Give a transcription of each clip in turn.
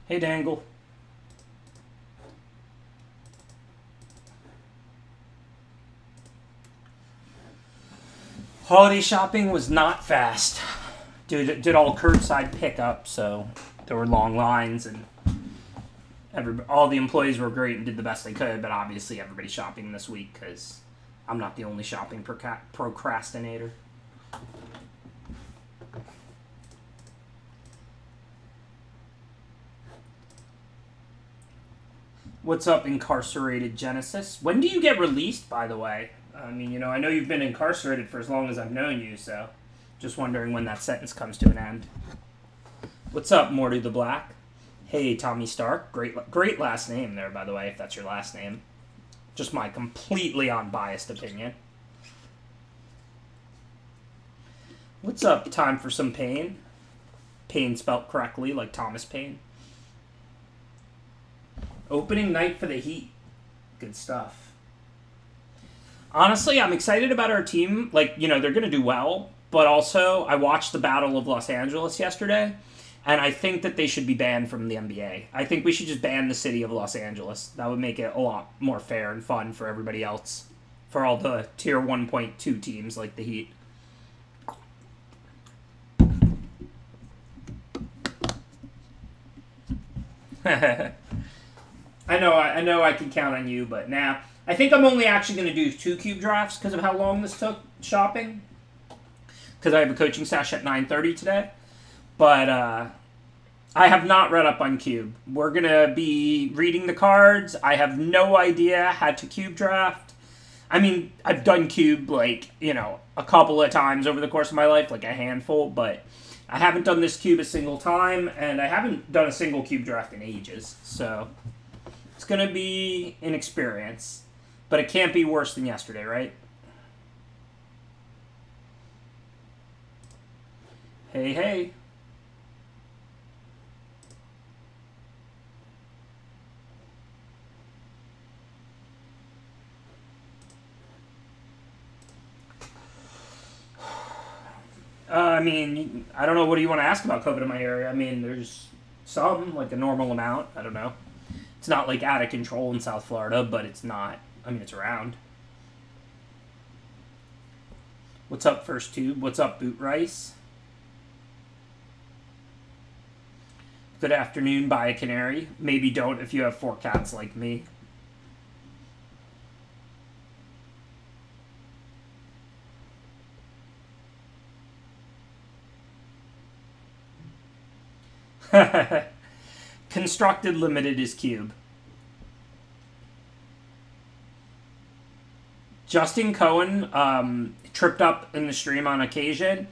Hey, Dangle. Holiday shopping was not fast. Did all curbside pickup, so there were long lines, and all the employees were great and did the best they could, but obviously everybody's shopping this week because I'm not the only shopping procrastinator. What's up, incarcerated Genesis? When do you get released, by the way? I mean, you know, I know you've been incarcerated for as long as I've known you, so just wondering when that sentence comes to an end. What's up, Morty the Black? Hey, Tommy Stark. Great last name there, by the way, if that's your last name. Just my completely unbiased opinion. What's up, Time for Some Pain? Pain spelt correctly, like Thomas Paine. Opening night for the Heat. Good stuff. Honestly, I'm excited about our team. Like, you know, they're going to do well. But also, I watched the Battle of Los Angeles yesterday, and I think that they should be banned from the NBA. I think we should just ban the city of Los Angeles. That would make it a lot more fair and fun for everybody else. For all the Tier 1.2 teams like the Heat. I know I can count on you, but nah. I think I'm only actually going to do 2 cube drafts because of how long this took shopping. Because I have a coaching sesh at 9:30 today. But I have not read up on cube. We're going to be reading the cards. I have no idea how to cube draft. I mean, I've done cube, like, you know, a couple of times over the course of my life, like a handful, but I haven't done this cube a single time, and I haven't done a single cube draft in ages, so it's going to be an experience, but it can't be worse than yesterday, right? Hey, hey. I mean, I don't know. What do you want to ask about COVID in my area? I mean, there's some, like a normal amount. I don't know. It's not like out of control in South Florida, but it's not. I mean, it's around. What's up, First Tube? What's up, Boot Rice? Good afternoon, buy a canary. Maybe don't if you have 4 cats like me. Constructed Limited is cube. Justin Cohen tripped up in the stream on occasion.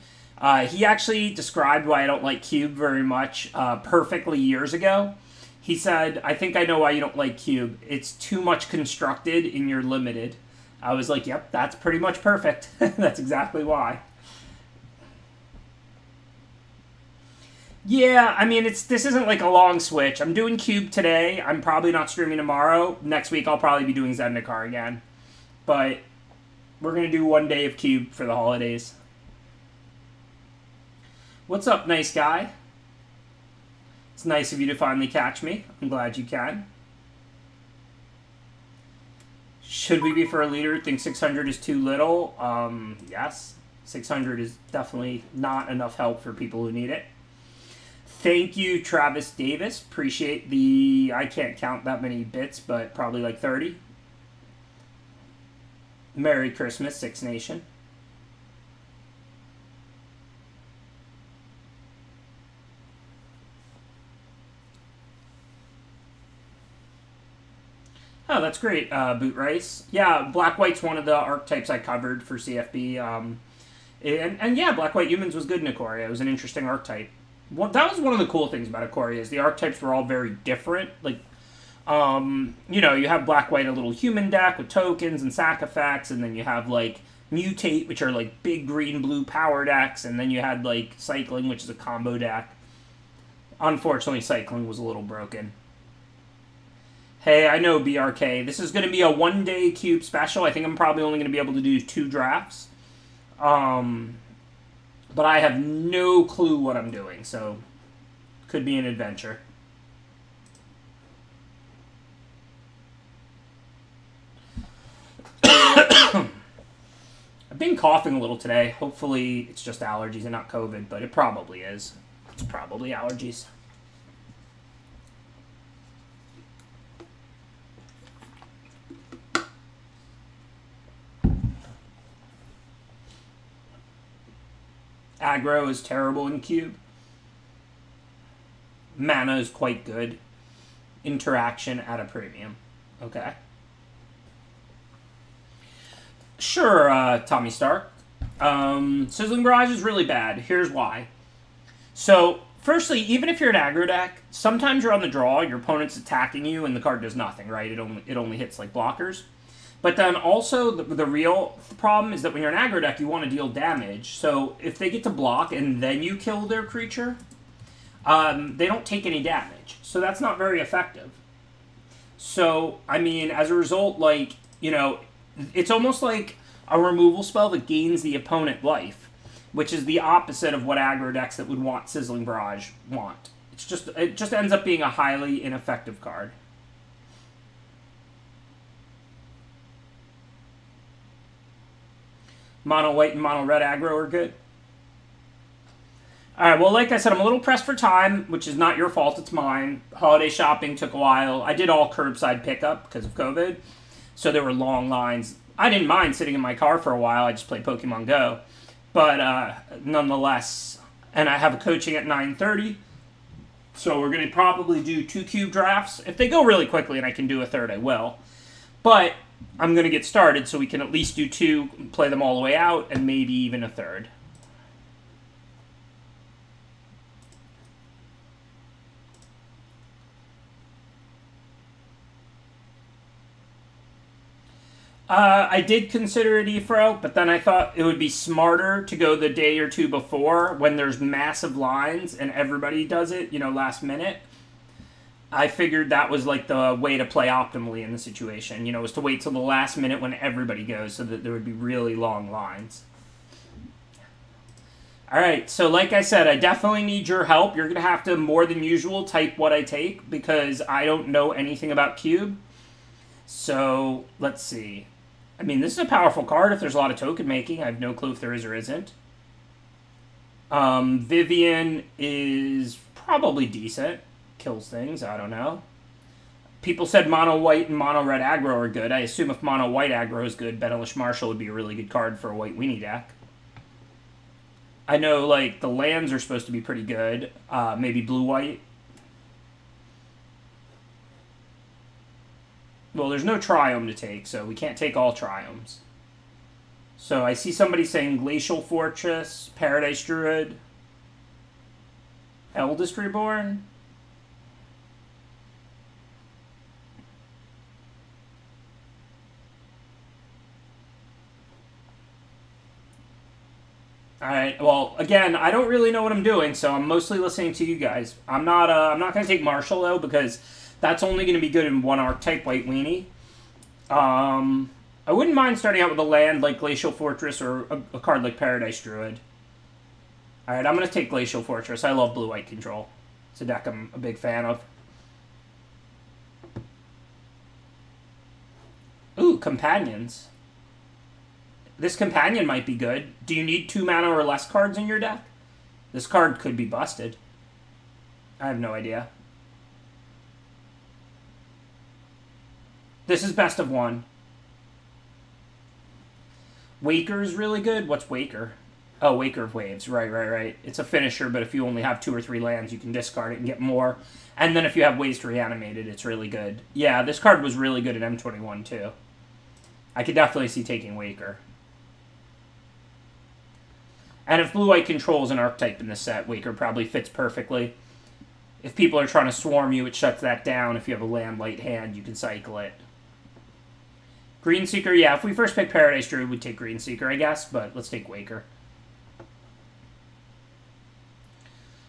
He actually described why I don't like cube very much perfectly years ago. He said, I think I know why you don't like cube. It's too much constructed in your limited. I was like, yep, that's pretty much perfect. That's exactly why. Yeah, I mean, this isn't like a long switch. I'm doing cube today. I'm probably not streaming tomorrow. Next week, I'll probably be doing Zendikar again. But we're going to do 1 day of cube for the holidays. What's up, nice guy? It's nice of you to finally catch me. I'm glad you can. Should we be for a leader? Think 600 is too little? Yes. 600 is definitely not enough help for people who need it. Thank you, Travis Davis. Appreciate the... I can't count that many bits, but probably like 30. Merry Christmas, Six Nation. Oh, that's great, Boot Rice. Yeah, Black-White's one of the archetypes I covered for CFB. And yeah, Black-White Humans was good in Ikoria. It was an interesting archetype. Well, that was one of the cool things about Ikoria, is the archetypes were all very different. Like, you know, you have Black-White, a little human deck with tokens and sack effects, and then you have, like, Mutate, which are, like, big green-blue power decks, and then you had, like, Cycling, which is a combo deck. Unfortunately, Cycling was a little broken. Hey, I know, BRK. This is going to be a 1-day cube special. I think I'm probably only going to be able to do 2 drafts. But I have no clue what I'm doing, so could be an adventure. I've been coughing a little today. Hopefully it's just allergies and not COVID, but it probably is. It's probably allergies. Aggro is terrible in Cube. Mana is quite good. Interaction at a premium. Okay. Sure, Tommy Stark. Sizzling Barrage is really bad. Here's why. So, firstly, even if you're an aggro deck, sometimes you're on the draw, your opponent's attacking you, and the card does nothing, right? It only hits, like, blockers. But then also, the real problem is that when you're an aggro deck, you want to deal damage. So, if they get to block and then you kill their creature, they don't take any damage. So, that's not very effective. So, I mean, as a result, like, you know, it's almost like a removal spell that gains the opponent life, which is the opposite of what aggro decks that would want Sizzling Barrage want. It just ends up being a highly ineffective card. Mono white and mono red aggro are good. Alright, well, like I said, I'm a little pressed for time, which is not your fault, it's mine. Holiday shopping took a while. I did all curbside pickup because of COVID, so there were long lines. I didn't mind sitting in my car for a while. I just played Pokemon Go. But nonetheless, and I have a coaching at 9:30, so we're going to probably do 2 cube drafts. If they go really quickly and I can do a third, I will. But I'm going to get started so we can at least do 2, play them all the way out, and maybe even a third. I did consider it Ephro, but then I thought it would be smarter to go the day or two before when there's massive lines and everybody does it, you know, last minute. I figured that was like the way to play optimally in the situation, you know, was to wait till the last minute when everybody goes so that there would be really long lines. Alright, so like I said, I definitely need your help. You're going to have to, more than usual, type what I take because I don't know anything about Cube. So, let's see. I mean, this is a powerful card if there's a lot of token making. I have no clue if there is or isn't. Vivian is probably decent. Kills things, I don't know. People said mono white and mono red aggro are good. I assume if mono white aggro is good, Benelish Marshall would be a really good card for a white weenie deck. I know, like, the lands are supposed to be pretty good. Maybe blue-white. Well, there's no Triome to take, so we can't take all Triomes. So I see somebody saying Glacial Fortress, Paradise Druid, Eldest Reborn. Alright, well, again, I don't really know what I'm doing, so I'm mostly listening to you guys. I'm not going to take Marshall, though, because that's only going to be good in one archetype, White Weenie. I wouldn't mind starting out with a land like Glacial Fortress or a card like Paradise Druid. Alright, I'm going to take Glacial Fortress. I love blue-white control. It's a deck I'm a big fan of. Ooh, Companions. This Companion might be good. Do you need 2 mana or less cards in your deck? This card could be busted. I have no idea. This is best of 1. Waker is really good. What's Waker? Oh, Waker of Waves. Right. It's a finisher, but if you only have 2 or 3 lands, you can discard it and get more. And then if you have ways to reanimate it, it's really good. Yeah, this card was really good in M21, too. I could definitely see taking Waker. And if blue-white controls an archetype in this set, Waker probably fits perfectly. If people are trying to swarm you, it shuts that down. If you have a land-light hand, you can cycle it. Greenseeker, yeah, if we first pick Paradise Druid, we'd take Greenseeker, I guess, but let's take Waker.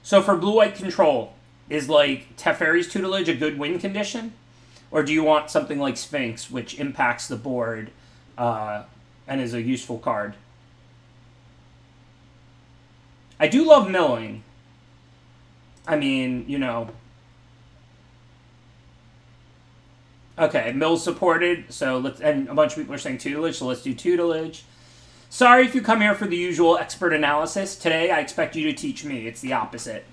So for blue-white control, is, like, Teferi's Tutelage a good win condition? Or do you want something like Sphinx, which impacts the board and is a useful card? I do love milling. I mean, you know. Okay, Mills supported, so let's, and a bunch of people are saying tutelage, so let's do tutelage. Sorry if you come here for the usual expert analysis. Today, I expect you to teach me. It's the opposite.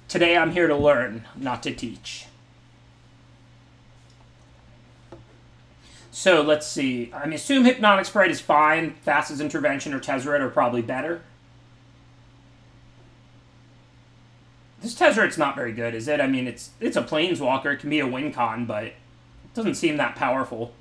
Today, I'm here to learn, not to teach. So, let's see. I assume Hypnotic Sprite is fine. Thassa's Intervention or Tezzeret are probably better. This Tezzeret's not very good, is it? I mean, it's a Planeswalker. It can be a win con, but it doesn't seem that powerful.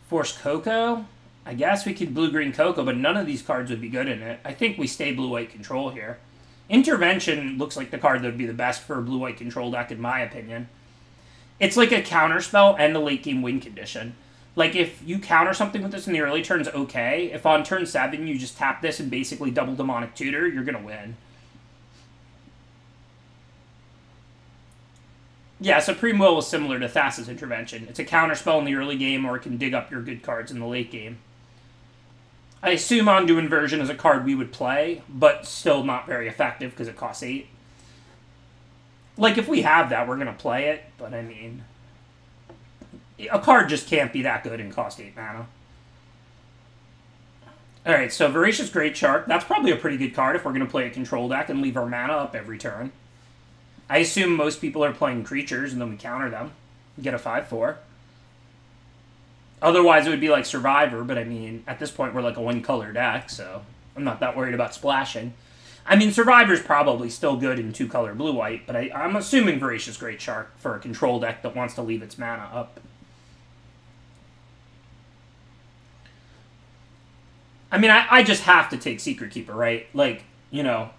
Force Coco? I guess we could blue-green Coco, but none of these cards would be good in it. I think we stay blue-white control here. Intervention looks like the card that would be the best for a blue-white control deck, in my opinion. It's like a counterspell and a late-game win condition. Like, if you counter something with this in the early turns, okay. If on turn 7 you just tap this and basically double Demonic Tutor, you're going to win. Yeah, Supreme Will is similar to Thassa's Intervention. It's a counterspell in the early game, or it can dig up your good cards in the late game. I assume Ondu Inversion is a card we would play, but still not very effective because it costs 8. Like, if we have that, we're going to play it, but I mean, a card just can't be that good and cost 8 mana. Alright, so Voracious Great Shark. That's probably a pretty good card if we're going to play a control deck and leave our mana up every turn. I assume most people are playing creatures, and then we counter them. Get a 5/4. Otherwise, it would be like Survivor, but I mean, at this point, we're like a one-color deck, so I'm not that worried about splashing. I mean, Survivor's probably still good in 2-color blue-white, but I'm assuming Voracious Great Shark for a control deck that wants to leave its mana up. I mean, I just have to take Secret Keeper, right? Like, you know,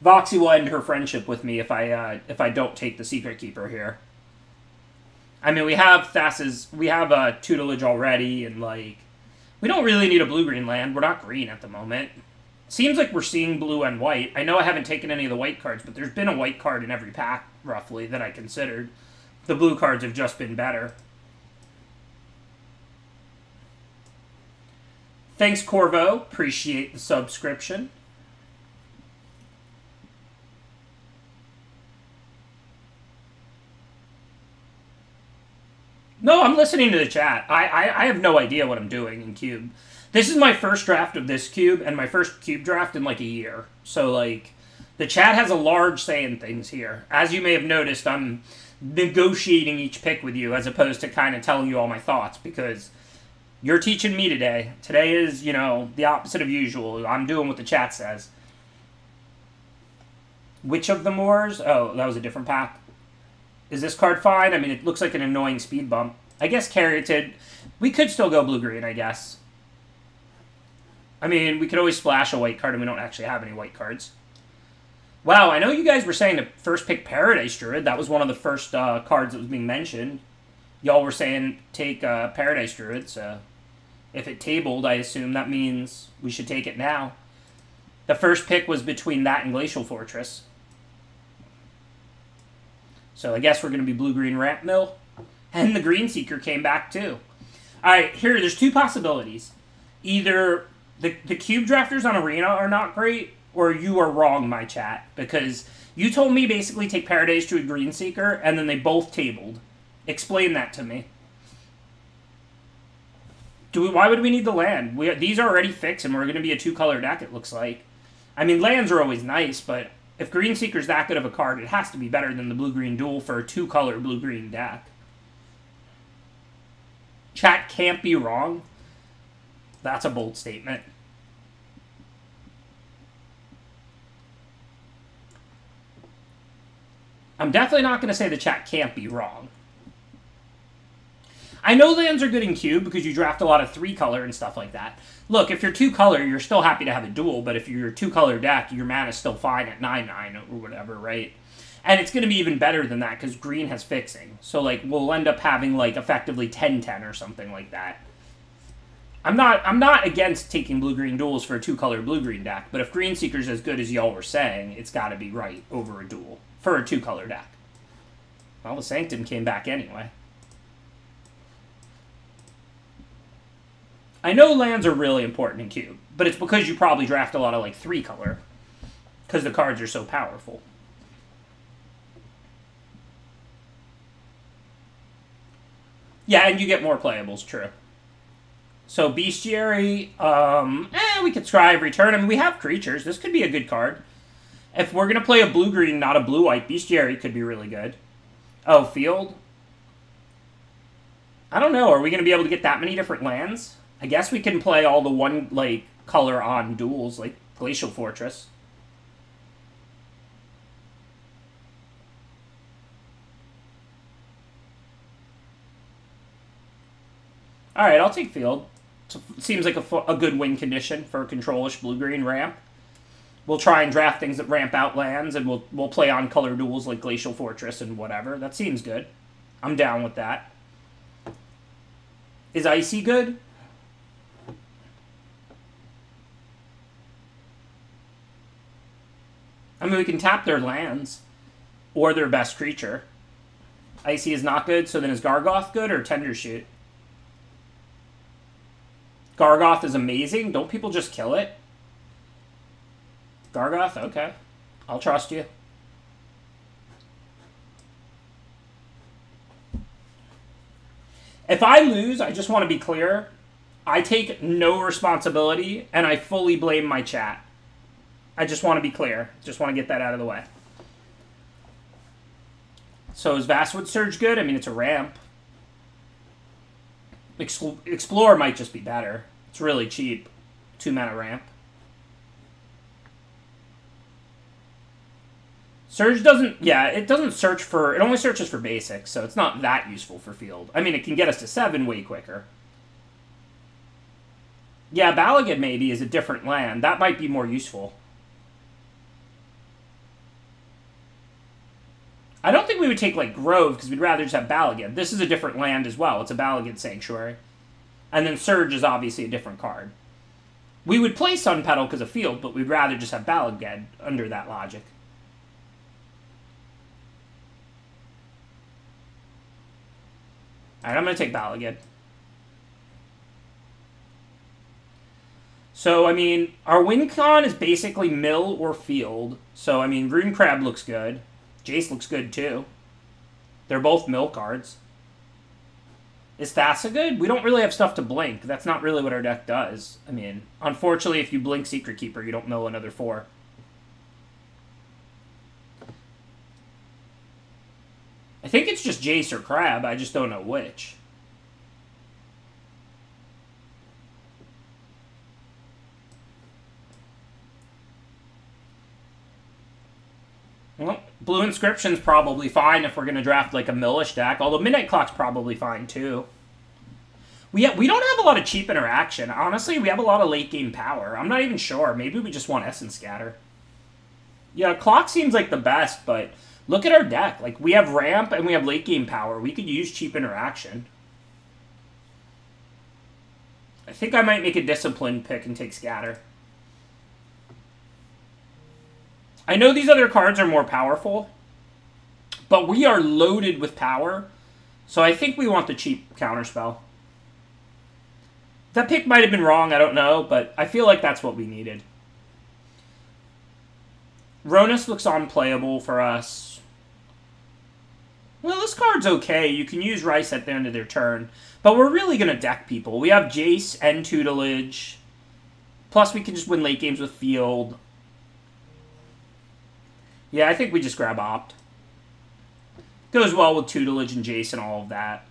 Voxy will end her friendship with me if I don't take the Secret Keeper here. I mean, we have Thassa's, we have a tutelage already, and like, we don't really need a blue-green land. We're not green at the moment. Seems like we're seeing blue and white. I know I haven't taken any of the white cards, but there's been a white card in every pack, roughly, that I considered. The blue cards have just been better. Thanks, Corvo. Appreciate the subscription. No, I'm listening to the chat. I have no idea what I'm doing in Cube. This is my first draft of this Cube, and my first Cube draft in like a year. So, like, the chat has a large say in things here. As you may have noticed, I'm negotiating each pick with you, as opposed to kind of telling you all my thoughts, because you're teaching me today. Today is, you know, the opposite of usual. I'm doing what the chat says. Witch of the Moors? Oh, that was a different pack. Is this card fine? I mean, it looks like an annoying speed bump. I guess Caryatid. We could still go blue-green, I guess. I mean, we could always splash a white card, and we don't actually have any white cards. Wow, I know you guys were saying to first pick Paradise Druid. That was one of the first cards that was being mentioned. Y'all were saying take Paradise Druid, so if it tabled, I assume that means we should take it now. The first pick was between that and Glacial Fortress. So I guess we're going to be blue-green Ramp Mill. And the Green Seeker came back too. Alright, here, there's two possibilities. Either the Cube Drafters on Arena are not great, or you are wrong, my chat. Because you told me basically take Paradise to a Green Seeker, and then they both tabled. Explain that to me. Why would we need the land? These are already fixed, and we're going to be a 2-color deck, it looks like. I mean, lands are always nice, but if Green Seeker's that good of a card, it has to be better than the blue-green duel for a 2-color blue-green deck. Chat can't be wrong. That's a bold statement. I'm definitely not going to say the chat can't be wrong. I know lands are good in Cube because you draft a lot of 3-color and stuff like that. Look, if you're 2-color, you're still happy to have a duel, but if you're a 2-color deck, your mana's still fine at 9/9 or whatever, right? And it's going to be even better than that because green has fixing. So, like, we'll end up having, like, effectively 10/10 or something like that. I'm not against taking blue-green duels for a 2-color blue-green deck, but if Green Seeker's as good as y'all were saying, it's got to be right over a duel for a 2-color deck. Well, the Sanctum came back anyway. I know lands are really important in Cube. But it's because you probably draft a lot of, like, 3-color. Because the cards are so powerful. Yeah, and you get more playables, true. So, Bestiary, we could Scribe, Return. I mean, we have creatures. This could be a good card. If we're going to play a blue-green, not a blue-white, Bestiary could be really good. Oh, Field? I don't know. Are we going to be able to get that many different lands? I guess we can play all the one, like, color on duels, like Glacial Fortress. Alright, I'll take Field. Seems like a good win condition for a control-ish blue-green ramp. We'll try and draft things that ramp out lands, and we'll play on color duels like Glacial Fortress and whatever. That seems good. I'm down with that. Is Icy good? I mean, we can tap their lands. Or their best creature. Icy is not good, so then is Gargoth good or Tendershoot? Gargoth is amazing. Don't people just kill it? Gargoth? Okay. I'll trust you. If I lose, I just want to be clear, I take no responsibility, and I fully blame my chat. I just want to be clear. Just want to get that out of the way. So is Vastwood Surge good? I mean, it's a ramp. Explore might just be better. It's really cheap. 2-mana ramp. Surge doesn't... Yeah, it doesn't search for... It only searches for basics, so it's not that useful for field. I mean, it can get us to 7 way quicker. Yeah, Balagan maybe is a different land. That might be more useful. I don't think we would take, like, Grove, because we'd rather just have Balagan. This is a different land as well. It's a Balagan Sanctuary. And then Surge is obviously a different card. We would play Sun Petal because of field, but we'd rather just have Balagan under that logic. Alright, I'm going to take Balagan. So, I mean, our win con is basically mill or field. So, I mean, Rune Crab looks good. Jace looks good, too. They're both mill cards. Is Thassa good? We don't really have stuff to blink. That's not really what our deck does. I mean, unfortunately, if you blink Secret Keeper, you don't mill another 4. I think it's just Jace or Crab. I just don't know which. Well, Blue Inscription's probably fine if we're going to draft like a millish deck, although Midnight Clock's probably fine too. We don't have a lot of cheap interaction. Honestly, we have a lot of late game power. I'm not even sure. Maybe we just want Essence Scatter. Yeah, Clock seems like the best, but look at our deck. Like, we have ramp and we have late game power. We could use cheap interaction. I think I might make a disciplined pick and take Scatter. I know these other cards are more powerful, but we are loaded with power, so I think we want the cheap counterspell. That pick might have been wrong, I don't know, but I feel like that's what we needed. Ronus looks unplayable for us. Well, this card's okay. You can use Rice at the end of their turn, but we're really going to deck people. We have Jace and Tutelage, plus we can just win late games with Field. Yeah, I think we just grab Opt. Goes well with Tutelage and Jace and all of that.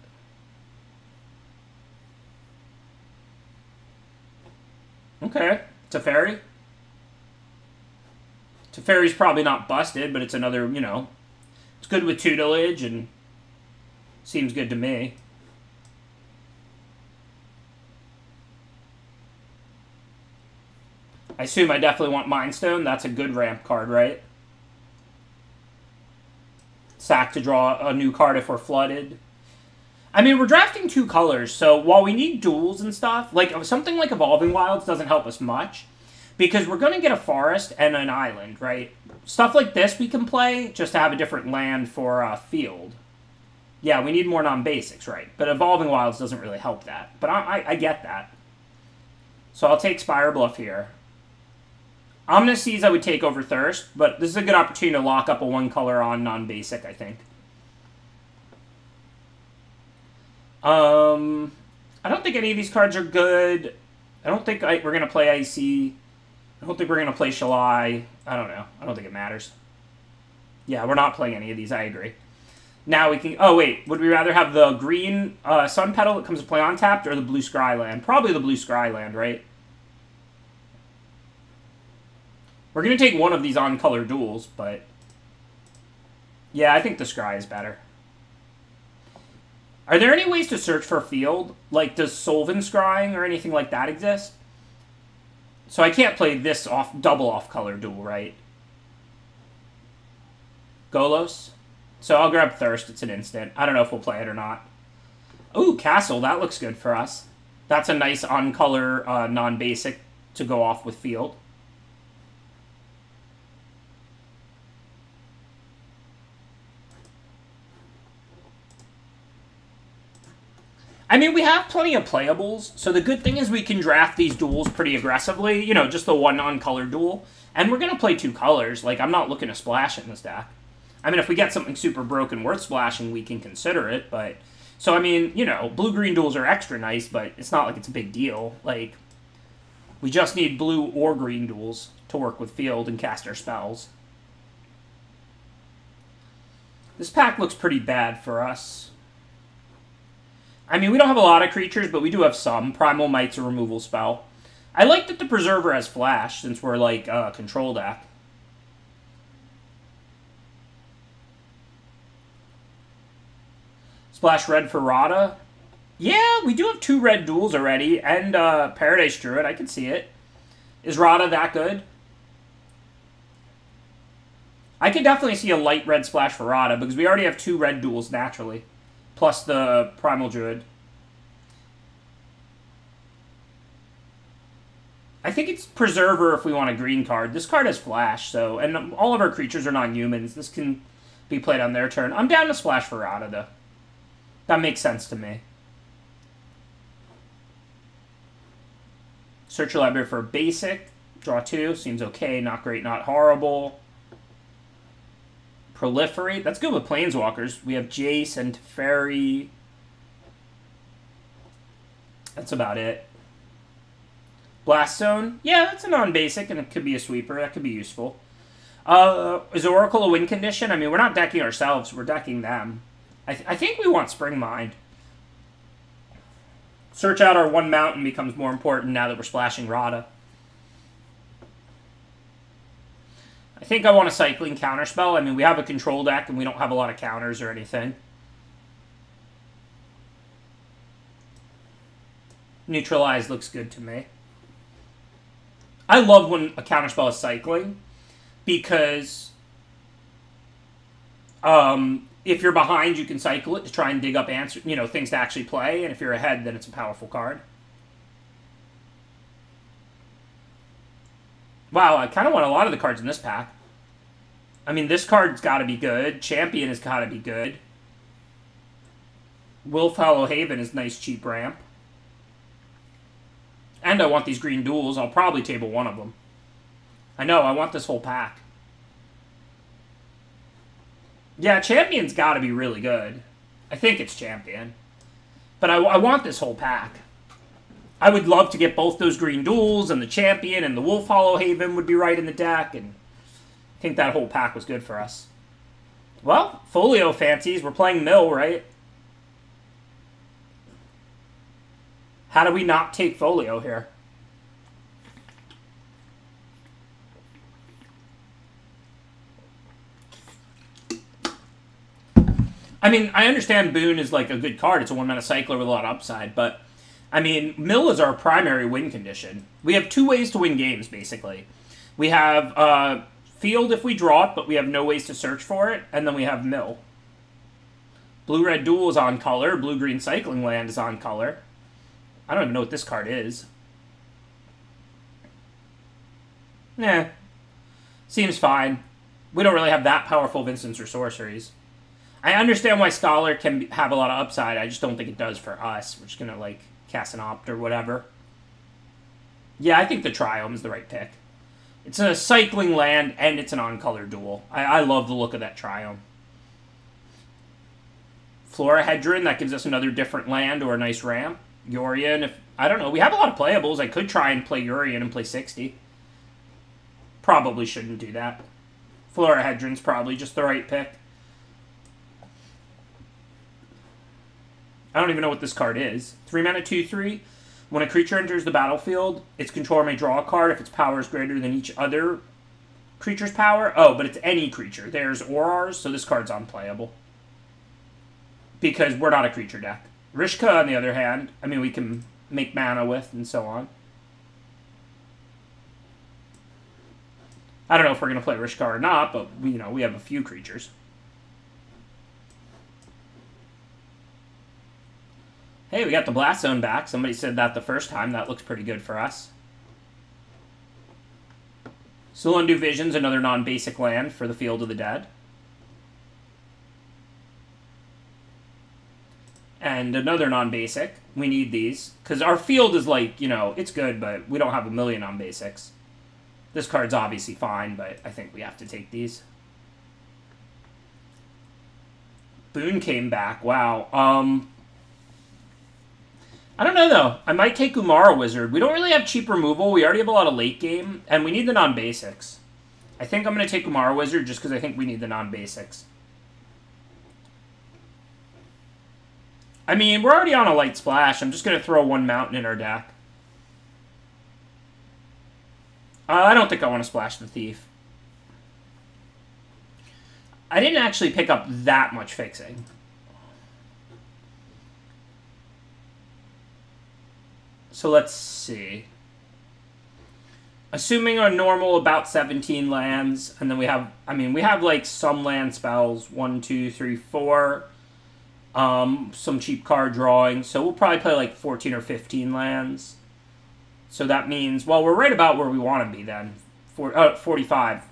Okay. Teferi. Teferi's probably not busted, but it's another, you know... It's good with Tutelage and... Seems good to me. I assume I definitely want Mind Stone. That's a good ramp card, right? Sack to draw a new card if we're flooded. I mean, we're drafting 2 colors, so while we need duels and stuff, like something like Evolving Wilds doesn't help us much, because we're going to get a forest and an island, right? Stuff like this we can play just to have a different land for field. Yeah, we need more non-basics, right? But Evolving Wilds doesn't really help that. But I get that. So I'll take Spire Bluff here. Omniseas I would take over Thirst, but this is a good opportunity to lock up a one color on non-basic, I think. I don't think any of these cards are good. I don't think we're going to play Icy. I don't think we're going to play Shalai. I don't know. I don't think it matters. Yeah, we're not playing any of these. I agree. Now we can... Oh, wait. Would we rather have the green Sun Petal that comes to play on tapped or the blue Scryland? Probably the blue Scryland, right? We're going to take one of these on-color duels, but... Yeah, I think the Scry is better. Are there any ways to search for a field? Like, does Solvin Scrying or anything like that exist? So I can't play this double off-color duel, right? Golos? So I'll grab Thirst. It's an instant. I don't know if we'll play it or not. Ooh, Castle. That looks good for us. That's a nice on-color non-basic to go off with field. I mean, we have plenty of playables, so the good thing is we can draft these duels pretty aggressively. You know, just the one on-color duel. And we're going to play two colors. Like, I'm not looking to splash in this deck. I mean, if we get something super broken worth splashing, we can consider it, but... So, I mean, you know, blue-green duels are extra nice, but it's not like it's a big deal. Like, we just need blue or green duels to work with field and cast our spells. This pack looks pretty bad for us. I mean, we don't have a lot of creatures, but we do have some. Primal Might's a removal spell. I like that the Preserver has Flash, since we're, like, a control deck. Splash red for Rada. Yeah, we do have two red duels already, and Paradise Druid. I can see it. Is Rada that good? I could definitely see a light red splash for Rada, because we already have two red duels naturally. Plus the Primal Druid. I think it's Preserver if we want a green card. This card has Flash, so... And all of our creatures are non-humans. This can be played on their turn. I'm down to Splash for Rada, though. That makes sense to me. Search your library for a basic. Draw two. Seems okay. Not great, not horrible. Proliferate. That's good with Planeswalkers. We have Jace and Teferi. That's about it. Blast Zone. Yeah, that's a non-basic, and it could be a sweeper. That could be useful. Is Oracle a win condition? I mean, we're not decking ourselves. We're decking them. I think we want Spring Mind. Search out our one mountain becomes more important now that we're splashing Rada. I think I want a Cycling Counterspell. I mean, we have a control deck, and we don't have a lot of counters or anything. Neutralize looks good to me. I love when a counterspell is cycling, because if you're behind, you can cycle it to try and dig up things to actually play, and if you're ahead, then it's a powerful card. Wow, I kind of want a lot of the cards in this pack. I mean, this card's got to be good. Champion has got to be good. Willfallow Haven is nice, cheap ramp. And I want these green duels. I'll probably table one of them. I know, I want this whole pack. Yeah, Champion's got to be really good. I think it's Champion. But I want this whole pack. I would love to get both those green duels, and the Champion, and the Willfallow Haven would be right in the deck, and I think that whole pack was good for us. Well, Folio fancies. We're playing Mill, right? How do we not take Folio here? I mean, I understand Boon is like a good card. It's a one-mana cycler with a lot of upside, but I mean, Mill is our primary win condition. We have two ways to win games, basically. We have Field if we draw it, but we have no ways to search for it, and then we have Mill. Blue-Red Duel is on color. Blue-Green Cycling Land is on color. I don't even know what this card is. Nah. Seems fine. We don't really have that powerful of instants or sorceries. I understand why Scholar can have a lot of upside. I just don't think it does for us. We're just going to, like, cast an Opt or whatever. Yeah, I think the Triome is the right pick. It's a cycling land, and it's an on-color duel. I love the look of that Triome. Florahedron, that gives us another different land or a nice ramp. Yorion, I don't know. We have a lot of playables. I could try and play Yorion and play 60. Probably shouldn't do that. Florahedron's probably just the right pick. I don't even know what this card is. 3 mana, 2/3. When a creature enters the battlefield, its controller may draw a card if its power is greater than each other creature's power. Oh, but it's any creature. There's Aurors, so this card's unplayable. Because we're not a creature deck. Rishka, on the other hand, I mean, we can make mana with and so on. I don't know if we're going to play Rishka or not, but, you know, we have a few creatures. Hey, we got the Blast Zone back. Somebody said that the first time. That looks pretty good for us. Sulundu Vision's another non-basic land for the Field of the Dead. And another non-basic. We need these. Because our field is like, you know, it's good, but we don't have a million non-basics. This card's obviously fine, but I think we have to take these. Boone came back. Wow. I don't know, though. I might take Umara Wizard. We don't really have cheap removal. We already have a lot of late game, and we need the non-basics. I think I'm going to take Umara Wizard just because I think we need the non-basics. I mean, we're already on a light splash. I'm just going to throw one mountain in our deck. I don't think I want to splash the Thief. I didn't actually pick up that much fixing. So let's see. Assuming our normal about 17 lands, and then we have, I mean, we have like some land spells, 1, 2, 3, 4, some cheap card drawing, so we'll probably play like 14 or 15 lands. So that means, well, we're right about where we want to be then, 45,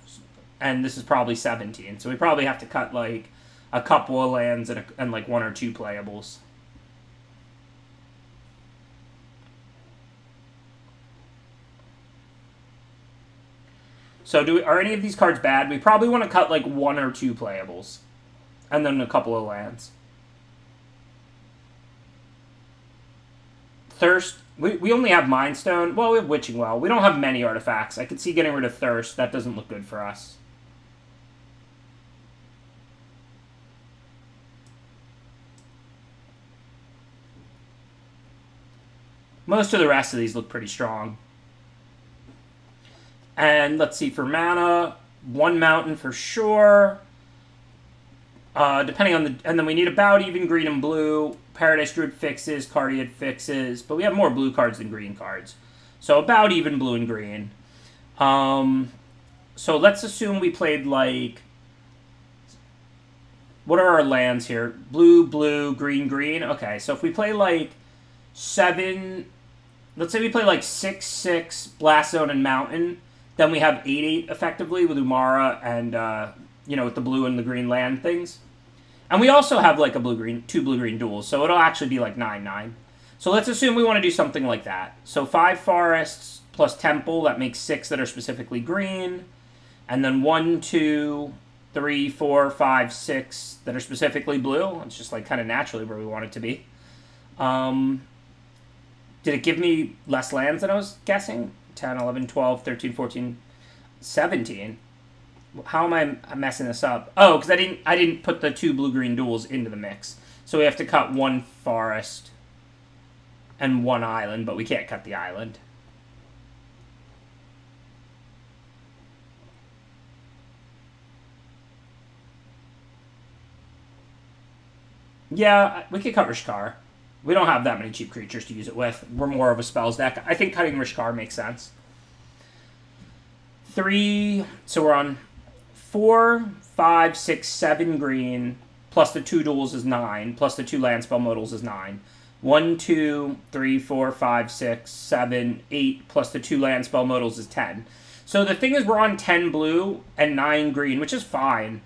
and this is probably 17, so we probably have to cut like a couple of lands and like 1 or 2 playables. So are any of these cards bad? We probably want to cut like 1 or 2 playables. And then a couple of lands. Thirst. We only have Mind Stone. Well, we have Witching Well. We don't have many artifacts. I could see getting rid of Thirst. That doesn't look good for us. Most of the rest of these look pretty strong. And let's see, for mana, 1 mountain for sure. Depending on the... And then we need about even green and blue. Paradise Druid fixes, Cardiad fixes. But we have more blue cards than green cards. So about even blue and green. So let's assume we played like... What are our lands here? Blue, blue, green, green. Okay, so if we play like 7... Let's say we play like 6, 6, Blast Zone, and Mountain... Then we have 8/8 effectively with Umara and, you know, with the blue and the green land things. And we also have like a blue-green, 2 blue-green duels, so it'll actually be like 9/9. So let's assume we want to do something like that. So 5 forests plus temple, that makes 6 that are specifically green. And then 1, 2, 3, 4, 5, 6 that are specifically blue. It's just like kind of naturally where we want it to be. Did it give me less lands than I was guessing? 10, 11, 12, 13, 14, 17. How am I messing this up? Oh, because I didn't put the 2 blue-green duels into the mix. So we have to cut 1 forest and 1 island, but we can't cut the island. Yeah, we could cut Rishkar. We don't have that many cheap creatures to use it with. We're more of a spells deck. I think cutting Rishkar makes sense. 3, so we're on 4, 5, 6, 7 green, plus the 2 duels is 9, plus the 2 land spell modals is 9. 1, 2, 3, 4, 5, 6, 7, 8, plus the 2 land spell modals is 10. So the thing is we're on 10 blue and 9 green, which is fine.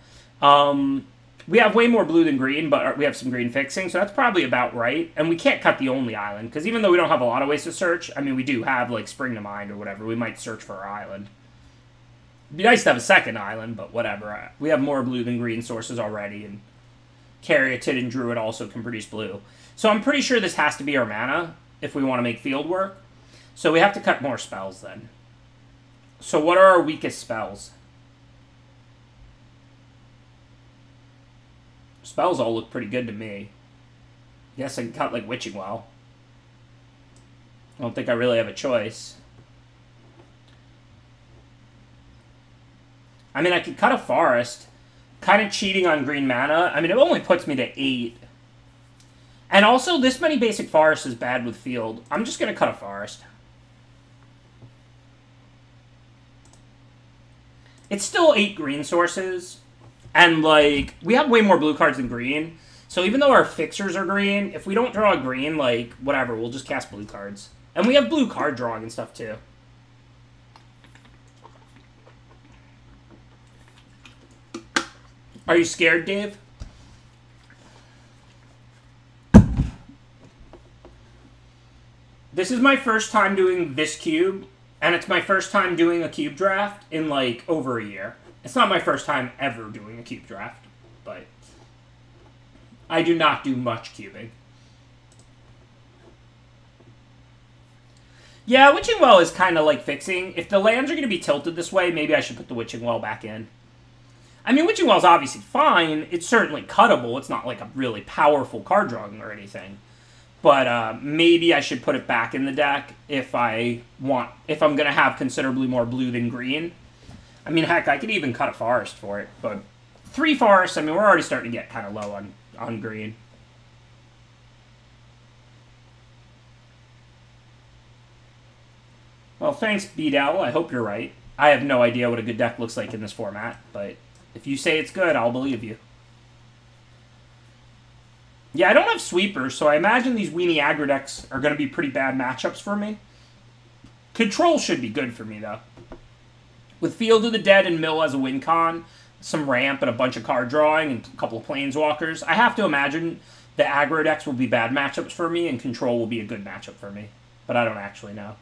We have way more blue than green, but we have some green fixing, so that's probably about right. And we can't cut the only island, because even though we don't have a lot of ways to search, I mean, we do have, like, Spring to Mind or whatever. We might search for our island. It'd be nice to have a second island, but whatever. We have more blue than green sources already, and Caryatid and Druid also can produce blue. So I'm pretty sure this has to be our mana if we want to make field work. So we have to cut more spells then. So what are our weakest spells? Spells all look pretty good to me. Guess I can cut, like, Witching Well. I don't think I really have a choice. I mean, I could cut a Forest. Kind of cheating on green mana. I mean, it only puts me to 8. And also, this many basic forests is bad with field. I'm just going to cut a Forest. It's still 8 green sources. And, like, we have way more blue cards than green. So even though our fixers are green, if we don't draw a green, like, whatever, we'll just cast blue cards. And we have blue card drawing and stuff, too. Are you scared, Dave? This is my first time doing this cube, and it's my first time doing a cube draft in, like, over a year. It's not my first time ever doing a cube draft, but I do not do much cubing. Yeah, Witching Well is kind of like fixing. If the lands are going to be tilted this way, maybe I should put the Witching Well back in. I mean, Witching Well is obviously fine. It's certainly cuttable. It's not like a really powerful card drawing or anything. But maybe I should put it back in the deck if I'm going to have considerably more blue than green. I mean, heck, I could even cut a Forest for it. But 3 forests, I mean, we're already starting to get kind of low on green. Well, thanks, BDL. I hope you're right. I have no idea what a good deck looks like in this format, but if you say it's good, I'll believe you. Yeah, I don't have sweepers, so I imagine these weenie aggro decks are going to be pretty bad matchups for me. Control should be good for me, though. With Field of the Dead and Mill as a win con, some ramp and a bunch of card drawing and a couple of planeswalkers, I have to imagine the aggro decks will be bad matchups for me and Control will be a good matchup for me. But I don't actually know.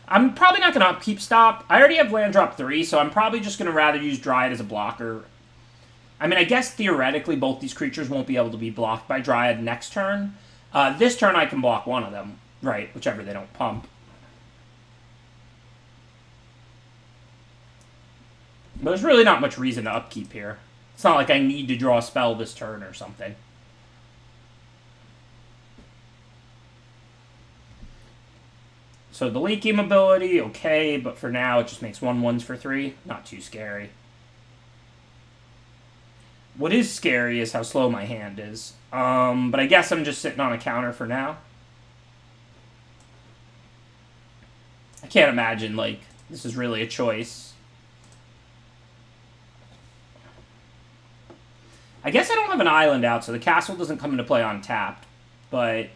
I'm probably not going to upkeep stop. I already have land drop 3, so I'm probably just going to rather use Dryad as a blocker. I mean, I guess theoretically both these creatures won't be able to be blocked by Dryad next turn. This turn I can block one of them, right, whichever they don't pump. But there's really not much reason to upkeep here. It's not like I need to draw a spell this turn or something. So the late game ability, okay, but for now it just makes 1/1s for 3. Not too scary. What is scary is how slow my hand is. But I guess I'm just sitting on a counter for now. I can't imagine, like, this is really a choice. I guess I don't have an island out, so the castle doesn't come into play untapped. But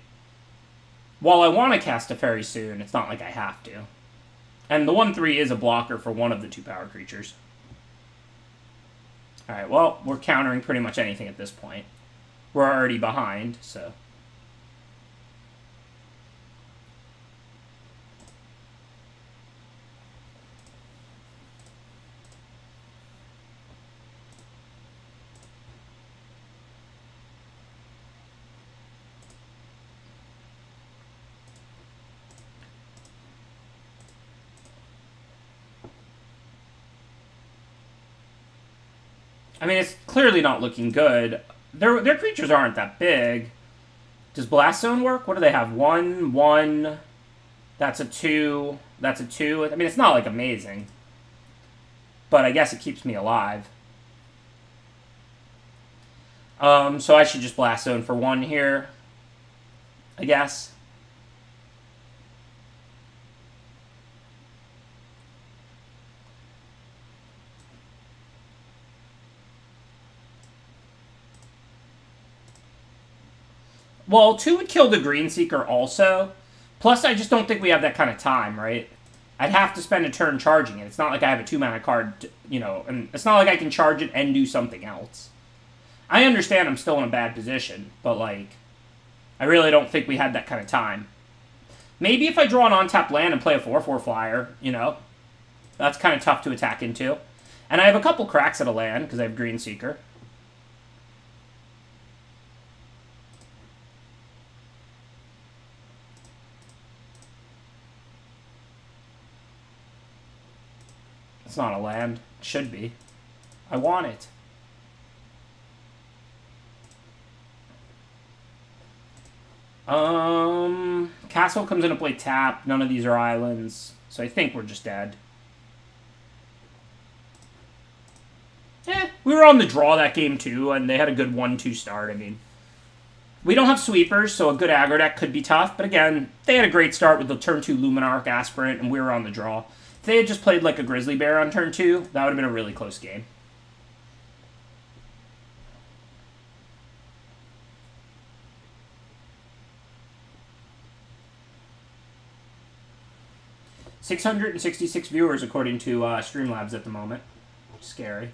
while I want to cast a fairy soon, it's not like I have to. And the 1/3 is a blocker for one of the 2 power creatures. Alright, well, we're countering pretty much anything at this point. We're already behind, so... I mean, it's clearly not looking good. Their creatures aren't that big. Does Blast Zone work? What do they have? 1, 1. That's a 2. That's a 2. I mean, it's not, like, amazing. But I guess it keeps me alive. So I should just Blast Zone for 1 here. I guess. Well, 2 would kill the Green Seeker also. Plus, I just don't think we have that kind of time, right? I'd have to spend a turn charging it. It's not like I have a 2-mana card, you know, and it's not like I can charge it and do something else. I understand I'm still in a bad position, but, like, I really don't think we had that kind of time. Maybe if I draw an on-tap land and play a 4/4 flyer, you know, that's kind of tough to attack into. And I have a couple cracks at a land, because I have Green Seeker. It's not a land. It should be. I want it. Castle comes into play tap. None of these are islands. So I think we're just dead. We were on the draw that game too, and they had a good 1-2 start. I mean, we don't have sweepers, so a good aggro deck could be tough. But again, they had a great start with the turn 2 Luminarch Aspirant, and we were on the draw. If they had just played like a Grizzly Bear on turn 2, that would have been a really close game. $666 viewers according to Streamlabs at the moment. Scary.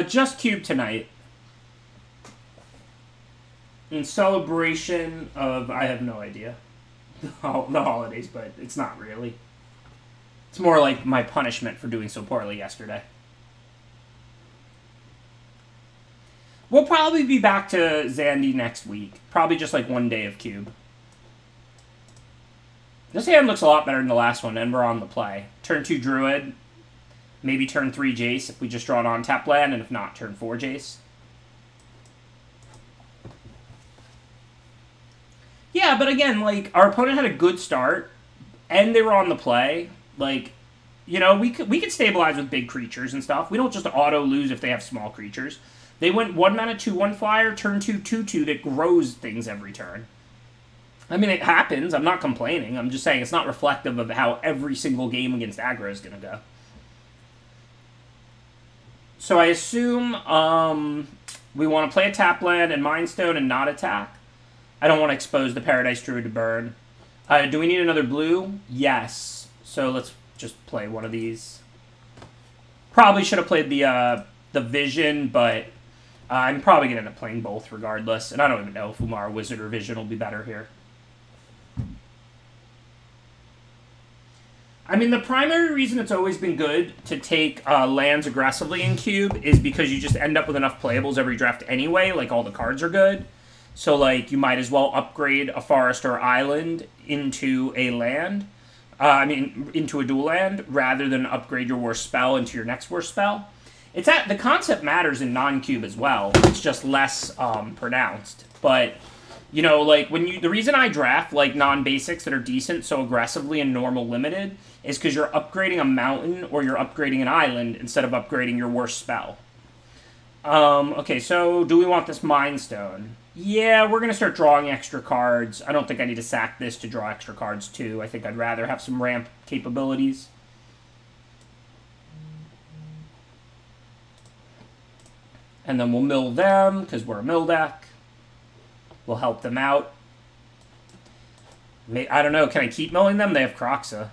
Just Cube tonight. In celebration of, I have no idea, the holidays, but it's not really. It's more like my punishment for doing so poorly yesterday. We'll probably be back to Zandy next week. Probably just like 1 day of Cube. This hand looks a lot better than the last one, and we're on the play. Turn 2 Druid. Maybe turn 3 Jace if we just draw an on-tap land, and if not, turn 4 Jace. Yeah, but again, like, our opponent had a good start, and they were on the play. Like, you know, we could stabilize with big creatures and stuff. We don't just auto-lose if they have small creatures. They went 1 mana, 2/1 flyer, turn 2, 2/2 that grows things every turn. I mean, it happens. I'm not complaining. I'm just saying it's not reflective of how every single game against aggro is going to go. So I assume we want to play a tap land and Mind Stone and not attack. I don't want to expose the Paradise Druid to burn. Do we need another blue? Yes. So let's just play one of these. Probably should have played the Vision, but I'm probably going to end up playing both regardless. And I don't even know if Umar Wizard or Vision will be better here. I mean, the primary reason it's always been good to take lands aggressively in Cube is because you just end up with enough playables every draft anyway. Like, all the cards are good. So, like, you might as well upgrade a forest or island into a land. Into a dual land, rather than upgrade your worst spell into your next worst spell. The concept matters in non-Cube as well. It's just less pronounced. But, you know, like, the reason I draft, like, non-basics that are decent so aggressively in normal limited is because you're upgrading a mountain or you're upgrading an island instead of upgrading your worst spell. Okay, so do we want this Mind Stone? Yeah, we're going to start drawing extra cards. I don't think I need to sack this to draw extra cards, too. I think I'd rather have some ramp capabilities. And then we'll mill them, because we're a mill deck. We'll help them out. I don't know, can I keep milling them? They have Croxa.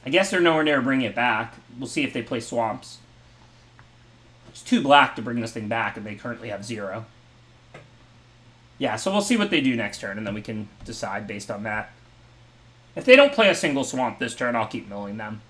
I guess they're nowhere near bringing it back. We'll see if they play Swamps. It's too black to bring this thing back, and they currently have 0. Yeah, so we'll see what they do next turn, and then we can decide based on that. If they don't play a single Swamp this turn, I'll keep milling them.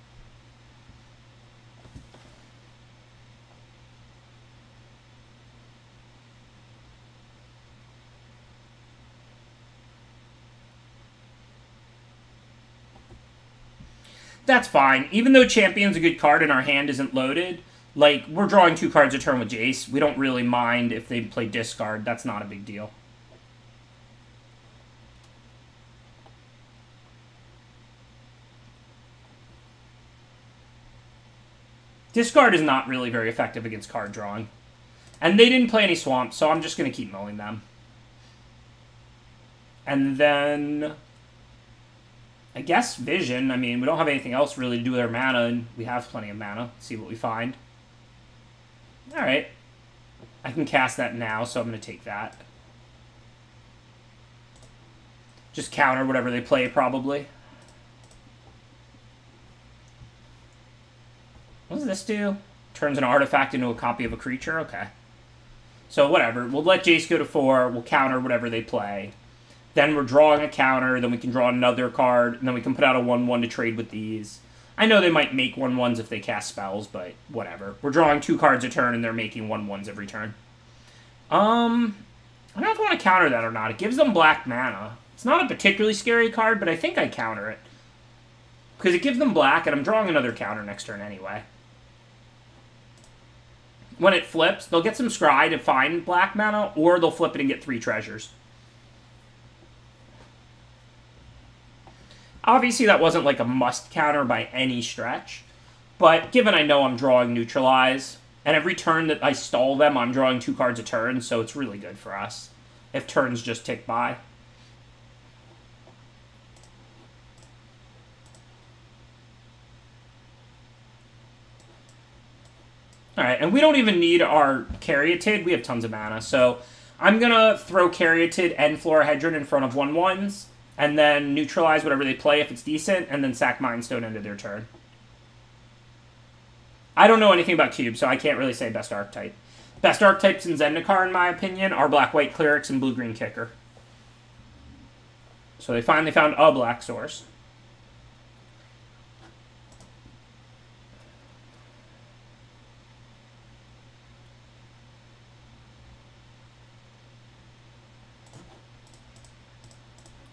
That's fine. Even though Champion's a good card and our hand isn't loaded, like, we're drawing 2 cards a turn with Jace. We don't really mind if they play discard. That's not a big deal. Discard is not really very effective against card drawing. And they didn't play any swamps, so I'm just going to keep milling them. And then, I guess Vision. I mean, we don't have anything else really to do with our mana, and we have plenty of mana. Let's see what we find. Alright. I can cast that now, so I'm going to take that. Just counter whatever they play, probably. What does this do? Turns an artifact into a copy of a creature? Okay. So, whatever. We'll let Jace go to 4. We'll counter whatever they play. Then we're drawing a counter. Then we can draw another card. And then we can put out a 1/1 to trade with these. I know they might make 1/1s if they cast spells, but whatever. We're drawing 2 cards a turn, and they're making 1/1s every turn. I don't know if I want to counter that or not. It gives them black mana. It's not a particularly scary card, but I think I counter it. Because it gives them black, and I'm drawing another counter next turn anyway. When it flips, they'll get some scry to find black mana, or they'll flip it and get 3 treasures. Obviously, that wasn't like a must counter by any stretch. But given I know I'm drawing Neutralize, and every turn that I stall them, I'm drawing 2 cards a turn, so it's really good for us if turns just tick by. Alright, and we don't even need our Caryatid. We have tons of mana, so I'm going to throw Caryatid and Florahedron in front of 1/1s, and then neutralize whatever they play if it's decent, and then sack Mindstone into their turn. I don't know anything about cubes, so I can't really say best archetype. Best archetypes in Zendikar, in my opinion, are Black-White Clerics and Blue-Green Kicker. So they finally found a black source.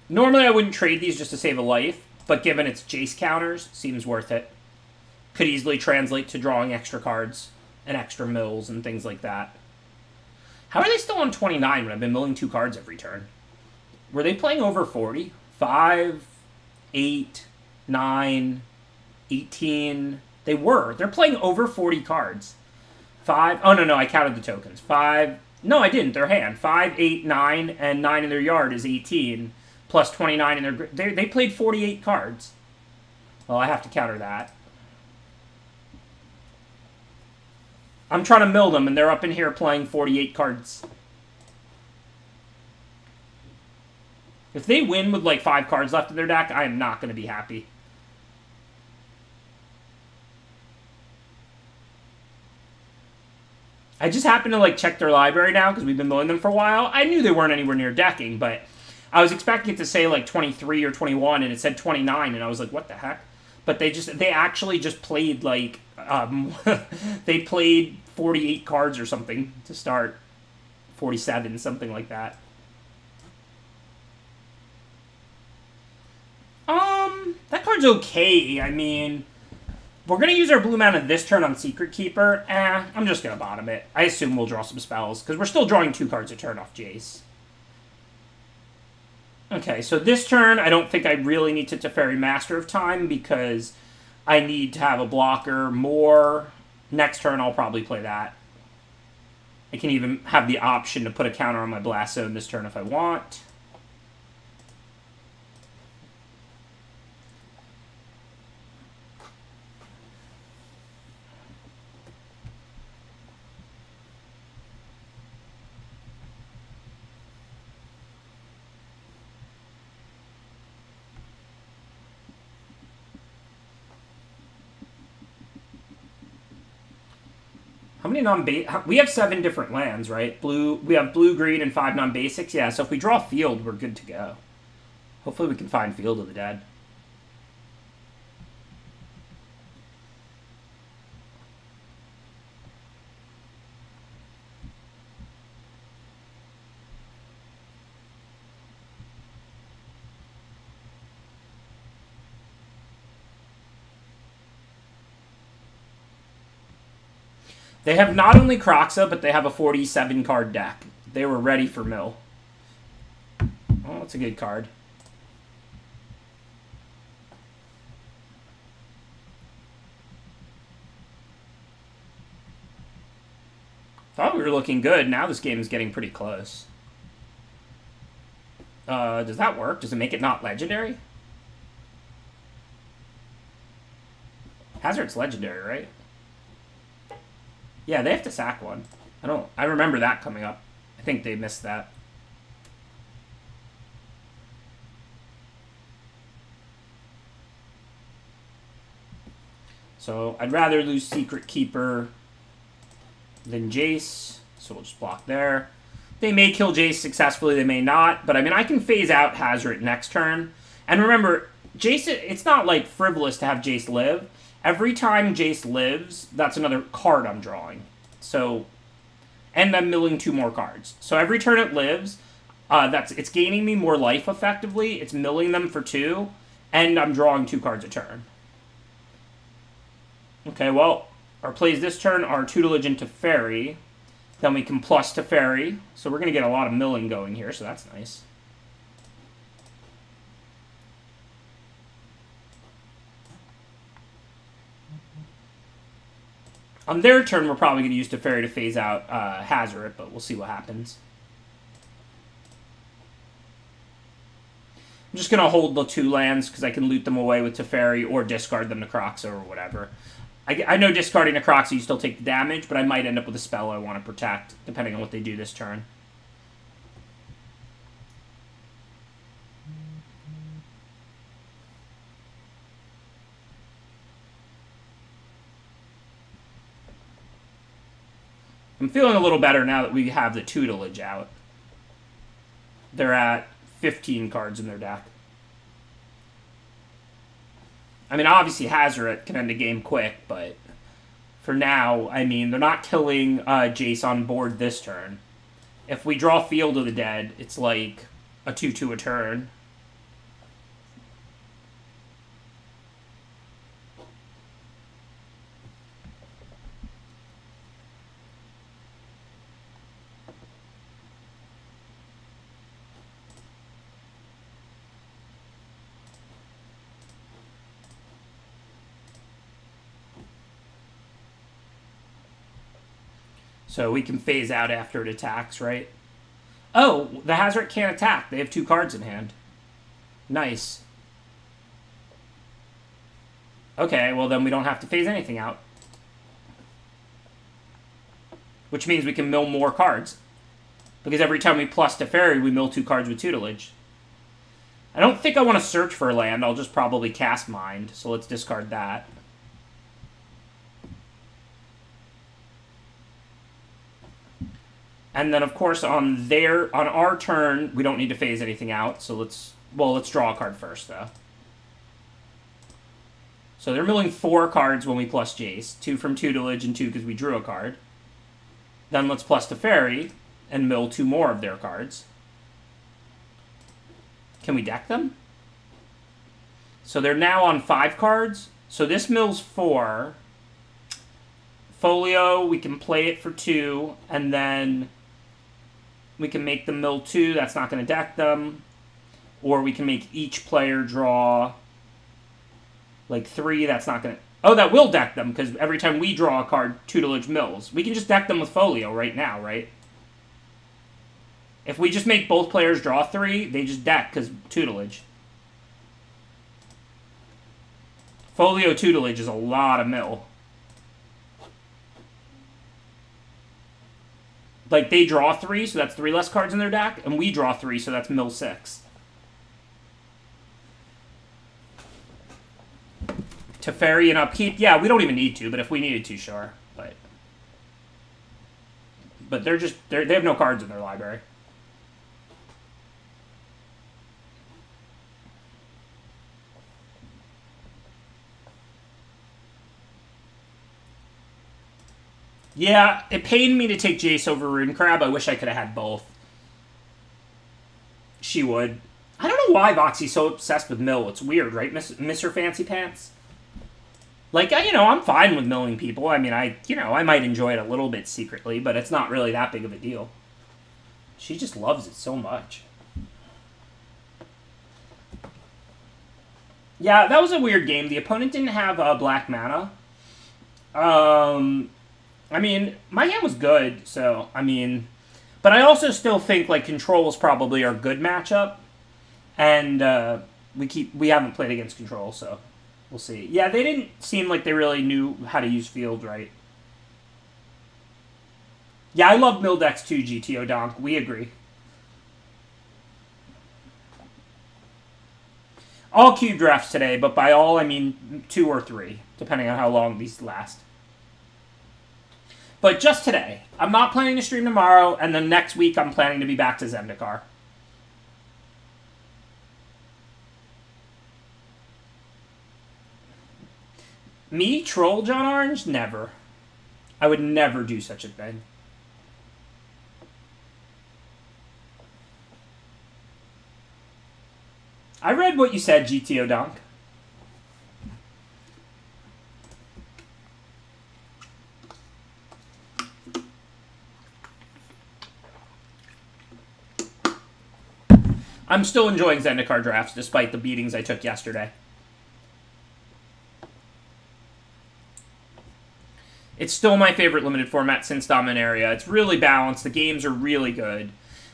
Normally I wouldn't trade these just to save a life, but given its Jace counters, seems worth it. Could easily translate to drawing extra cards and extra mills and things like that. How are they still on 29 when I've been milling 2 cards every turn? Were they playing over 40? 5, 8, 9, 18. They were. They're playing over 40 cards. 5. Oh, no, I counted the tokens. 5. No, I didn't. Their hand. 5, 8, 9, and 9 in their yard is 18. Plus 29 in their... They played 48 cards. Well, I have to counter that. I'm trying to mill them, and they're up in here playing 48 cards. If they win with, like, 5 cards left in their deck, I am not going to be happy. I just happened to, like, check their library now, because we've been milling them for a while. I knew they weren't anywhere near decking, but... I was expecting it to say, like, 23 or 21, and it said 29, and I was like, what the heck? But they actually just played, like, they played 48 cards or something to start. 47, something like that. That card's okay. I mean, we're going to use our blue mana this turn on Secret Keeper. I'm just going to bottom it. I assume we'll draw some spells, because we're still drawing 2 cards a turn off Jace. Okay, so this turn, I don't think I really need to Teferi Master of Time because I need to have a blocker more. Next turn, I'll probably play that. I can even have the option to put a counter on my Blast Zone this turn if I want. How many non-basic? We have 7 different lands, right? We have blue, green, and 5 non-basics. Yeah, so if we draw Field, we're good to go. Hopefully we can find Field of the Dead. They have not only Kroxa, but they have a 47-card deck. They were ready for mill. Oh, that's a good card. Thought we were looking good. Now this game is getting pretty close. Does that work? Does it make it not legendary? Hazard's legendary, right? Yeah, they have to sack one. I remember that coming up. I think they missed that. So I'd rather lose Secret Keeper than Jace. So we'll just block there. They may kill Jace successfully, they may not. But I mean, I can phase out Hazard next turn. And remember, Jace, it's not like frivolous to have Jace live. Every time Jace lives, that's another card I'm drawing. So, and I'm milling 2 more cards. So every turn it lives, it's gaining me more life effectively. It's milling them for 2, and I'm drawing 2 cards a turn. Okay, well, our plays this turn are tutelage into Fairy. Then we can plus to Fairy. So we're going to get a lot of milling going here, so that's nice. On their turn, we're probably going to use Teferi to phase out Hazoret, but we'll see what happens. I'm just going to hold the 2 lands because I can loot them away with Teferi or discard them to Croxa or whatever. I know discarding to Croxa, you still take the damage, but I might end up with a spell I want to protect, depending on what they do this turn. I'm feeling a little better now that we have the tutelage out. They're at 15 cards in their deck. I mean, obviously Hazoret can end the game quick, but for now, I mean, they're not killing Jace on board this turn. If we draw Field of the Dead, it's like a 2/2 a turn. So we can phase out after it attacks, right? Oh, the Hazoret can't attack. They have 2 cards in hand. Nice. Okay, well then we don't have to phase anything out. Which means we can mill more cards. Because every time we plus Teferi, we mill 2 cards with tutelage. I don't think I want to search for a land. I'll just probably cast Mind. So let's discard that. And then, of course, on our turn, we don't need to phase anything out. So let's draw a card first, though. So they're milling 4 cards when we plus Jace. 2 from tutelage and 2 because we drew a card. Then let's plus Teferi and mill 2 more of their cards. Can we deck them? So they're now on 5 cards. So this mills 4. Folio, we can play it for 2, and then we can make them mill 2. That's not going to deck them. Or we can make each player draw like 3. That's not going to... Oh, that will deck them, because every time we draw a card, tutelage mills. We can just deck them with Folio right now, right? If we just make both players draw 3, they just deck, because tutelage. Folio tutelage is a lot of mill. Like, they draw 3, so that's 3 less cards in their deck, and we draw 3, so that's mill 6. Teferi and upkeep, yeah, we don't even need to, but if we needed to, sure. But they have no cards in their library. Yeah, it pained me to take Jace over Rune Crab. I wish I could have had both. She would. I don't know why Voxy's so obsessed with mill. It's weird, right, Miss Her Fancy Pants? Like, you know, I'm fine with milling people. I mean, I might enjoy it a little bit secretly, but it's not really that big of a deal. She just loves it so much. Yeah, that was a weird game. The opponent didn't have black mana. I mean, my hand was good, so, I mean... But I also still think, like, Control is probably our good matchup. And we haven't played against Control, so we'll see. Yeah, they didn't seem like they really knew how to use Field right. Yeah, I love Mildex too, GTO Donk. We agree. All cube drafts today, but by all, I mean 2 or 3, depending on how long these last. But just today. I'm not planning to stream tomorrow, and then next week I'm planning to be back to Zendikar. Me, troll John Orange? Never. I would never do such a thing. I read what you said, GTO Donk. I'm still enjoying Zendikar drafts despite the beatings I took yesterday. It's still my favorite limited format since Dominaria. It's really balanced. The games are really good.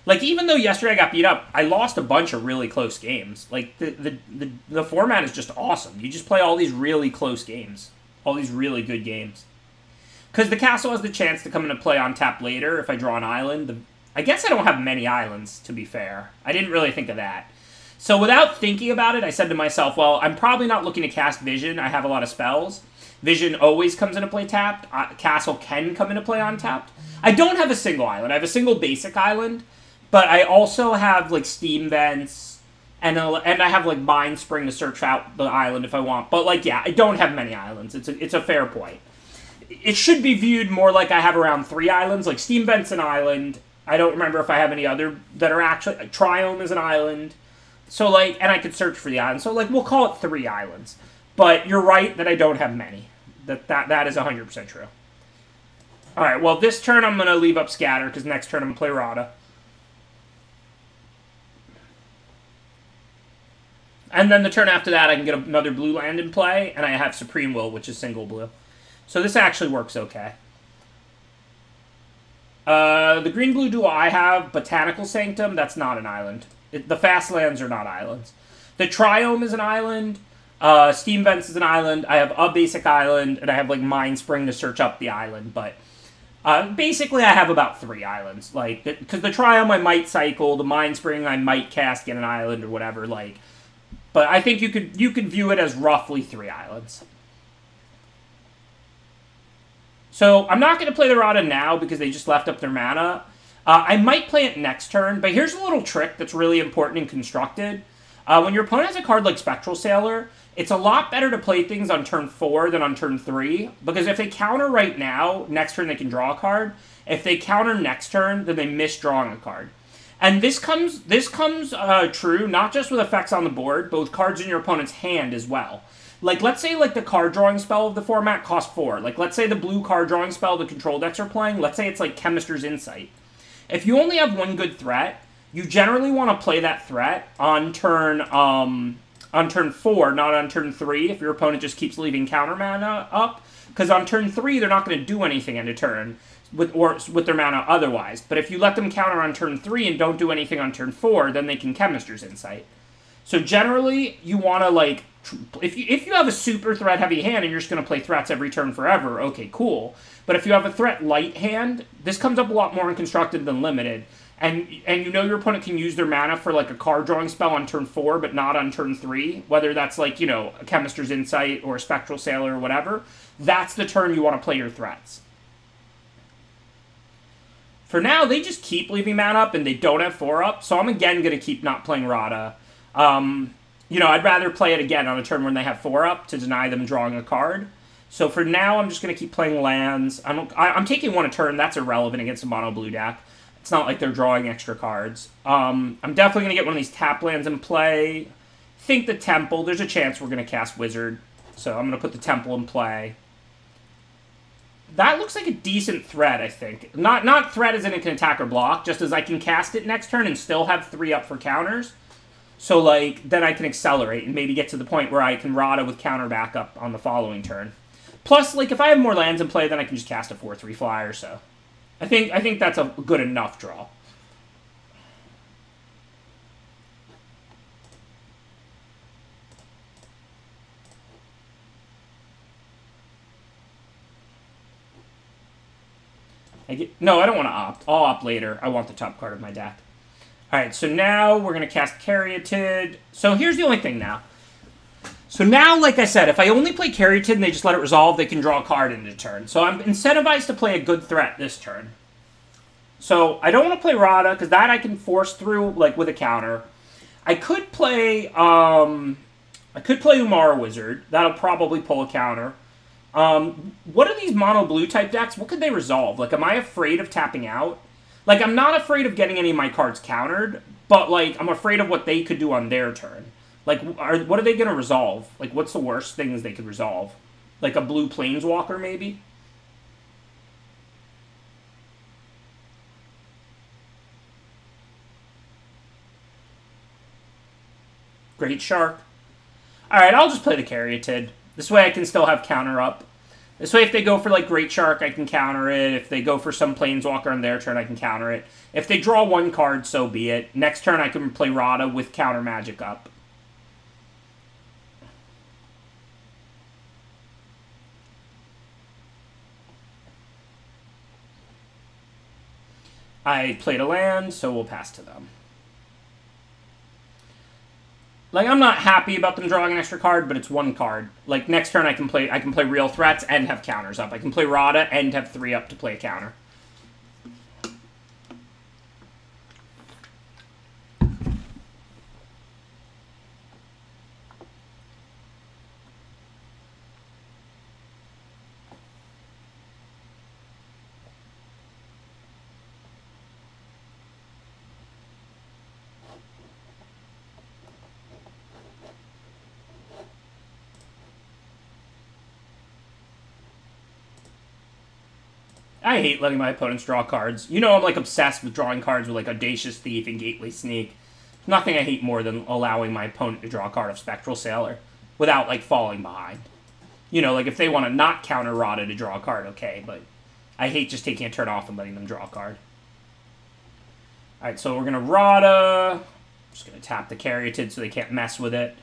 Like, even though yesterday I got beat up, I lost a bunch of really close games. Like, the format is just awesome. You just play all these really close games. All these really good games. Because the castle has the chance to come into play on tap later if I draw an island. I guess I don't have many islands, to be fair. I didn't really think of that. So without thinking about it, I said to myself, well, I'm probably not looking to cast Vision. I have a lot of spells. Vision always comes into play tapped. Castle can come into play untapped. I don't have a single island. I have a single basic island. But I also have, like, steam vents, and I have, like, Mind Spring to search out the island if I want. But, like, yeah, I don't have many islands. It's a fair point. It should be viewed more like I have around 3 islands. Like, steam vent's an island. I don't remember if I have any other that are actually... Triome is an island. So, like, and I could search for the island. So, like, we'll call it 3 islands. But you're right that I don't have many. That is 100% true. Alright, well, this turn I'm going to leave up Scatter, because next turn I'm going to play Rada. And then the turn after that, I can get another blue land in play, and I have Supreme Will, which is single blue. So this actually works okay. The green-blue duo I have, Botanical Sanctum, that's not an island. The fast lands are not islands. The Triome is an island. Steam Vents is an island. I have a basic island, and I have, like, Mind Spring to search up the island. But basically, I have about 3 islands. Like, because the Triome I might cycle, the Mind Spring I might cast, get an island or whatever. Like, but I think you could view it as roughly 3 islands. So I'm not going to play the Rada now because they just left up their mana. I might play it next turn, but here's a little trick that's really important in Constructed. When your opponent has a card like Spectral Sailor, it's a lot better to play things on turn 4 than on turn 3, because if they counter right now, next turn they can draw a card. If they counter next turn, then they miss drawing a card. And this comes true not just with effects on the board, but with cards in your opponent's hand as well. Like, let's say, like, the card drawing spell of the format costs 4. Like, let's say the blue card drawing spell the control decks are playing, let's say it's like Chemister's Insight. If you only have 1 good threat, you generally want to play that threat on turn 4, not on turn 3, if your opponent just keeps leaving counter mana up. Because on turn 3, they're not going to do anything end of turn with their mana otherwise. But if you let them counter on turn 3 and don't do anything on turn 4, then they can Chemister's Insight. So generally, you want to, like, if you have a super threat heavy hand and you're just going to play threats every turn forever, okay, cool. But if you have a threat light hand, this comes up a lot more in Constructed than Limited. And you know your opponent can use their mana for, like, a card drawing spell on turn 4, but not on turn 3, whether that's, like, you know, a Chemister's Insight or a Spectral Sailor or whatever. That's the turn you want to play your threats. For now, they just keep leaving mana up and they don't have 4 up, so I'm again going to keep not playing Rada. You know, I'd rather play it again on a turn when they have 4 up to deny them drawing a card. So for now, I'm just going to keep playing lands. I'm taking 1 a turn. That's irrelevant against a mono blue deck. It's not like they're drawing extra cards. I'm definitely going to get one of these tap lands in play. Think the Temple. There's a chance we're going to cast Wizard. So I'm going to put the Temple in play. That looks like a decent threat, I think. Not threat as in it can attack or block, just as I can cast it next turn and still have 3 up for counters. So, like, then I can accelerate and maybe get to the point where I can Rada with counter backup on the following turn. Plus, like, if I have more lands in play, then I can just cast a 4/3 flyer, so... I think that's a good enough draw. No, I don't want to opt. I'll opt later. I want the top card of my deck. Alright, so now we're going to cast Caryatid. So here's the only thing now. So now, like I said, if I only play Caryatid and they just let it resolve, they can draw a card into turn. So I'm incentivized to play a good threat this turn. So I don't want to play Rada, because that I can force through, like, with a counter. I could play Umara Wizard. That'll probably pull a counter. What are these mono blue type decks? What could they resolve? Like, am I afraid of tapping out? Like, I'm not afraid of getting any of my cards countered, but, like, I'm afraid of what they could do on their turn. Like, what are they going to resolve? Like, what's the worst things they could resolve? Like a blue Planeswalker, maybe? Great Shark. Alright, I'll just play the Caryatid. This way I can still have counter up. This way if they go for, like, Great Shark, I can counter it. If they go for some Planeswalker on their turn, I can counter it. If they draw one card, so be it. Next turn I can play Rada with counter magic up. I played a land, so we'll pass to them. Like, I'm not happy about them drawing an extra card, but it's one card. Like, next turn I can play real threats and have counters up. I can play Rada and have 3 up to play a counter. I hate letting my opponents draw cards. You know I'm, like, obsessed with drawing cards with, like, Audacious Thief and Gateway Sneak. Nothing I hate more than allowing my opponent to draw a card of Spectral Sailor without, like, falling behind. You know, like, if they want to not counter Rada to draw a card, okay, but I hate just taking a turn off and letting them draw a card. Alright, so we're going to Rada. Just going to tap the Caryatid so they can't mess with it.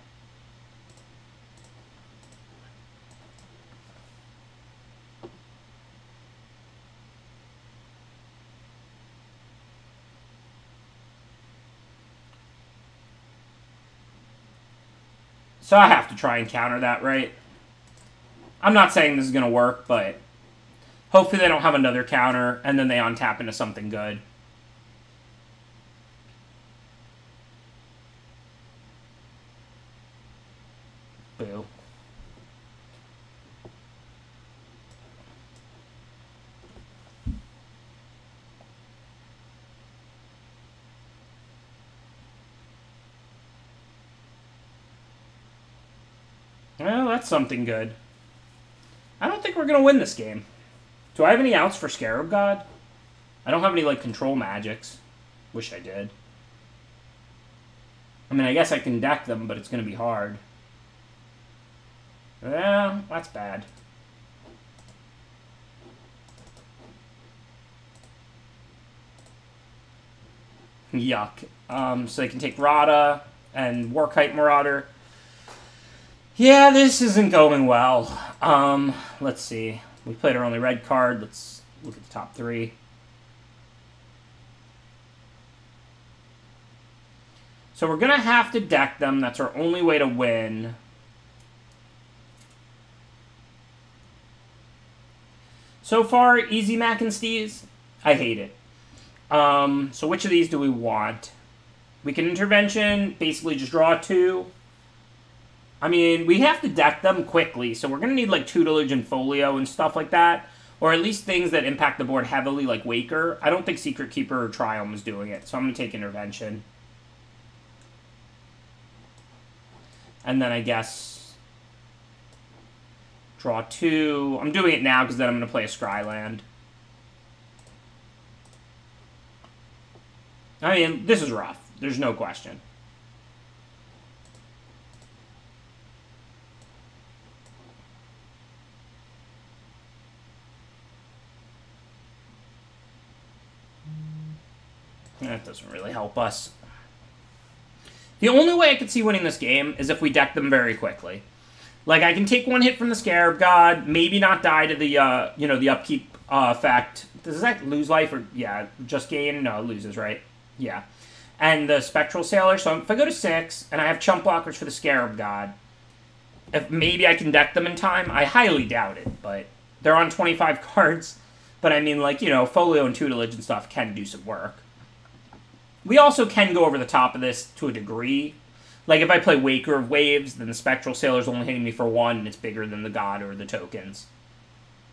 So I have to try and counter that, right? I'm not saying this is going to work, but hopefully they don't have another counter, and then they untap into something good. Boo. Well, that's something good. I don't think we're going to win this game. Do I have any outs for Scarab God? I don't have any, like, control magics. Wish I did. I mean, I guess I can deck them, but it's going to be hard. Yeah, that's bad. Yuck. So they can take Rada and Warkite Marauder. Yeah, this isn't going well. Let's see. We played our only red card. Let's look at the top 3. So we're going to have to deck them. That's our only way to win. So far, easy Mac and Steez. I hate it. So which of these do we want? We can Intervention, basically just draw 2. I mean, we have to deck them quickly, so we're going to need, like, Tutelage and Folio and stuff like that. Or at least things that impact the board heavily, like Waker. I don't think Secret Keeper or Triumph is doing it, so I'm going to take Intervention. And then I guess draw 2. I'm doing it now because then I'm going to play a Scryland. I mean, this is rough. There's no question. That doesn't really help us. The only way I could see winning this game is if we deck them very quickly. Like, I can take one hit from the Scarab God, maybe not die to the, the upkeep effect. Does that lose life or, yeah, just gain? No, it loses, right? Yeah. And the Spectral Sailor, so if I go to 6, and I have chump blockers for the Scarab God, if maybe I can deck them in time, I highly doubt it, but they're on 25 cards. But I mean, like, Folio and Tutelage and stuff can do some work. We also can go over the top of this to a degree. Like, if I play Waker of Waves, then the Spectral Sailor's only hitting me for 1, and it's bigger than the God or the tokens.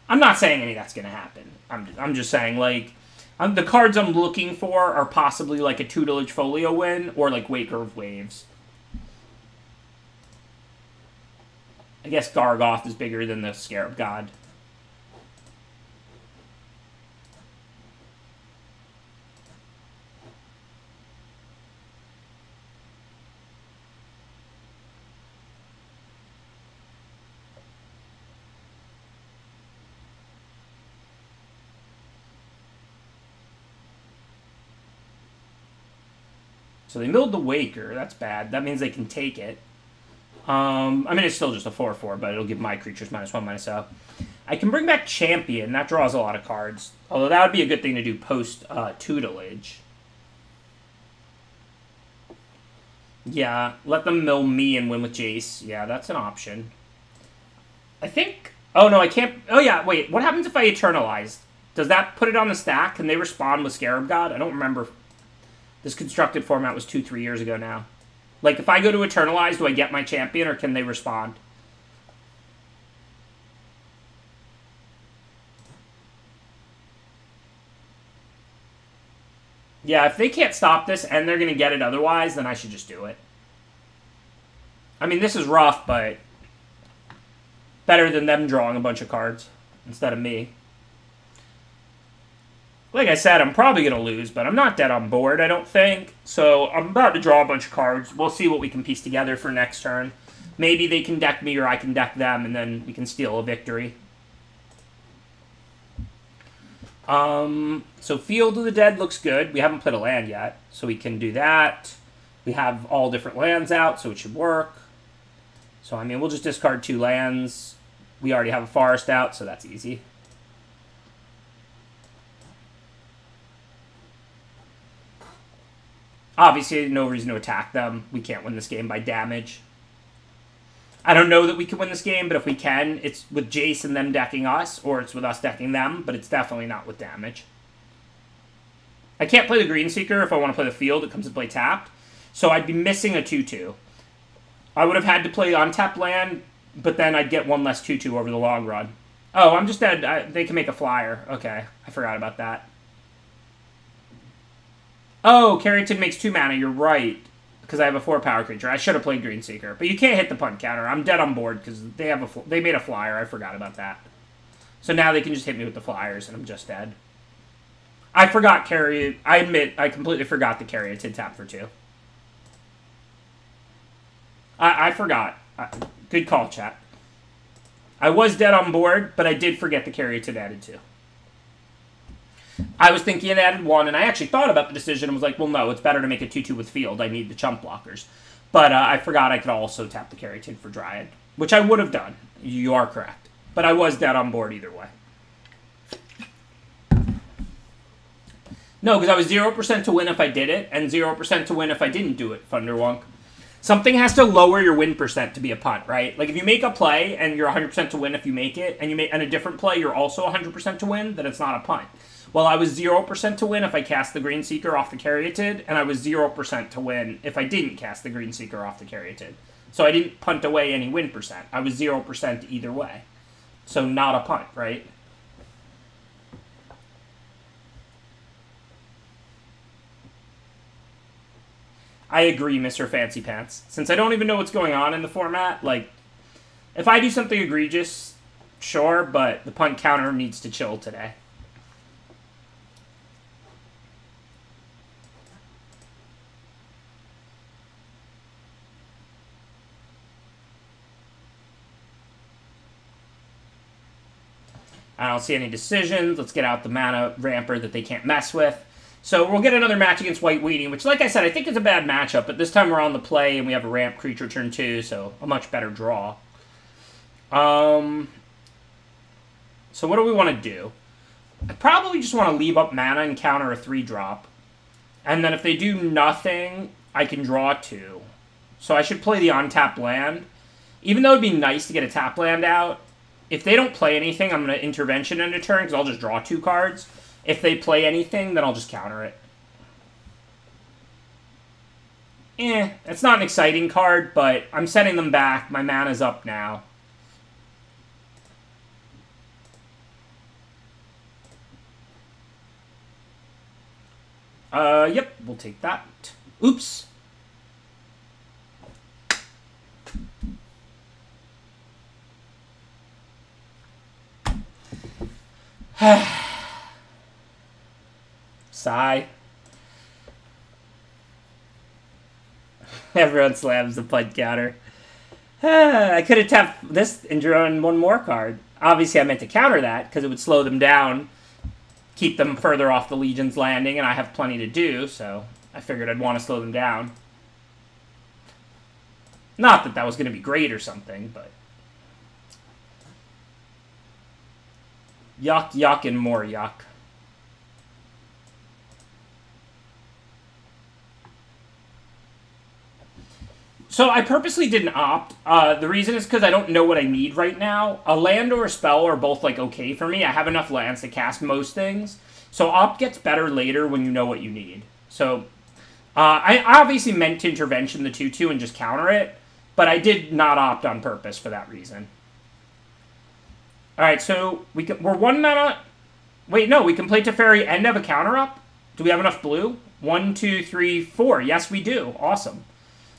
I'm not saying any of that's going to happen. I'm just saying, like, the cards I'm looking for are possibly, like, a Tutelage Folio win, or, like, Waker of Waves. I guess Gargoth is bigger than the Scarab God. So they milled the Waker. That's bad. That means they can take it. I mean, it's still just a 4/4, but it'll give my creatures -1/-0. I can bring back Champion. That draws a lot of cards. Although that would be a good thing to do post-tutelage. Yeah, let them mill me and win with Jace. Yeah, that's an option. I think... Oh, no, I can't... Oh, yeah, wait. What happens if I Eternalize? Does that put it on the stack? Can they respond with Scarab God? I don't remember... This constructed format was 2-3 years ago now. Like, if I go to Eternalize, do I get my champion, or can they respond? Yeah, if they can't stop this, and they're going to get it otherwise, then I should just do it. I mean, this is rough, but... better than them drawing a bunch of cards instead of me. Like I said, I'm probably going to lose, but I'm not dead on board, I don't think. So I'm about to draw a bunch of cards. We'll see what we can piece together for next turn. Maybe they can deck me or I can deck them, and then we can steal a victory. So Field of the Dead looks good. We haven't played a land yet, so we can do that. We have all different lands out, so it should work. So, I mean, we'll just discard 2 lands. We already have a forest out, so that's easy. Obviously, no reason to attack them. We can't win this game by damage. I don't know that we can win this game, but if we can, it's with Jace and them decking us, or it's with us decking them, but it's definitely not with damage. I can't play the Green Seeker if I want to play the field. It comes to play tapped. So I'd be missing a 2/2. I would have had to play untapped land, but then I'd get 1 less 2/2 over the long run. Oh, I'm just dead. They can make a flyer. Okay, I forgot about that. Oh, Carrington makes 2 mana. You're right. Because I have a 4-power creature. I should have played Green Seeker. But you can't hit the punt counter. I'm dead on board because they made a flyer. I forgot about that. So now they can just hit me with the flyers and I'm just dead. I forgot Carry... I admit, I completely forgot the Carrington tap for 2. I forgot. Good call, chat. I was dead on board, but I did forget the Carrington added 2. I was thinking it added 1, and I actually thought about the decision and was like, well, no, it's better to make a 2/2 with field. I need the chump blockers. But I forgot I could also tap the Carrington for Dryad, which I would have done. You are correct. But I was dead on board either way. No, because I was 0% to win if I did it, and 0% to win if I didn't do it, Thunderwonk. Something has to lower your win percent to be a punt, right? Like, if you make a play, and you're 100% to win if you make it, and a different play, you're also 100% to win, then it's not a punt. Well, I was 0% to win if I cast the Green Seeker off the Caryatid, and I was 0% to win if I didn't cast the Green Seeker off the Caryatid. So I didn't punt away any win percent. I was 0% either way. So not a punt, right? I agree, Mr. Fancy Pants. Since I don't even know what's going on in the format, like, if I do something egregious, sure, but the punt counter needs to chill today. I don't see any decisions. Let's get out the mana ramper that they can't mess with. So we'll get another match against White Waiting, which, like I said, I think is a bad matchup. But this time we're on the play, and we have a ramp creature turn 2, so a much better draw. So what do we want to do? I probably just want to leave up mana and counter a 3-drop. And then if they do nothing, I can draw 2. So I should play the untapped land. Even though it'd be nice to get a tap land out, if they don't play anything, I'm going to intervention in a turn, because I'll just draw 2 cards. If they play anything, then I'll just counter it. It's not an exciting card, but I'm sending them back. My mana's up now. Yep, we'll take that. Oops. Sigh. Everyone slams the punt counter. I could have tapped this and drawn 1 more card. Obviously, I meant to counter that, because it would slow them down, keep them further off the Legion's landing, and I have plenty to do, so I figured I'd want to slow them down. Not that that was going to be great or something, but... Yuck, yuck, and more yuck. So I purposely didn't opt. The reason is because I don't know what I need right now. A land or a spell are both, like, okay for me. I have enough lands to cast most things. So opt gets better later when you know what you need. So I obviously meant to intervention the 2/2 and just counter it. But I did not opt on purpose for that reason. Alright, so we're 1 mana... Wait, no, we can play Teferi and have a counter up? Do we have enough blue? 1, 2, 3, 4. Yes, we do. Awesome.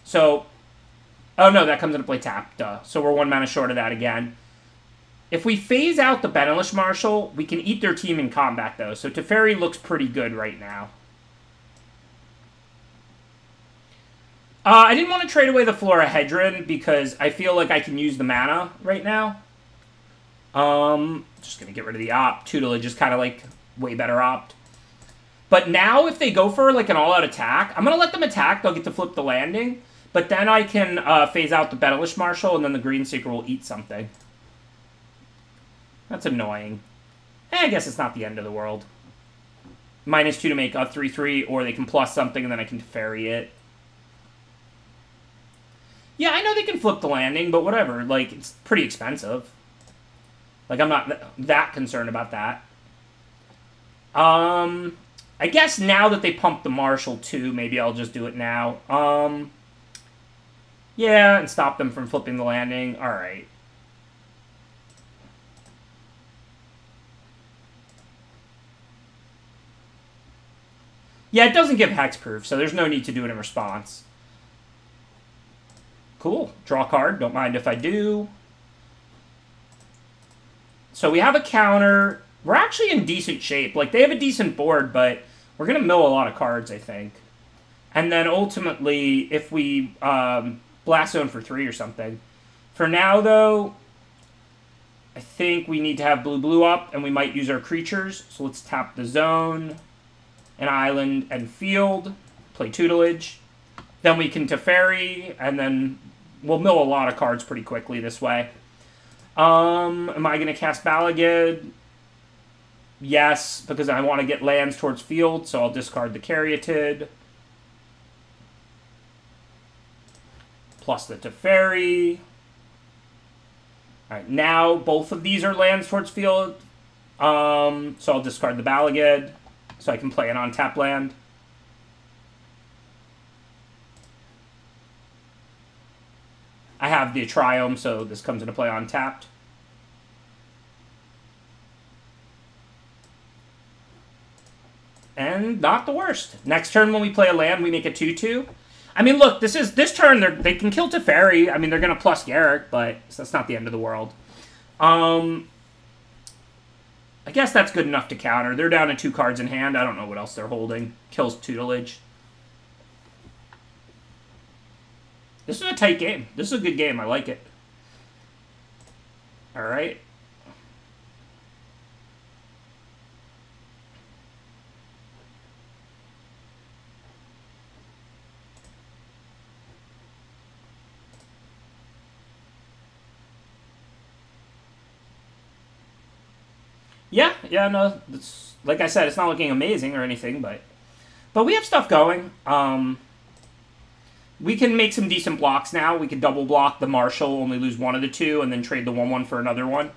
So... Oh, no, that comes into play tap. Duh. So we're 1 mana short of that again. If we phase out the Benelish Marshal, we can eat their team in combat, though. So Teferi looks pretty good right now. I didn't want to trade away the Florahedron because I feel like I can use the mana right now. Just going to get rid of the opt. Tutelage is kind of like way better opt. But now if they go for like an all-out attack, I'm going to let them attack. They'll get to flip the landing. But then I can phase out the Benelish Marshal, and then the Greenseeker will eat something. That's annoying. I guess it's not the end of the world. -2 to make a 3/3, or they can plus something, and then I can ferry it. Yeah, I know they can flip the landing, but whatever. Like, it's pretty expensive. Like, I'm not that concerned about that. I guess now that they pumped the Marshal, too, maybe I'll just do it now. Yeah, and stop them from flipping the landing. Alright. Yeah, it doesn't give hexproof, so there's no need to do it in response. Cool. Draw a card. Don't mind if I do. So we have a counter. We're actually in decent shape. Like, they have a decent board, but we're going to mill a lot of cards, I think. And then ultimately, if we blast zone for 3 or something. For now, though, I think we need to have blue up, and we might use our creatures. So let's tap the zone, an island, and field. Play Tutelage. Then we can Teferi, and then we'll mill a lot of cards pretty quickly this way. Am I going to cast Balagid? Yes, because I want to get lands towards field, so I'll discard the Caryatid. Plus the Teferi. Alright, now both of these are lands towards field. So I'll discard the Balagid, so I can play an on-tap land. I have the Triome, so this comes into play untapped. And not the worst. Next turn when we play a land, we make a 2/2. I mean, look, this turn, they can kill Teferi. I mean, they're going to plus Garruk, but that's not the end of the world. I guess that's good enough to counter. They're down to 2 cards in hand. I don't know what else they're holding. Kills Tutelage. This is a tight game. This is a good game. I like it. All right. Yeah, no, it's, like I said, it's not looking amazing or anything, but we have stuff going. We can make some decent blocks now. We could double block the Marshall, only lose one of the two, and then trade the 1/1 for another one.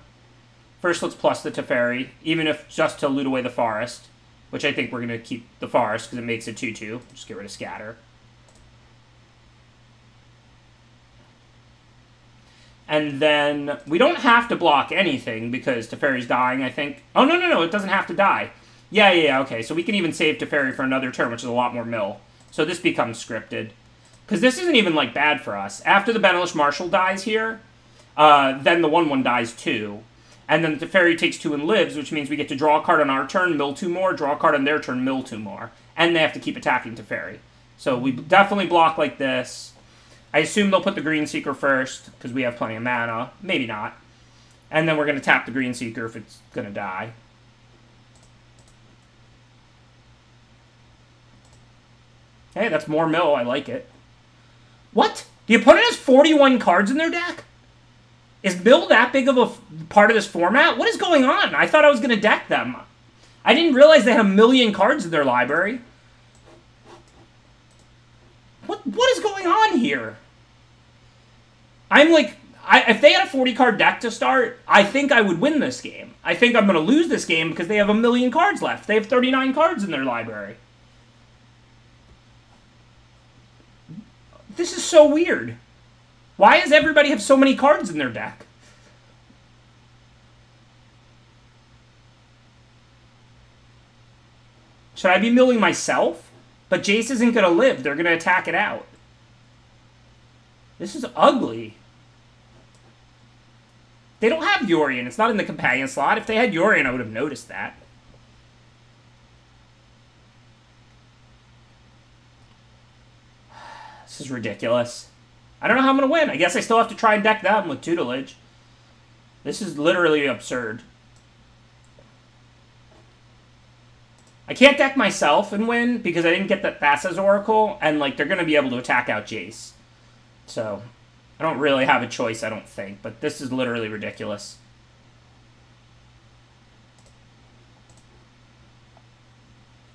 First, let's plus the Teferi, even if just to loot away the Forest, which I think we're going to keep the Forest because it makes it 2/2. Just get rid of Scatter. And then we don't have to block anything because Teferi's dying, I think. Oh, no, it doesn't have to die. Yeah, okay. So we can even save Teferi for another turn, which is a lot more mill. So this becomes scripted. Because this isn't even, like, bad for us. After the Benelish Marshal dies here, then the 1/1 dies too. And then the Teferi takes 2 and lives, which means we get to draw a card on our turn, mill 2 more, draw a card on their turn, mill 2 more. And they have to keep attacking Teferi. So we definitely block like this. I assume they'll put the Green Seeker first, because we have plenty of mana. Maybe not. And then we're going to tap the Green Seeker if it's going to die. Hey, that's more mill. I like it. What? The opponent has 41 cards in their deck? Is mill that big of a part of this format? What is going on? I thought I was going to deck them. I didn't realize they had 1,000,000 cards in their library. What is going on here? I'm like, if they had a 40-card deck to start, I think I would win this game. I think I'm going to lose this game because they have 1,000,000 cards left. They have 39 cards in their library. This is so weird. Why does everybody have so many cards in their deck? Should I be milling myself? But Jace isn't going to live. They're going to attack it out. This is ugly. They don't have Yorion. It's not in the companion slot. If they had Yorion, I would have noticed that. This is ridiculous. I don't know how I'm going to win. I guess I still have to try and deck them with tutelage. This is literally absurd. I can't deck myself and win because I didn't get that Thassa's Oracle, and like they're going to be able to attack out Jace. So, I don't really have a choice, I don't think, but this is literally ridiculous.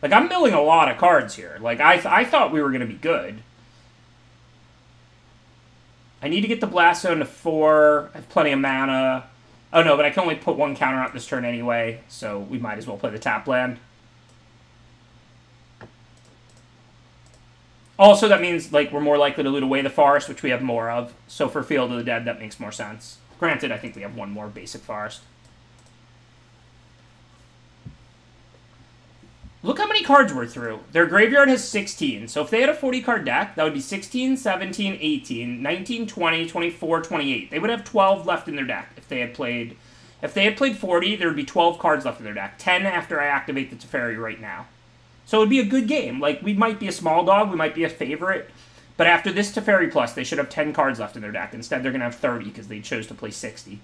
Like, I'm milling a lot of cards here. Like, I thought we were going to be good. I need to get the Blast Zone to 4. I have plenty of mana. Oh, no, but I can only put 1 counter out this turn anyway, so we might as well play the tap land. Also, that means, like, we're more likely to loot away the Forest, which we have more of. So for Field of the Dead, that makes more sense. Granted, I think we have 1 more basic Forest. Look how many cards we're through. Their graveyard has 16. So if they had a 40-card deck, that would be 16, 17, 18, 19, 20, 24, 28. They would have 12 left in their deck if they had played... If they had played 40, there would be 12 cards left in their deck. 10 after I activate the Teferi right now. So it would be a good game. Like, we might be a small dog, we might be a favorite, but after this Teferi Plus, they should have 10 cards left in their deck. Instead, they're going to have 30 because they chose to play 60.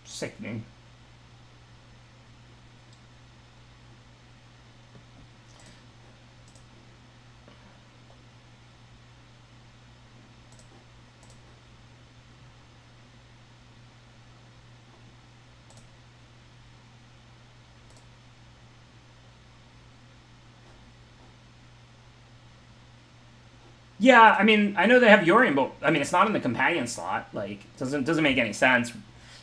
Sickening. Yeah, I mean, I know they have Yorion, but I mean, it's not in the companion slot. Like, doesn't make any sense.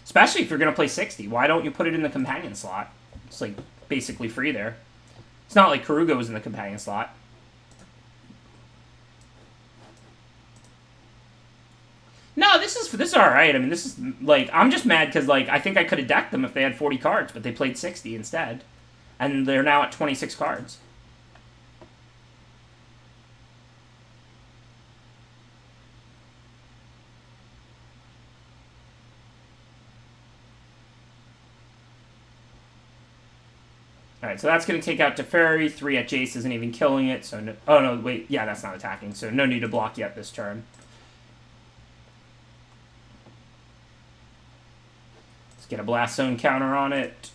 Especially if you're gonna play 60. Why don't you put it in the companion slot? It's like basically free there. It's not like Karuga was in the companion slot. No, this is all right. I mean, this is like I'm just mad because like I think I could have decked them if they had 40 cards, but they played 60 instead, and they're now at 26 cards. Alright, so that's going to take out Teferi. 3 at Jace isn't even killing it, so no... Oh, no, wait. Yeah, that's not attacking, so no need to block yet this turn. Let's get a Blast Zone counter on it.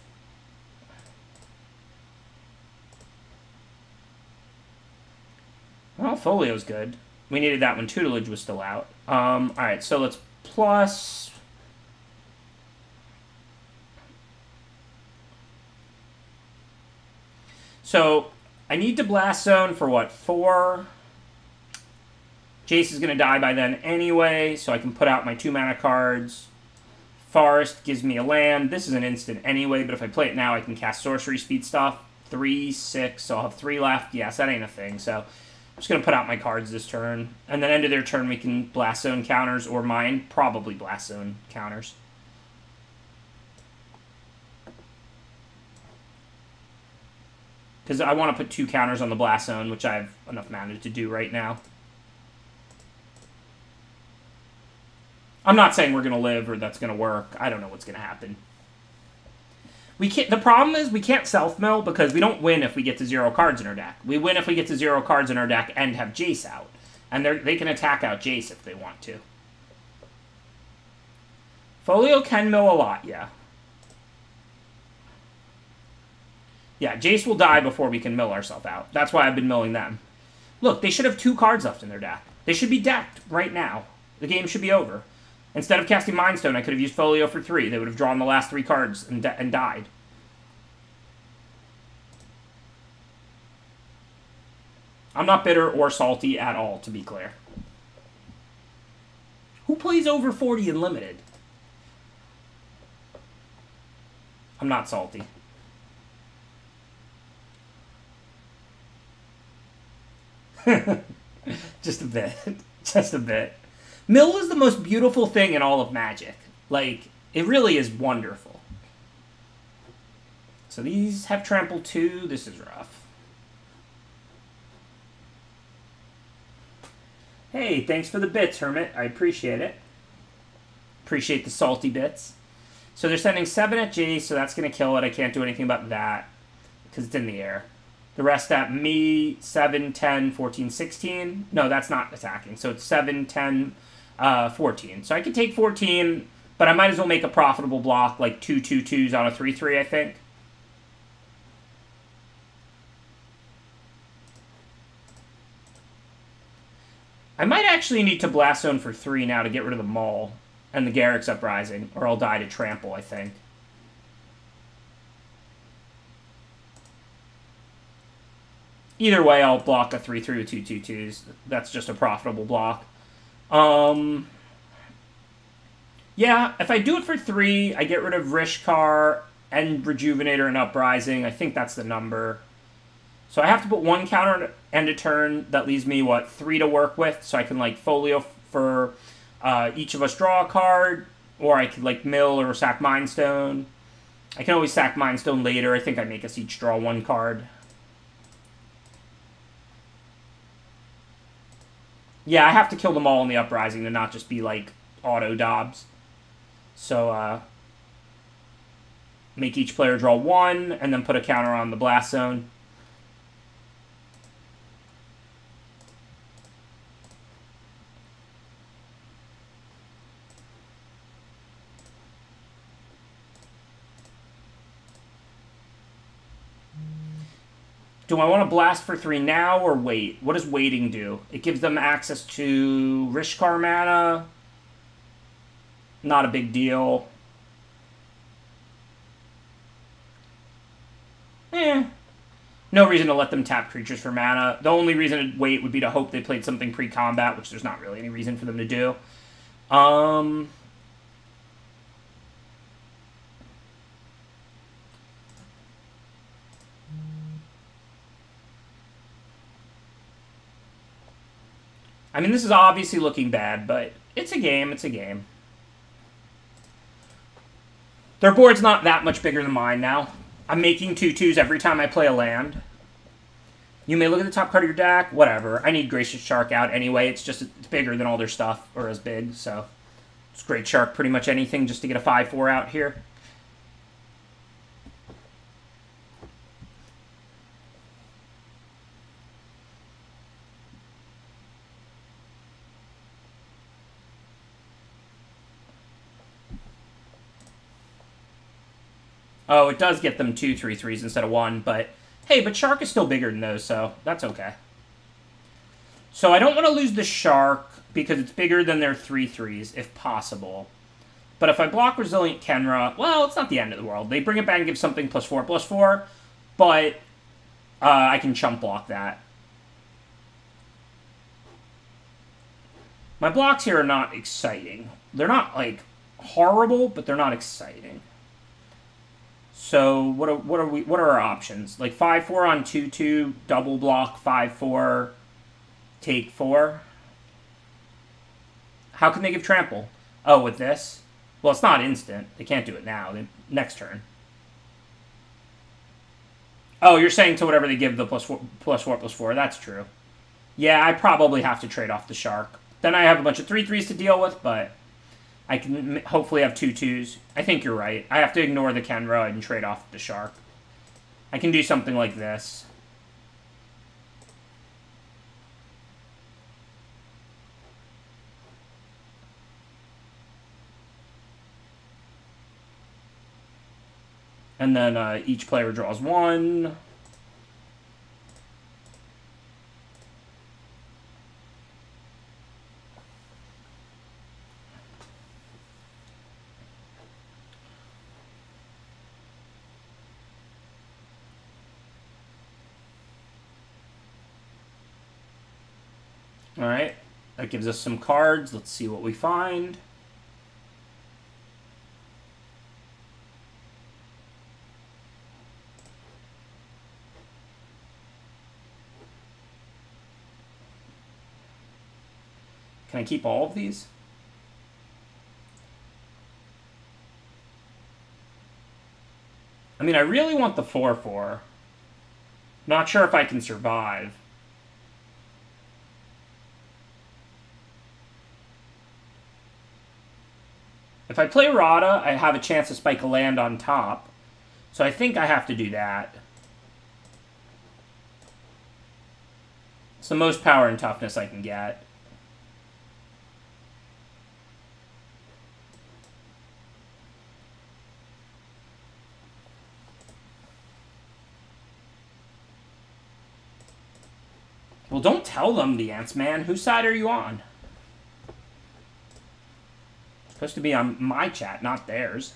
Well, Folio's good. We needed that when Tutelage was still out. Alright, so let's plus... So, I need to Blast Zone for what, 4? Jace is going to die by then anyway, so I can put out my 2 mana cards. Forest gives me a land. This is an instant anyway, but if I play it now, I can cast sorcery speed stuff. 3, 6, so I'll have 3 left. Yes, that ain't a thing, so I'm just going to put out my cards this turn. And then end of their turn, we can Blast Zone counters, or mine, probably Blast Zone counters. Because I want to put 2 counters on the Blast Zone, which I have enough mana to do right now. I'm not saying we're going to live or that's going to work. I don't know what's going to happen. We can't. The problem is we can't self-mill because we don't win if we get to 0 cards in our deck. We win if we get to 0 cards in our deck and have Jace out. And they can attack out Jace if they want to. Folio can mill a lot, yeah. Yeah, Jace will die before we can mill ourselves out. That's why I've been milling them. Look, they should have 2 cards left in their deck. They should be decked right now. The game should be over. Instead of casting Mind Stone, I could have used Folio for 3. They would have drawn the last 3 cards and died. I'm not bitter or salty at all, to be clear. Who plays over 40 in Limited? I'm not salty. Just a bit. Just a bit. Mill is the most beautiful thing in all of Magic. Like, it really is wonderful. So these have trample 2. This is rough. Hey, thanks for the bits, Hermit. I appreciate it. Appreciate the salty bits. So they're sending 7 at Jace, so that's going to kill it. I can't do anything about that because it's in the air. The rest at me, 7, 10, 14, 16. No, that's not attacking. So it's 7, 10, 14. So I could take 14, but I might as well make a profitable block, like 2 2/2s on a 3/3, I think. I might actually need to Blast Zone for 3 now to get rid of the Maul and the Garruk's Uprising, or I'll die to trample, I think. Either way, I'll block a 3/3 with 2 2/2s. That's just a profitable block. Yeah, if I do it for 3, I get rid of Rishkar and Rejuvenator and Uprising. I think that's the number. So I have to put 1 counter end a turn. That leaves me, what, 3 to work with? So I can, like, Folio for each of us draw a card. Or I could, like, mill or sack Mind Stone. I can always sack Mind Stone later. I think I make us each draw 1 card. Yeah, I have to kill them all in the Uprising to not just be, like, auto-dobs. So, make each player draw 1, and then put a counter on the Blast Zone. Do I want to blast for 3 now or wait? What does waiting do? It gives them access to Rishkar mana. Not a big deal. No reason to let them tap creatures for mana. The only reason to wait would be to hope they played something pre-combat, which there's not really any reason for them to do. I mean, this is obviously looking bad, but it's a game. It's a game. Their board's not that much bigger than mine now. I'm making 2/2s every time I play a land. You may look at the top card of your deck. Whatever. I need Gracious Shark out anyway. It's just it's bigger than all their stuff, or as big, so it's Great Shark pretty much anything just to get a 5/4 out here. Oh, it does get them 2 3/3s instead of 1, but hey, but Shark is still bigger than those, so that's okay. So I don't want to lose the Shark because it's bigger than their 3/3s, if possible. But if I block Resilient Kenra, well, it's not the end of the world. They bring it back and give something +4/+4, but I can chump block that. My blocks here are not exciting. They're not, like, horrible, but they're not exciting. So what are our options? Like 5-4 on 2-2, double block 5-4, take 4. How can they give trample? Oh, with this? Well, it's not instant. They can't do it now. Next turn. Oh, you're saying to whatever they give the +4/+4. That's true. Yeah, I probably have to trade off the shark. Then I have a bunch of 3/3s to deal with, but I can hopefully have 2/2s. I think you're right. I have to ignore the Kenra and trade off the shark. I can do something like this. And then each player draws 1. Alright, that gives us some cards. Let's see what we find. Can I keep all of these? I mean, I really want the 4/4. Not sure if I can survive. If I play Rada, I have a chance to spike a land on top. So I think I have to do that. It's the most power and toughness I can get. Well, don't tell them, the ants, man. Whose side are you on? It's supposed to be on my chat, not theirs.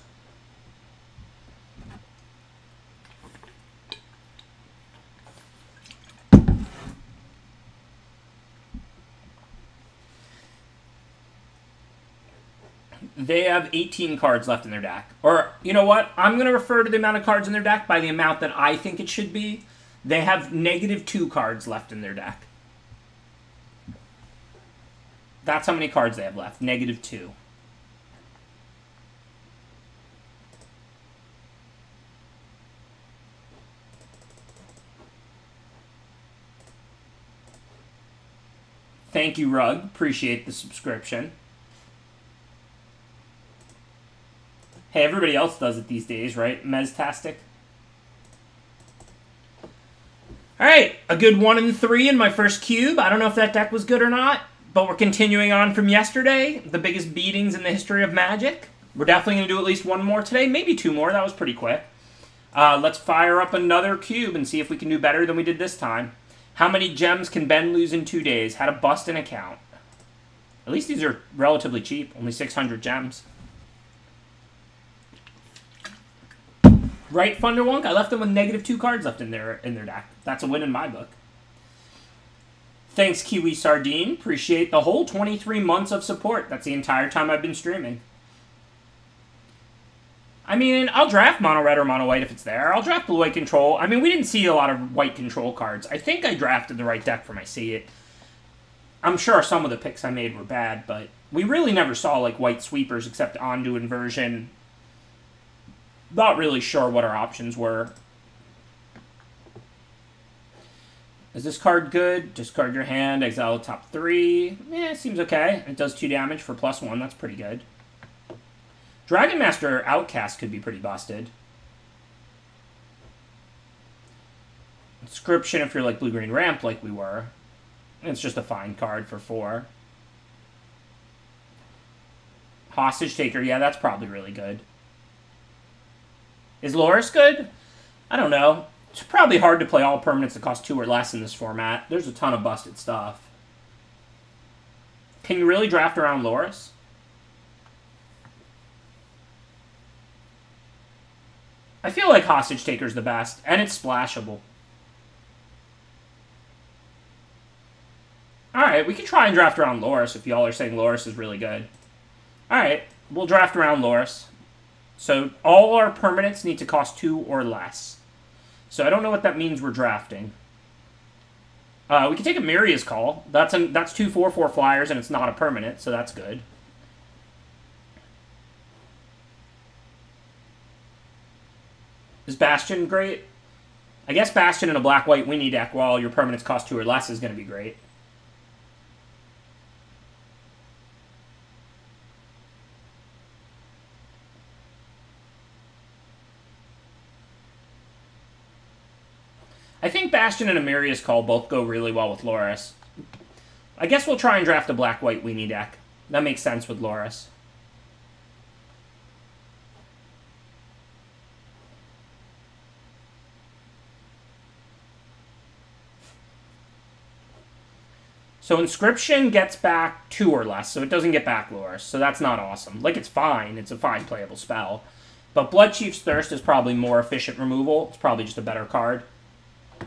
They have 18 cards left in their deck. Or, you know what? I'm going to refer to the amount of cards in their deck by the amount that I think it should be. They have -2 cards left in their deck. That's how many cards they have left. -2. Thank you, Rug. Appreciate the subscription. Hey, everybody else does it these days, right? Meztastic. Alright, a good 1 and 3 in my first cube. I don't know if that deck was good or not, but we're continuing on from yesterday. The biggest beatings in the history of Magic. We're definitely going to do at least 1 more today, maybe 2 more. That was pretty quick. Let's fire up another cube and see if we can do better than we did this time. How many gems can Ben lose in 2 days? How to bust an account. At least these are relatively cheap, only 600 gems. Right, Thunderwonk? I left them with -2 cards left in their deck. That's a win in my book. Thanks, Kiwi Sardine. Appreciate the whole 23 months of support. That's the entire time I've been streaming. I mean, I'll draft Mono Red or Mono White if it's there. I'll draft Blue White Control. I mean, we didn't see a lot of White Control cards. I think I drafted the right deck for my see it. I'm sure some of the picks I made were bad, but we really never saw, like, White Sweepers except Ondu Inversion. Not really sure what our options were. Is this card good? Discard your hand, exile the top 3. Eh, seems okay. It does 2 damage for +1. That's pretty good. Dragon Master Outcast could be pretty busted. Inscription if you're like Blue-Green Ramp like we were. It's just a fine card for 4. Hostage Taker, yeah, that's probably really good. Is Loris good? I don't know. It's probably hard to play all permanents that cost 2 or less in this format. There's a ton of busted stuff. Can you really draft around Loris? I feel like Hostage Taker's the best, and it's splashable. Alright, we can try and draft around Loris if y'all are saying Loris is really good. Alright, we'll draft around Loris. So all our permanents need to cost 2 or less. So I don't know what that means we're drafting. We can take a Miria's Call. That's 2 4/4 flyers, and it's not a permanent, so that's good. Is Bastion great? I guess Bastion in a black-white Winnie deck while your permanents cost 2 or less is going to be great. I think Bastion and Amiria's Call both go really well with Loris. I guess we'll try and draft a black-white Weenie deck. That makes sense with Loris. So Inscription gets back 2 or less, so it doesn't get back Loris, so that's not awesome. Like, it's fine. It's a fine playable spell. But Bloodchief's Thirst is probably more efficient removal. It's probably just a better card.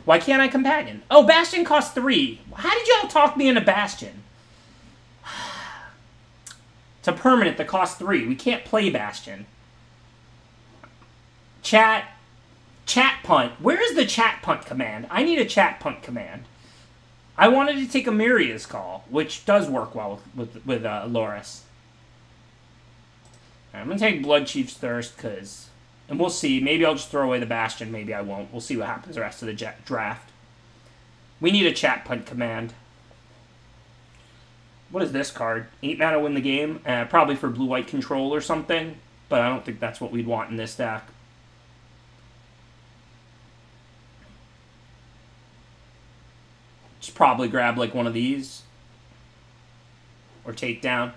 Why can't I Companion? Oh, Bastion costs 3. How did y'all talk me into Bastion? It's a permanent that costs 3. We can't play Bastion. Chat punt. Where is the chat punt command? I need a chat punt command. I wanted to take Amiria's Call, which does work well with Loris. Right, I'm going to take Bloodchief's Thirst, because... And we'll see. Maybe I'll just throw away the Bastion. Maybe I won't. We'll see what happens the rest of the draft. We need a chat punt command. What is this card? 8 mana win the game. Probably for blue-white control or something. But I don't think that's what we'd want in this deck. Just probably grab like one of these. Or Takedown.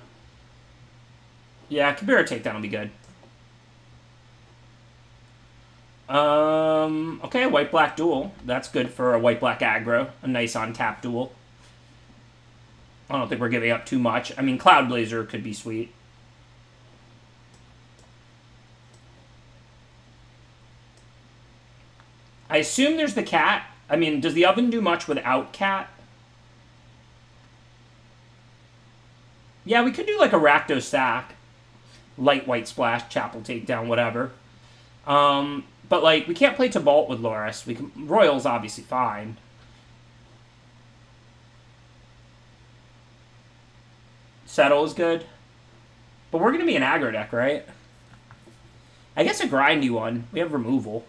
Yeah, Kabira Takedown will be good. Okay, white-black duel. That's good for a white-black aggro. A nice on-tap duel. I don't think we're giving up too much. I mean, Cloud Blazer could be sweet. I assume there's the cat. I mean, does the oven do much without cat? Yeah, we could do like a Rakdos Sack. Light White Splash, Chapel Takedown, whatever. But, like, we can't play Tibalt with Loris. Royal's obviously fine. Settle is good. But we're going to be an aggro deck, right? I guess a grindy one. We have removal.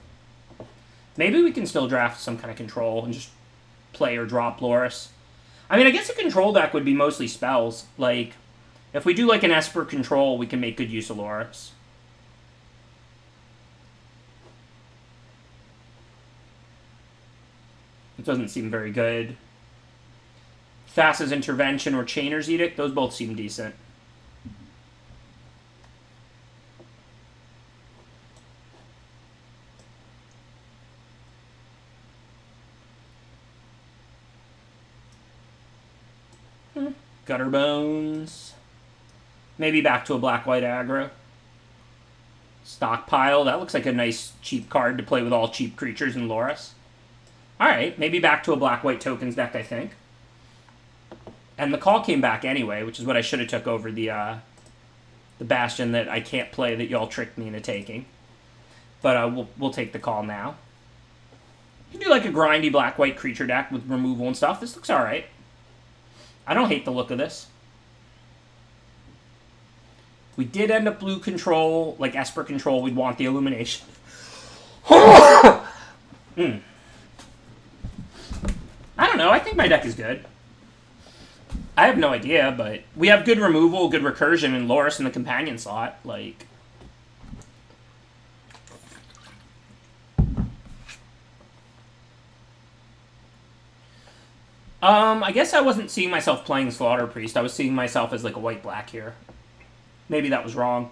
Maybe we can still draft some kind of control and just play or drop Loris. I mean, I guess a control deck would be mostly spells. Like, if we do, like, an Esper control, we can make good use of Loris. It doesn't seem very good. Thassa's Intervention or Chainer's Edict, those both seem decent. Gutter Bones. Maybe back to a black-white aggro. Stockpile, that looks like a nice cheap card to play with all cheap creatures in Loris. Alright, maybe back to a black-white tokens deck, I think. And the call came back anyway, which is what I should have took over the Bastion that I can't play that y'all tricked me into taking. But we'll take the call now. You can do like a grindy black-white creature deck with removal and stuff. This looks alright. I don't hate the look of this. We did end up blue control, like Esper control, we'd want the Illumination. I don't know, I think my deck is good. I have no idea, but we have good removal, good recursion, and Loris in the companion slot. Like, I guess I wasn't seeing myself playing Slaughter Priest. I was seeing myself as like a white-black here. Maybe that was wrong.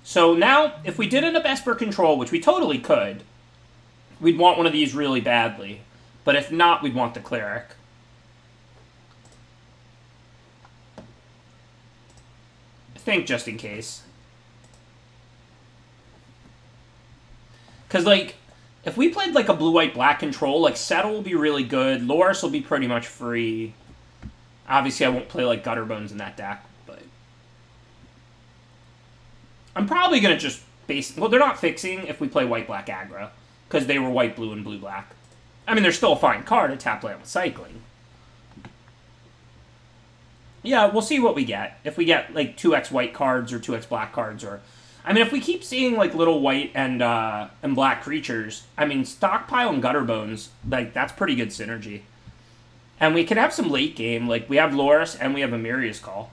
So now, if we did end up Esper control, which we totally could, we'd want one of these really badly. But if not, we'd want the Cleric. I think just in case. Because, like, if we played, like, a blue-white-black control, like, Settle will be really good. Loris will be pretty much free. Obviously, I won't play like Gutterbones in that deck, but I'm probably going to just base... Well, they're not fixing if we play white-black aggro, because they were white-blue and blue-black. I mean, they're still a fine card to tap land with cycling. Yeah, we'll see what we get. If we get, like, 2x white cards or 2x black cards, or... I mean, if we keep seeing, like, little white and black creatures, I mean, Stockpile and Gutterbones, like, that's pretty good synergy. And we can have some late game. Like, we have Loris and we have Amiria's Call.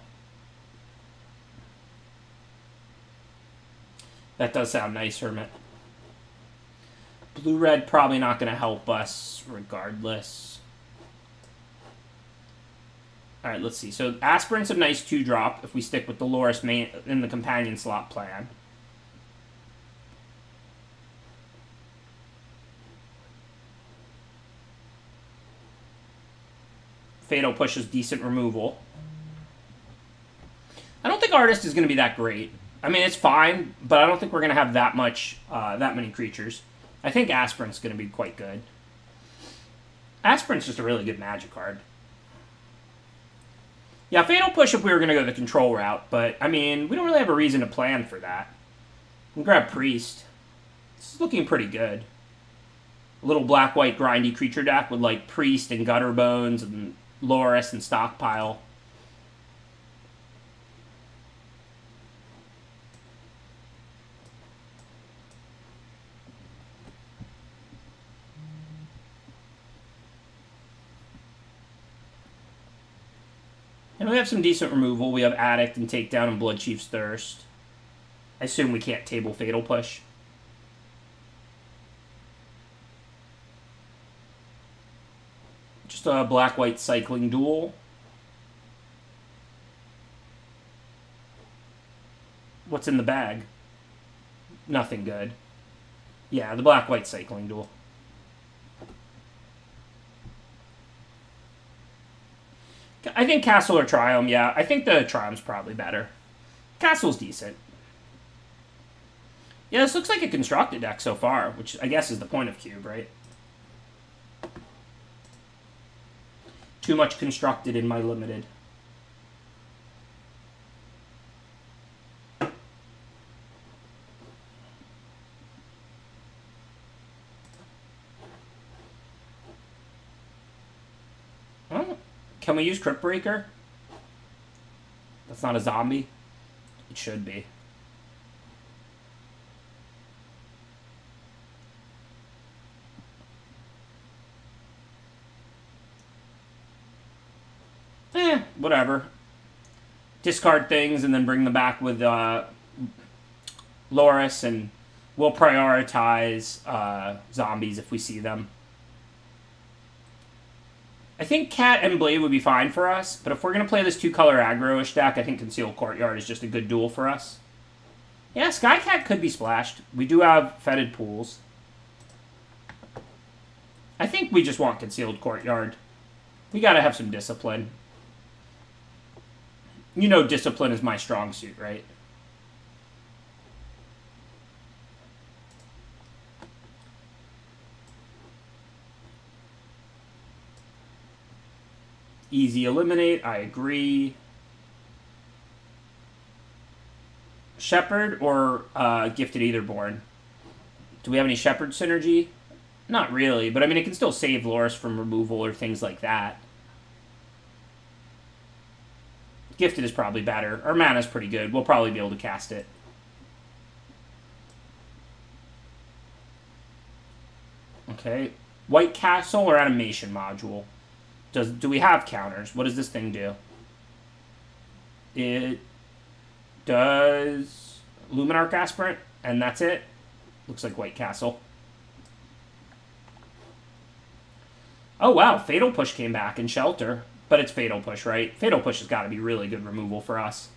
That does sound nice, Hermit. Blue-red probably not going to help us regardless. Alright, let's see. So, Aspirant's a nice 2-drop if we stick with the Loris main in the companion slot plan. Fatal Push is decent removal. I don't think Artist is going to be that great. I mean, it's fine, but I don't think we're going to have that much, that many creatures. I think Aspirant's going to be quite good. Aspirant's just a really good Magic card. Yeah, Fatal Push if we were going to go the control route, but, I mean, we don't really have a reason to plan for that. We can grab Priest. This is looking pretty good. A little black-white grindy creature deck with, like, Priest and Gutterbones and Loris and Stockpile. And we have some decent removal. We have Addict and Takedown and Bloodchief's Thirst. I assume we can't table Fatal Push. Just a black-white cycling duel. What's in the bag? Nothing good. Yeah, the black-white cycling duel. I think Castle or Triumph, yeah. I think the Triumph's probably better. Castle's decent. Yeah, this looks like a constructed deck so far, which I guess is the point of Cube, right? Too much constructed in my limited. Oh, can we use Crypt Breaker? That's not a zombie. It should be. Whatever. Discard things and then bring them back with Loris, and we'll prioritize zombies if we see them. I think Cat and Blade would be fine for us, but if we're going to play this 2-color aggro-ish deck, I think Concealed Courtyard is just a good duel for us. Yeah, Skycat could be splashed. We do have Fetid Pools. I think we just want Concealed Courtyard. We got to have some discipline. You know discipline is my strong suit, right? Easy eliminate, I agree. Shepherd or Gifted Aetherborn? Do we have any Shepherd synergy? Not really, but I mean it can still save Loris from removal or things like that. Gifted is probably better. Our mana's pretty good. We'll probably be able to cast it. Okay. White Castle or Animation Module? Do we have counters? What does this thing do? It does Luminarch Aspirant, and that's it. Looks like White Castle. Oh wow, Fatal Push came back in Shelter. But it's Fatal Push, right? Fatal Push has got to be really good removal for us.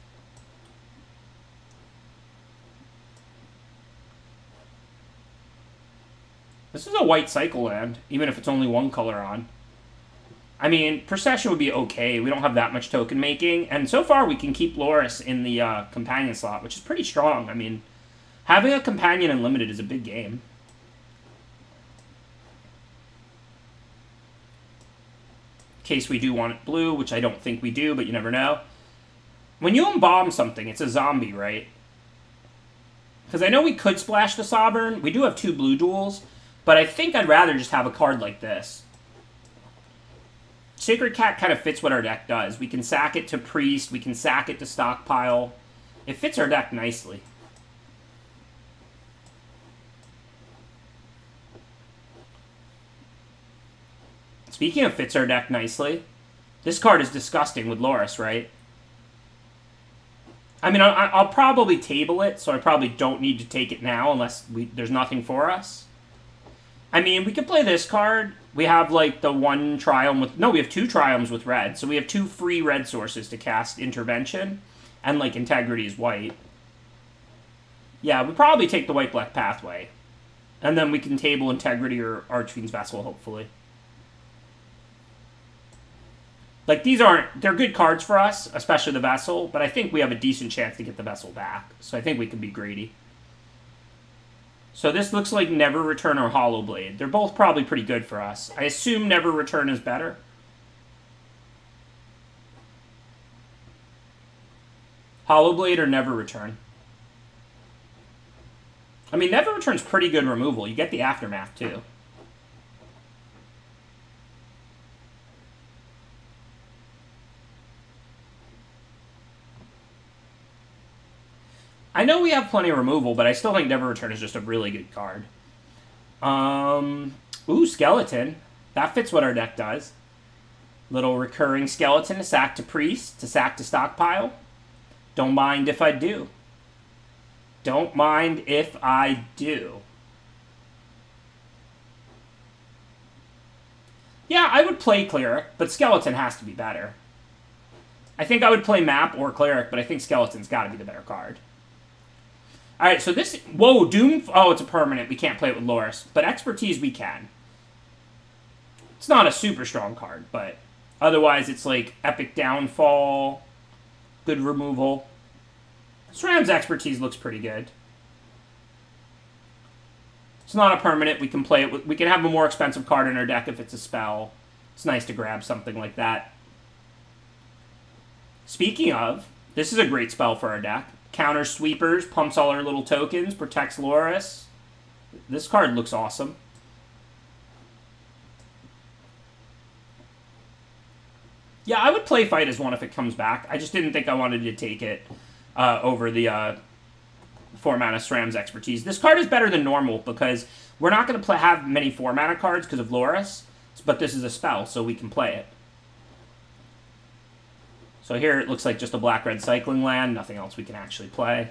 This is a white cycle land, even if it's only 1 color on. I mean, Procession would be okay. We don't have that much token making. And so far, we can keep Loris in the companion slot, which is pretty strong. I mean, having a companion in Limited is a big game. case we do want it blue, which I don't think we do, but you never know. When you unbomb something, it's a zombie, right? Because I know we could splash the Sovereign. We do have 2 blue duels, but I think I'd rather just have a card like this. Sacred Cat kind of fits what our deck does. We can sack it to Priest. We can sack it to Stockpile. It fits our deck nicely. Speaking of fits our deck nicely, this card is disgusting with Loris, right? I mean, I'll probably table it, so I probably don't need to take it now unless there's nothing for us. I mean, we could play this card. We have, like, the 1 Triumph with... No, we have 2 Triumphs with red. So we have 2 free red sources to cast Intervention. And, like, Integrity is white. Yeah, we probably take the white-black pathway. And then we can table Integrity or Archfiend's Vessel, hopefully. Like, these aren't... They're good cards for us, especially the Vessel. But I think we have a decent chance to get the Vessel back. So I think we can be greedy. So this looks like Never Return or Hollow Blade. They're both probably pretty good for us. I assume Never Return is better. Hollow Blade or Never Return? I mean, Never Return's pretty good removal. You get the Aftermath, too. I know we have plenty of removal, but I still think Never Return is just a really good card. Ooh, Skeleton. That fits what our deck does. Little recurring Skeleton to sack to Priest, to sack to Stockpile. Don't mind if I do. Don't mind if I do. Yeah, I would play Cleric, but Skeleton has to be better. I think I would play Map or Cleric, but I think Skeleton's got to be the better card. Alright, so this... Whoa, Doom... Oh, it's a permanent. We can't play it with Loris. But Expertise, we can. It's not a super strong card, but... Otherwise, it's like Epic Downfall. Good removal. SRAM's Expertise looks pretty good. It's not a permanent. We can play it with... We can have a more expensive card in our deck if it's a spell. It's nice to grab something like that. Speaking of, this is a great spell for our deck. Counters Sweepers, pumps all our little tokens, protects Loris. This card looks awesome. Yeah, I would play Fight as one if it comes back. I just didn't think I wanted to take it over the 4-mana SRAM's Expertise. This card is better than normal because we're not going to have many 4-mana cards because of Loris, but this is a spell, so we can play it. So here it looks like just a black-red cycling land, nothing else we can actually play.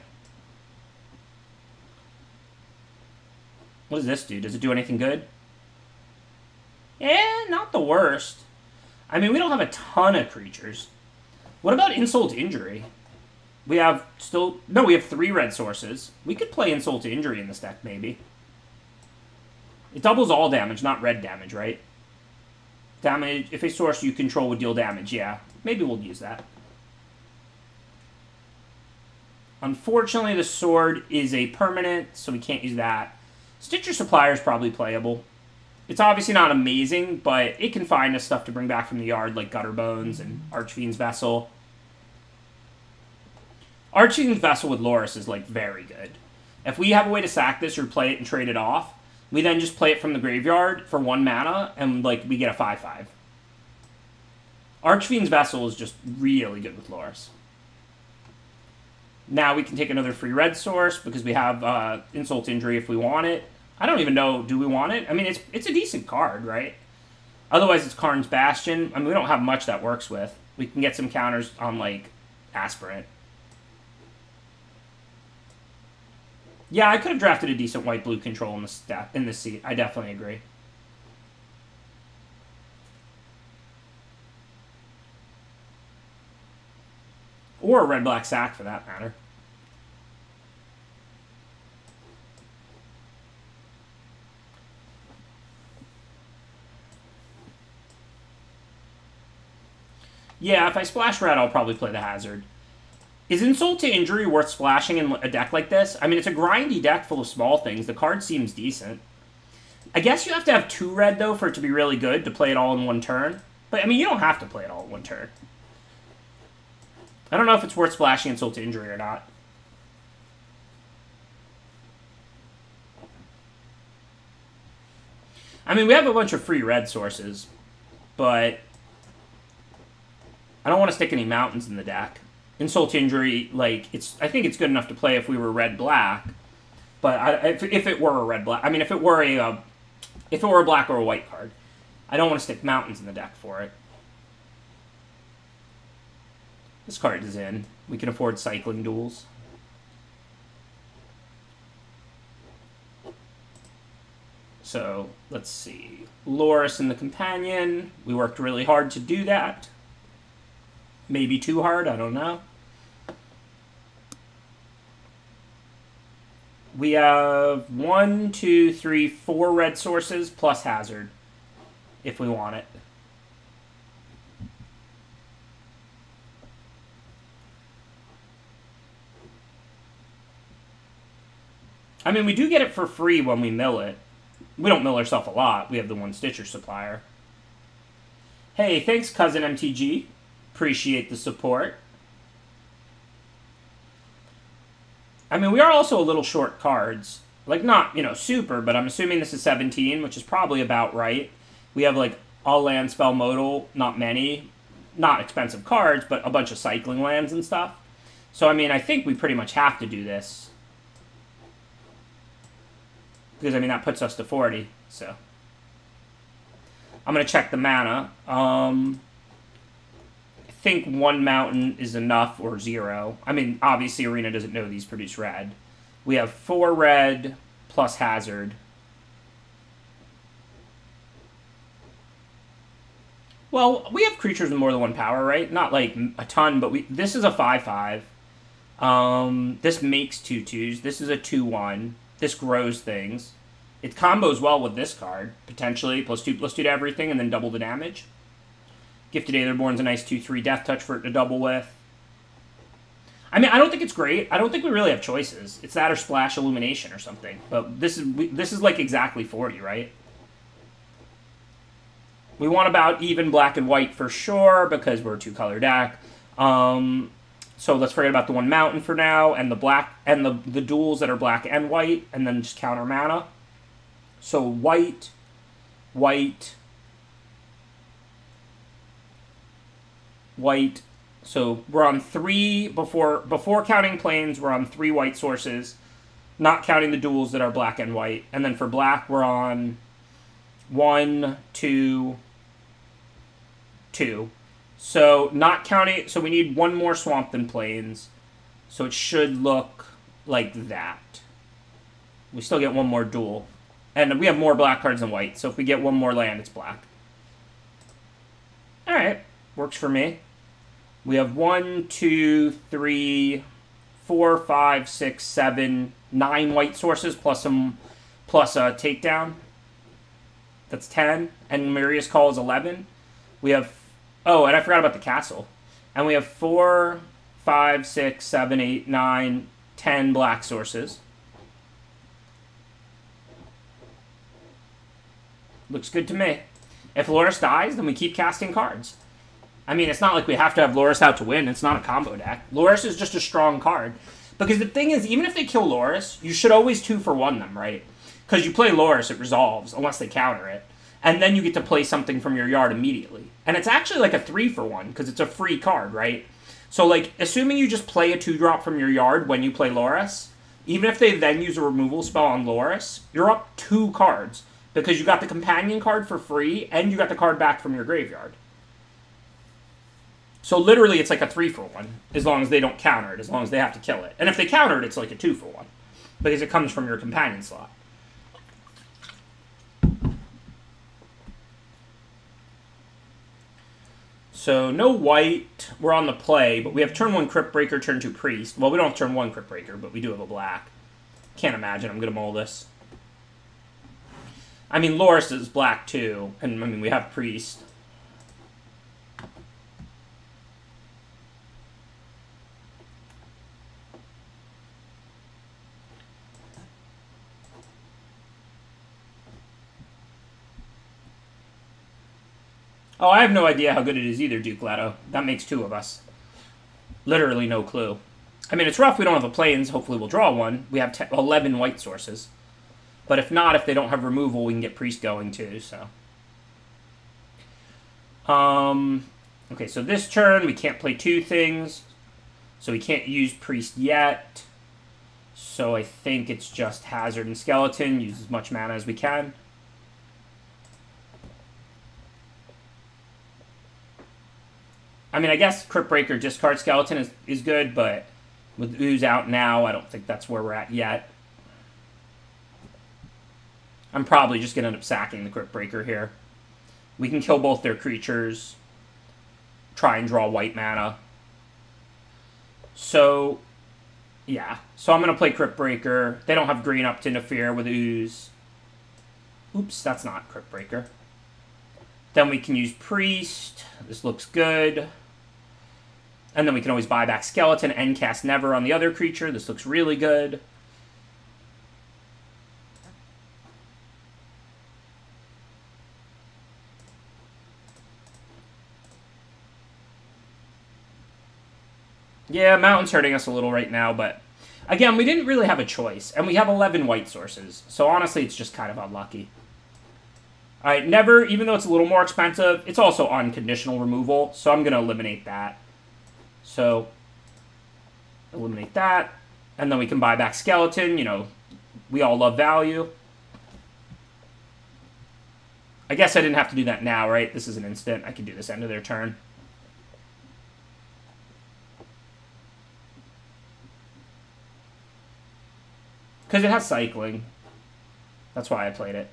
What does this do? Does it do anything good? Eh, not the worst. I mean, we don't have a ton of creatures. What about Insult to Injury? We have still... No, we have 3 red sources. We could play Insult to Injury in this deck, maybe. It doubles all damage, not red damage, right? Damage... If a source you control would deal damage, yeah. Maybe we'll use that. Unfortunately, the sword is a permanent, so we can't use that. Stitcher Supplier is probably playable. It's obviously not amazing, but it can find us stuff to bring back from the yard, like Gutter Bones and Archfiend's Vessel. Archfiend's Vessel with Loris is, like, very good. If we have a way to sack this or play it and trade it off, we then just play it from the graveyard for 1 mana, and, like, we get a 5/5. Archfiend's Vessel is just really good with Loris. Now we can take another free red source because we have Insult Injury if we want it. I don't even know, do we want it? I mean, it's a decent card, right? Otherwise, it's Karn's Bastion. I mean, we don't have much that works with. We can get some counters on, like, Aspirant. Yeah, I could have drafted a decent white-blue control in this seat. I definitely agree. Or a red-black sack, for that matter. Yeah, if I splash red, I'll probably play the Hazard. Is Insult to Injury worth splashing in a deck like this? I mean, it's a grindy deck full of small things. The card seems decent. I guess you have to have 2 red, though, for it to be really good, to play it all in 1 turn. But, I mean, you don't have to play it all in one turn. I don't know if it's worth splashing Insult to Injury or not. I mean, we have a bunch of free red sources, but I don't want to stick any mountains in the deck. Insult to Injury, like, I think it's good enough to play if we were red-black, but if it were a red-black, I mean, if it were a black or a white card, I don't want to stick mountains in the deck for it. This card is in. We can afford cycling duels. So, let's see. Loris and the Companion. We worked really hard to do that. Maybe too hard, I don't know. We have 1, 2, 3, 4 red sources plus Hazard, if we want it. I mean, we do get it for free when we mill it. We don't mill ourselves a lot. We have the one Stitcher supplier. Hey, thanks, Cousin MTG. Appreciate the support. I mean, we are also a little short cards. Like, not, you know, super, but I'm assuming this is 17, which is probably about right. We have, like, all land spell modal, not many. Not expensive cards, but a bunch of cycling lands and stuff. So, I mean, I think we pretty much have to do this. Because, I mean, that puts us to 40, so. I'm going to check the mana. I think 1 mountain is enough, or 0. I mean, obviously, Arena doesn't know these produce red. We have 4 red plus Hazard. Well, we have creatures with more than 1 power, right? Not, like, a ton, but this is a 5/5. This makes 2/2s. This is a 2/1. This grows things. It combos well with this card, potentially. +2/+2 to everything, and then double the damage. Gifted Aetherborn's a nice 2/3 Death Touch for it to double with. I mean, I don't think it's great. I don't think we really have choices. It's that or Splash Illumination or something. But this is like exactly 40, right? We want about even black and white for sure, because we're a 2-color deck. So let's forget about the 1 mountain for now, and the black and the duels that are black and white, and then just counter mana. So white, white, white. So we're on 3 before counting planes. We're on 3 white sources, not counting the duels that are black and white. And then for black, we're on 1, 2, 2. So not counting. So we need 1 more swamp than plains. So it should look like that. We still get 1 more duel. And we have more black cards than white, so if we get 1 more land, it's black. Alright, works for me. We have 1, 2, 3, 4, 5, 6, 7, 9 white sources plus a takedown. That's 10. And Maria's Call is 11. We have... Oh, and I forgot about the castle. And we have 4, 5, 6, 7, 8, 9, 10 black sources. Looks good to me. If Loris dies, then we keep casting cards. I mean, it's not like we have to have Loris out to win. It's not a combo deck. Loris is just a strong card. Because the thing is, even if they kill Loris, you should always 2-for-1 them, right? Because you play Loris, it resolves, unless they counter it. And then you get to play something from your yard immediately. And it's actually like a 3-for-1, because it's a free card, right? So, like, assuming you just play a 2-drop from your yard when you play Loris, even if they then use a removal spell on Loris, you're up 2 cards. Because you got the companion card for free, and you got the card back from your graveyard. So literally, it's like a 3-for-1, as long as they don't counter it, as long as they have to kill it. And if they counter it, it's like a 2-for-1, because it comes from your companion slot. So no white, we're on the play, but we have turn 1 Crypt Breaker, turn 2 Priest. Well, we don't have turn 1 Crypt Breaker, but we do have a black. Can't imagine I'm going to mull this. I mean, Loris is black too, and I mean, we have Priest. Oh, I have no idea how good it is either, Duke Leto. That makes 2 of us. Literally no clue. I mean, it's rough we don't have a plains. Hopefully we'll draw one. We have 11 white sources. But if not, if they don't have removal, we can get priest going too, so. Okay, so this turn, we can't play 2 things. So we can't use priest yet. So I think it's just hazard and skeleton. Use as much mana as we can. I mean, I guess Crypt Breaker discard skeleton is good, but with Ooze out now, I don't think that's where we're at yet. I'm probably just going to end up sacking the Crypt Breaker here. We can kill both their creatures. Try and draw white mana. So, yeah. So I'm going to play Crypt Breaker. They don't have green up to interfere with Ooze. Oops, that's not Crypt Breaker. Then we can use Priest. This looks good. And then we can always buy back Skeleton and cast Never on the other creature. This looks really good. Yeah, Mountain's hurting us a little right now, but again, we didn't really have a choice. And we have 11 white sources. So honestly, it's just kind of unlucky. Alright, Never, even though it's a little more expensive, it's also unconditional removal. So I'm going to eliminate that. So, eliminate that. And then we can buy back Skeleton. You know, we all love value. I guess I didn't have to do that now, right? This is an instant. I can do this end of their turn. Because it has cycling. That's why I played it.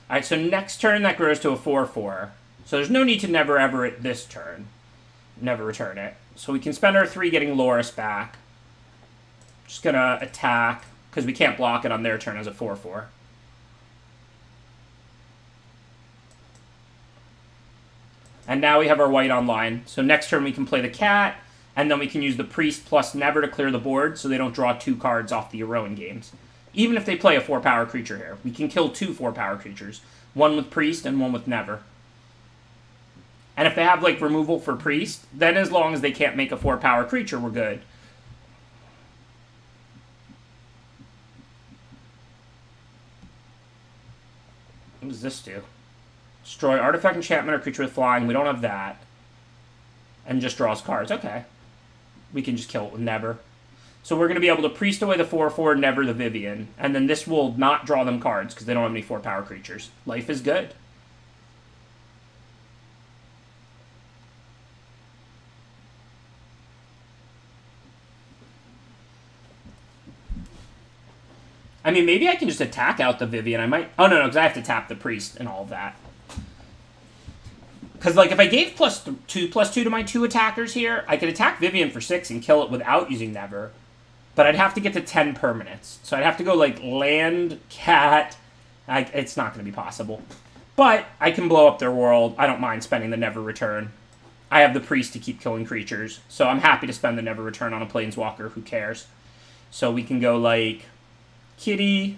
Alright, so next turn that grows to a 4/4. So there's no need to never ever at this turn. Never return it. So we can spend our 3 getting Loris back. Just gonna attack, because we can't block it on their turn as a 4/4. And now we have our white online. So next turn we can play the cat, and then we can use the priest plus Never to clear the board so they don't draw 2 cards off the Rowan games. Even if they play a 4-power creature here. We can kill 2 4-power creatures. One with priest and one with Never. And if they have, like, removal for priest, then as long as they can't make a 4-power creature, we're good. What does this do? Destroy artifact, enchantment, or creature with flying. We don't have that. And just draws cards. Okay. We can just kill it with Never. So we're going to be able to priest away the 4/4, Never the Vivian. And then this will not draw them cards, because they don't have any 4-power creatures. Life is good. I mean, maybe I can just attack out the Vivian. I might... Oh, no, because I have to tap the priest and all of that. Because, like, if I gave +2/+2 to my 2 attackers here, I could attack Vivian for 6 and kill it without using Never. But I'd have to get to 10 permanents. So I'd have to go, like, land, cat. It's not going to be possible. But I can blow up their world. I don't mind spending the Never return. I have the priest to keep killing creatures. So I'm happy to spend the Never return on a planeswalker. Who cares? So we can go, like... Kitty,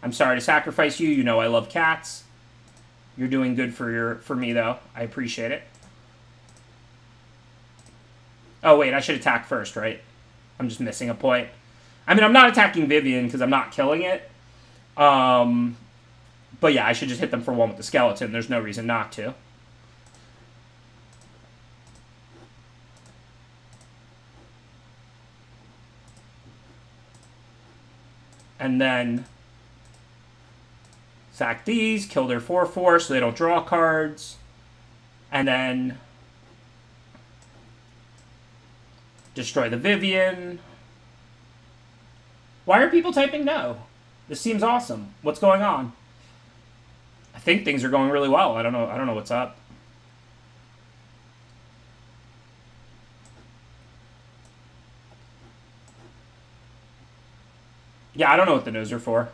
I'm sorry to sacrifice you. You know I love cats. You're doing good for me, though. I appreciate it. Oh, wait, I should attack first, right? I'm just missing a point. I mean, I'm not attacking Vivian because I'm not killing it. But yeah, I should just hit them for 1 with the skeleton. There's no reason not to. And then sack these, kill their 4/4 so they don't draw cards. And then destroy the Vivian. Why are people typing no? This seems awesome. What's going on? I think things are going really well. I don't know what's up. Yeah, I don't know what the no's are for.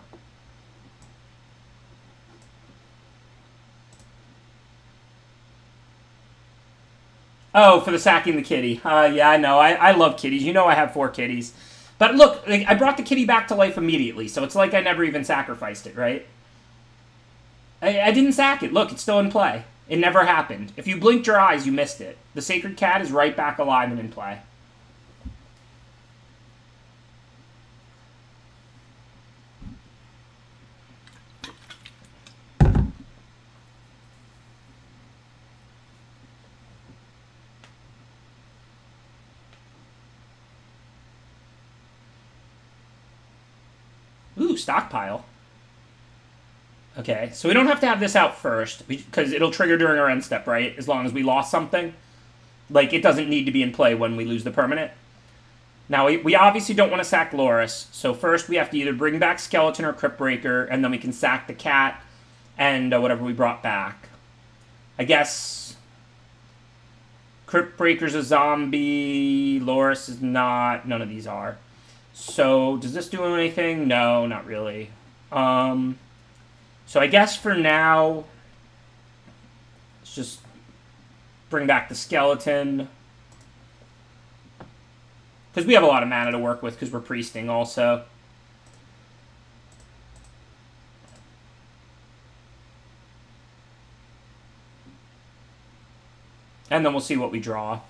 Oh, for the sacking the kitty. Yeah, I know. I love kitties. You know I have 4 kitties. But look, I brought the kitty back to life immediately, so it's like I never even sacrificed it, right? I didn't sack it. Look, it's still in play. It never happened. If you blinked your eyes, you missed it. The Sacred Cat is right back alive and in play. Ooh, stockpile. Okay, so we don't have to have this out first, because it'll trigger during our end step, right? As long as we lost something. Like, it doesn't need to be in play when we lose the permanent. Now, we obviously don't want to sack Loris, so first we have to either bring back Skeleton or Crypt Breaker, and then we can sack the cat and whatever we brought back. I guess Crypt Breaker's a zombie, Loris is not, none of these are. So, does this do anything? No, not really. So I guess for now, let's just bring back the Skeleton. Because we have a lot of mana to work with because we're priesting also. And then we'll see what we draw.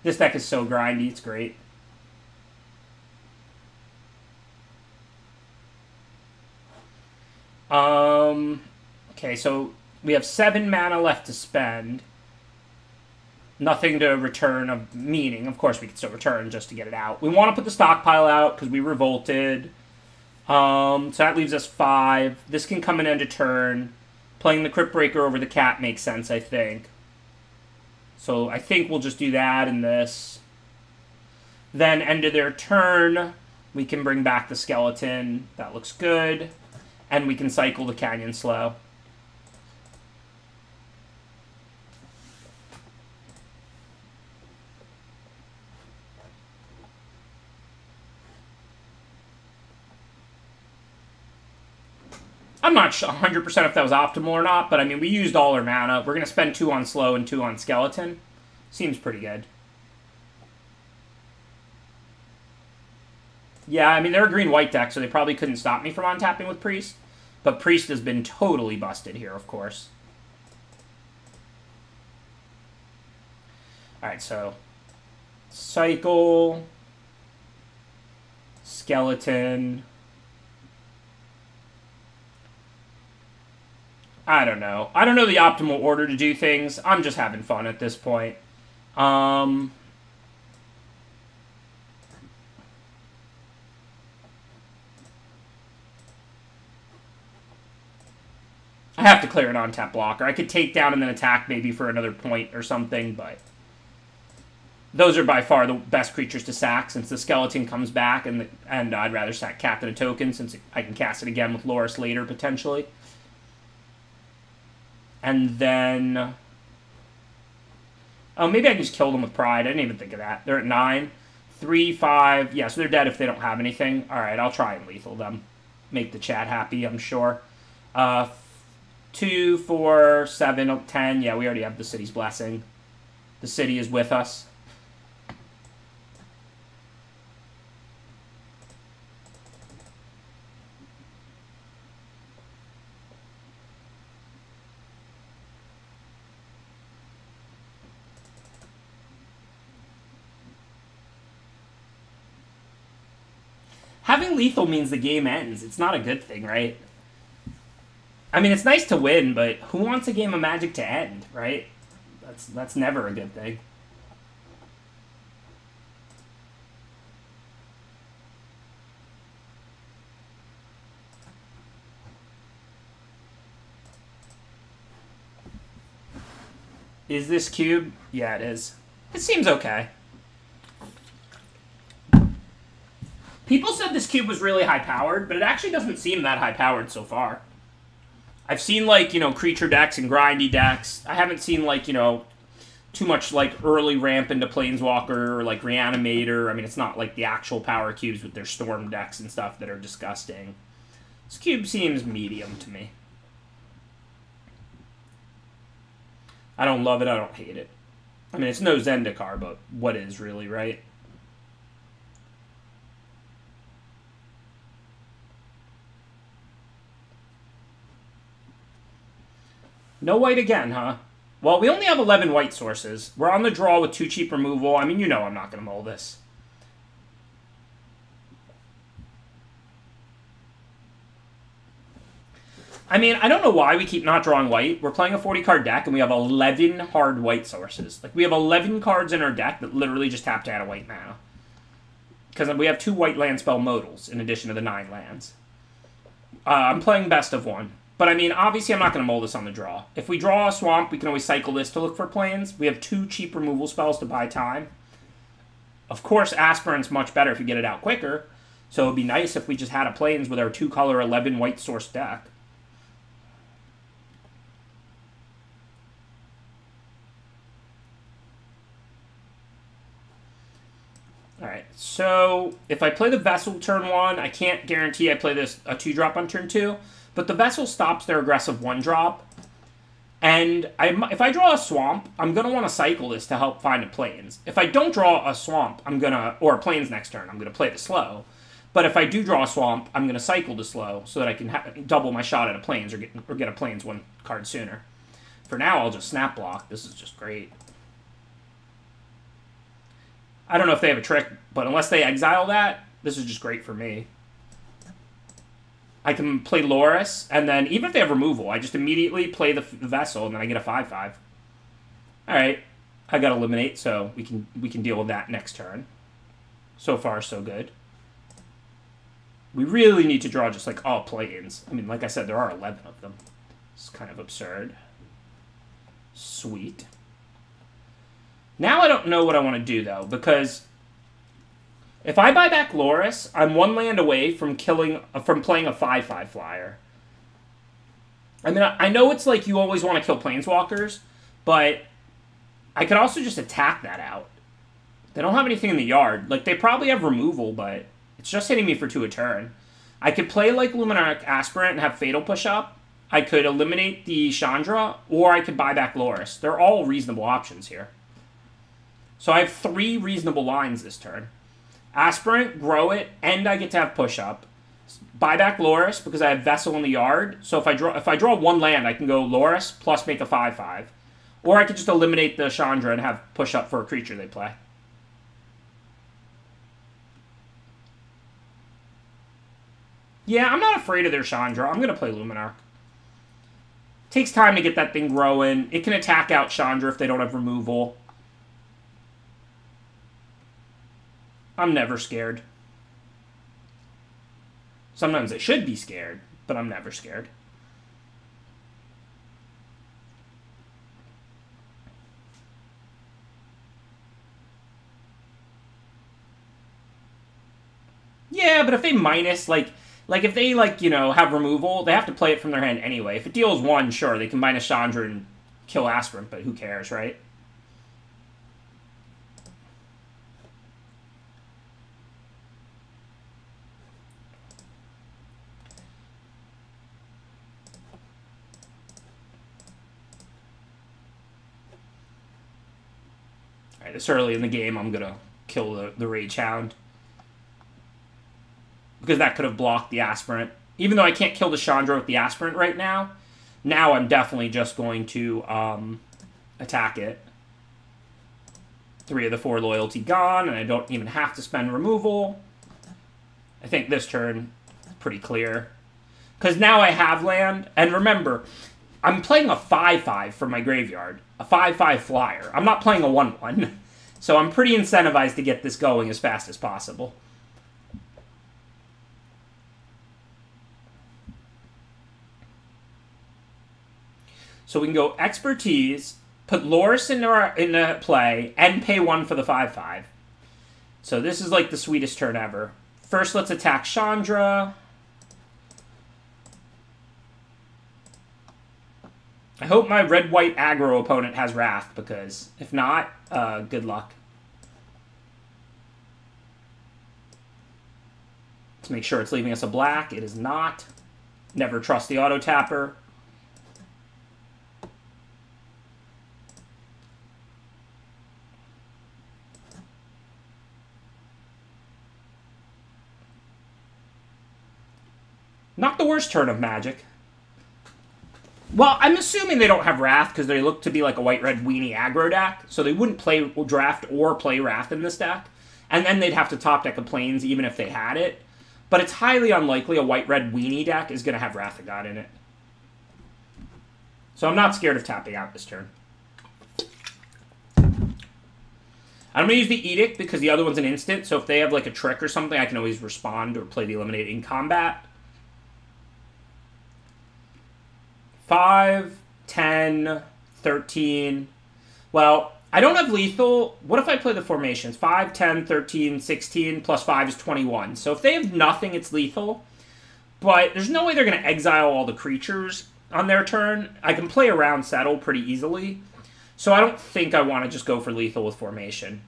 This deck is so grindy, it's great. Okay, so we have 7 mana left to spend. Nothing to return of meaning. Of course, we can still return just to get it out. We want to put the stockpile out because we revolted. So that leaves us 5. This can come in end of turn. Playing the Crypt Breaker over the cat makes sense, I think. So I think we'll just do that and this. Then end of their turn, we can bring back the Skeleton. That looks good. And we can cycle the Canyon Slow. I'm not 100% if that was optimal or not, but I mean, we used all our mana. We're going to spend 2 on Slow and 2 on Skeleton. Seems pretty good. Yeah, I mean, they're a green-white deck, so they probably couldn't stop me from untapping with Priest. But Priest has been totally busted here, of course. Alright, so cycle, Skeleton. I don't know. I don't know the optimal order to do things. I'm just having fun at this point. I have to clear an on-tap blocker. I could take down and then attack maybe for another point or something, but those are by far the best creatures to sack since the Skeleton comes back, and I'd rather sack Cat than a token since I can cast it again with Loris later, potentially. And then... oh, maybe I can just kill them with Pride. I didn't even think of that. They're at 9. 3, 5... yeah, so they're dead if they don't have anything. Alright, I'll try and lethal them. Make the chat happy, I'm sure. 2, 4, 7, 10. Yeah, we already have the city's blessing. The city is with us. Having lethal means the game ends. It's not a good thing, right? I mean, it's nice to win, but who wants a game of Magic to end, right? That's never a good thing. Is this cube? Yeah, it is. It seems okay. People said this cube was really high-powered, but it actually doesn't seem that high-powered so far. I've seen, like, you know, creature decks and grindy decks. I haven't seen, like, you know, too much, like, early ramp into Planeswalker or, like, Reanimator. I mean, it's not, like, the actual power cubes with their Storm decks and stuff that are disgusting. This cube seems medium to me. I don't love it, I don't hate it. I mean, it's no Zendikar, but what is really, right? No white again, huh? Well, we only have 11 white sources. We're on the draw with 2 cheap removal. I mean, you know I'm not going to mull this. I mean, I don't know why we keep not drawing white. We're playing a 40-card deck, and we have 11 hard white sources. Like, we have 11 cards in our deck that literally just tap to add a white mana. Because we have 2 white land spell modals, in addition to the 9 lands. I'm playing best of 1. But, I mean, obviously I'm not going to mull this on the draw. If we draw a swamp, we can always cycle this to look for planes. We have 2 cheap removal spells to buy time. Of course, Aspirant's much better if you get it out quicker. So it would be nice if we just had a planes with our 2-color 11 white source deck. Alright, so if I play the Vessel turn 1, I can't guarantee I play this a 2-drop on turn 2. But the Vessel stops their aggressive 1-drop. And if I draw a Swamp, I'm going to want to cycle this to help find a Plains. If I don't draw a Swamp, I'm going to... Or a Plains next turn, I'm going to play the slow. But if I do draw a Swamp, I'm going to cycle the slow so that I can double my shot at a Plains or get a Plains 1 card sooner. For now, I'll just Snap Block. This is just great. I don't know if they have a trick, but unless they exile that, this is just great for me. I can play Loris, and then even if they have removal, I just immediately play the Vessel, and then I get a 5/5. Alright, I got Eliminate, so we can deal with that next turn. So far, so good. We really need to draw just, like, all planes. I mean, like I said, there are 11 of them. It's kind of absurd. Sweet. Now I don't know what I want to do, though, because if I buy back Loris, I'm 1 land away from playing a 5/5 flyer. I mean, I know it's like you always want to kill Planeswalkers, but I could also just attack that out. They don't have anything in the yard. Like, they probably have removal, but it's just hitting me for 2 a turn. I could play, like, Luminarch Aspirant and have Fatal push up. I could eliminate the Chandra, or I could buy back Loris. They're all reasonable options here. So I have 3 reasonable lines this turn. Aspirant, grow it, and I get to have push-up. Buy back Loris because I have Vessel in the yard. So if I draw 1 land, I can go Loris plus make a 5/5. Or I could just eliminate the Chandra and have push-up for a creature they play. Yeah, I'm not afraid of their Chandra. I'm going to play Luminarch. Takes time to get that thing growing. It can attack out Chandra if they don't have removal. I'm never scared. Sometimes I should be scared, but I'm never scared. Yeah, but if they minus, like if they, like, you know, have removal, they have to play it from their hand anyway. If it deals 1, sure, they can minus Chandra and kill Aspirant, but who cares, right? Alright, this early in the game, I'm going to kill the Rage Hound. Because that could have blocked the Aspirant. Even though I can't kill the Chandra with the Aspirant right now, now I'm definitely just going to attack it. 3 of the 4 loyalty gone, and I don't even have to spend removal. I think this turn is pretty clear. Because now I have land, and remember, I'm playing a 5/5 from my graveyard. A 5/5 flyer. I'm not playing a 1/1. So I'm pretty incentivized to get this going as fast as possible. So we can go Expertise, put Loris into play, and pay 1 for the 5/5. So this is like the sweetest turn ever. First, let's attack Chandra. I hope my red-white aggro opponent has Wrath, because if not, good luck. Let's make sure it's leaving us a black. It is not. Never trust the auto-tapper. Not the worst turn of Magic. Well, I'm assuming they don't have Wrath because they look to be like a white-red weenie aggro deck, so they wouldn't play draft or play Wrath in this deck. And then they'd have to top deck a Plains even if they had it. But it's highly unlikely a white-red weenie deck is going to have Wrath of God in it. So I'm not scared of tapping out this turn. I'm going to use the Edict because the other one's an instant, so if they have like a trick or something, I can always respond or play the Eliminate in combat. 5, 10, 13. Well, I don't have lethal. What if I play the formations? 5, 10, 13, 16, plus 5 is 21. So if they have nothing, it's lethal. But there's no way they're going to exile all the creatures on their turn. I can play around Settle pretty easily. So I don't think I want to just go for lethal with formation.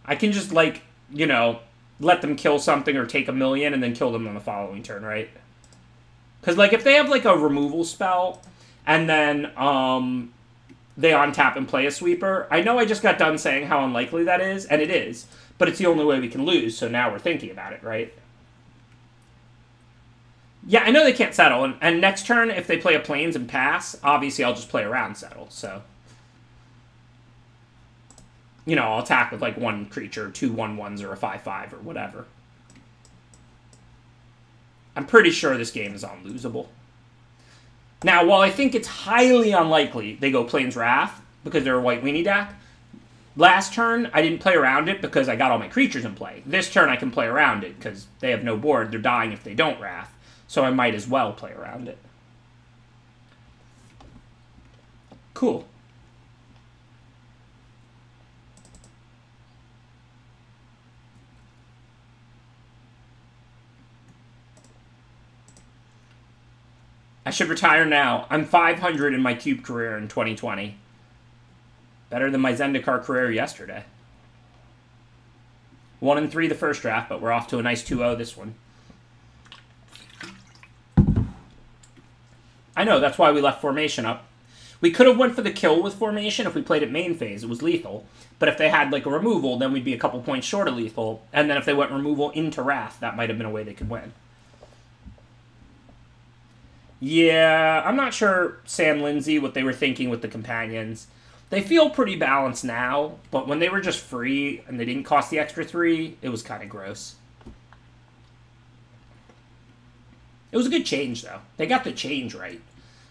I can just, like, you know, let them kill something or take a million and then kill them on the following turn, right? Because, like, if they have, like, a removal spell and then they untap and play a sweeper, I know I just got done saying how unlikely that is, and it is, but it's the only way we can lose, so now we're thinking about it, right? Yeah, I know they can't settle, and next turn, if they play a Plains and pass, obviously I'll just play around Settle, so... You know, I'll attack with, like, one creature, 2 1/1s, or a 5/5, or whatever. I'm pretty sure this game is unlosable. Now, while I think it's highly unlikely they go Plains Wrath, because they're a white weenie deck, last turn, I didn't play around it because I got all my creatures in play. This turn, I can play around it, because they have no board. They're dying if they don't Wrath, so I might as well play around it. Cool. I should retire now. I'm 500 in my Cube career in 2020. Better than my Zendikar career yesterday. 1-3 the first draft, but we're off to a nice 2-0 this one. I know, that's why we left formation up. We could have went for the kill with formation if we played it main phase. It was lethal. But if they had, like, a removal, then we'd be a couple points short of lethal. And then if they went removal into Wrath, that might have been a way they could win. Yeah, I'm not sure, Sam Lindsay, what they were thinking with the companions. They feel pretty balanced now, but when they were just free and they didn't cost the extra 3, it was kind of gross. It was a good change, though. They got the change right.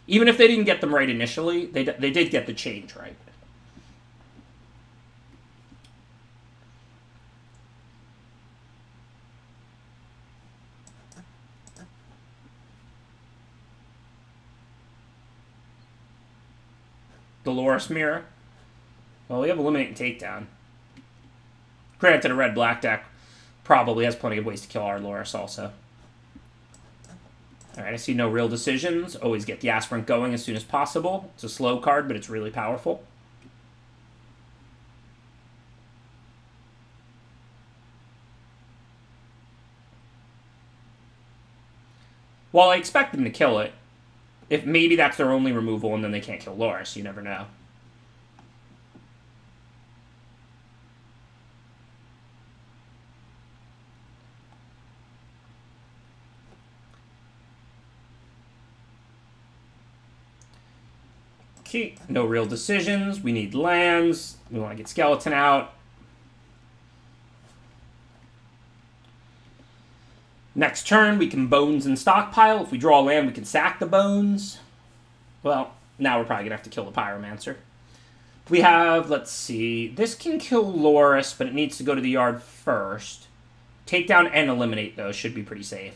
Even if they didn't get them right initially, they did get the change right. Dolores Mirror. Well, we have Eliminate and Takedown. Granted, a red-black deck probably has plenty of ways to kill our Loris also. Alright, I see no real decisions. Always get the Aspirant going as soon as possible. It's a slow card, but it's really powerful. Well, I expect them to kill it. If maybe that's their only removal and then they can't kill Loris, you never know. Okay, no real decisions. We need lands. We want to get Skeleton out. Next turn, we can Bones and Stockpile. If we draw a land, we can sack the Bones. Well, now we're probably going to have to kill the Pyromancer. We have, let's see, this can kill Loris, but it needs to go to the yard first. Takedown and Eliminate, though, should be pretty safe.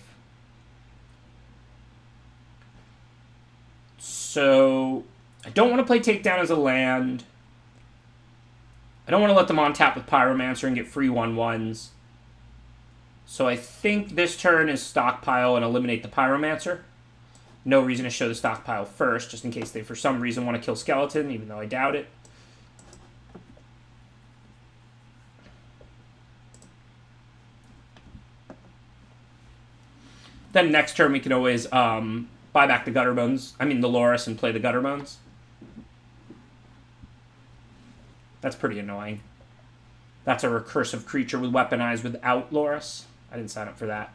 So, I don't want to play Takedown as a land. I don't want to let them on tap with Pyromancer and get free 1/1s. So I think this turn is Stockpile and Eliminate the Pyromancer. No reason to show the Stockpile first, just in case they for some reason want to kill Skeleton, even though I doubt it. Then next turn we can always buy back the Gutterbones. I mean the Loris and play the Gutterbones. That's pretty annoying. That's a recursive creature with Weaponized without Loris. I didn't sign up for that.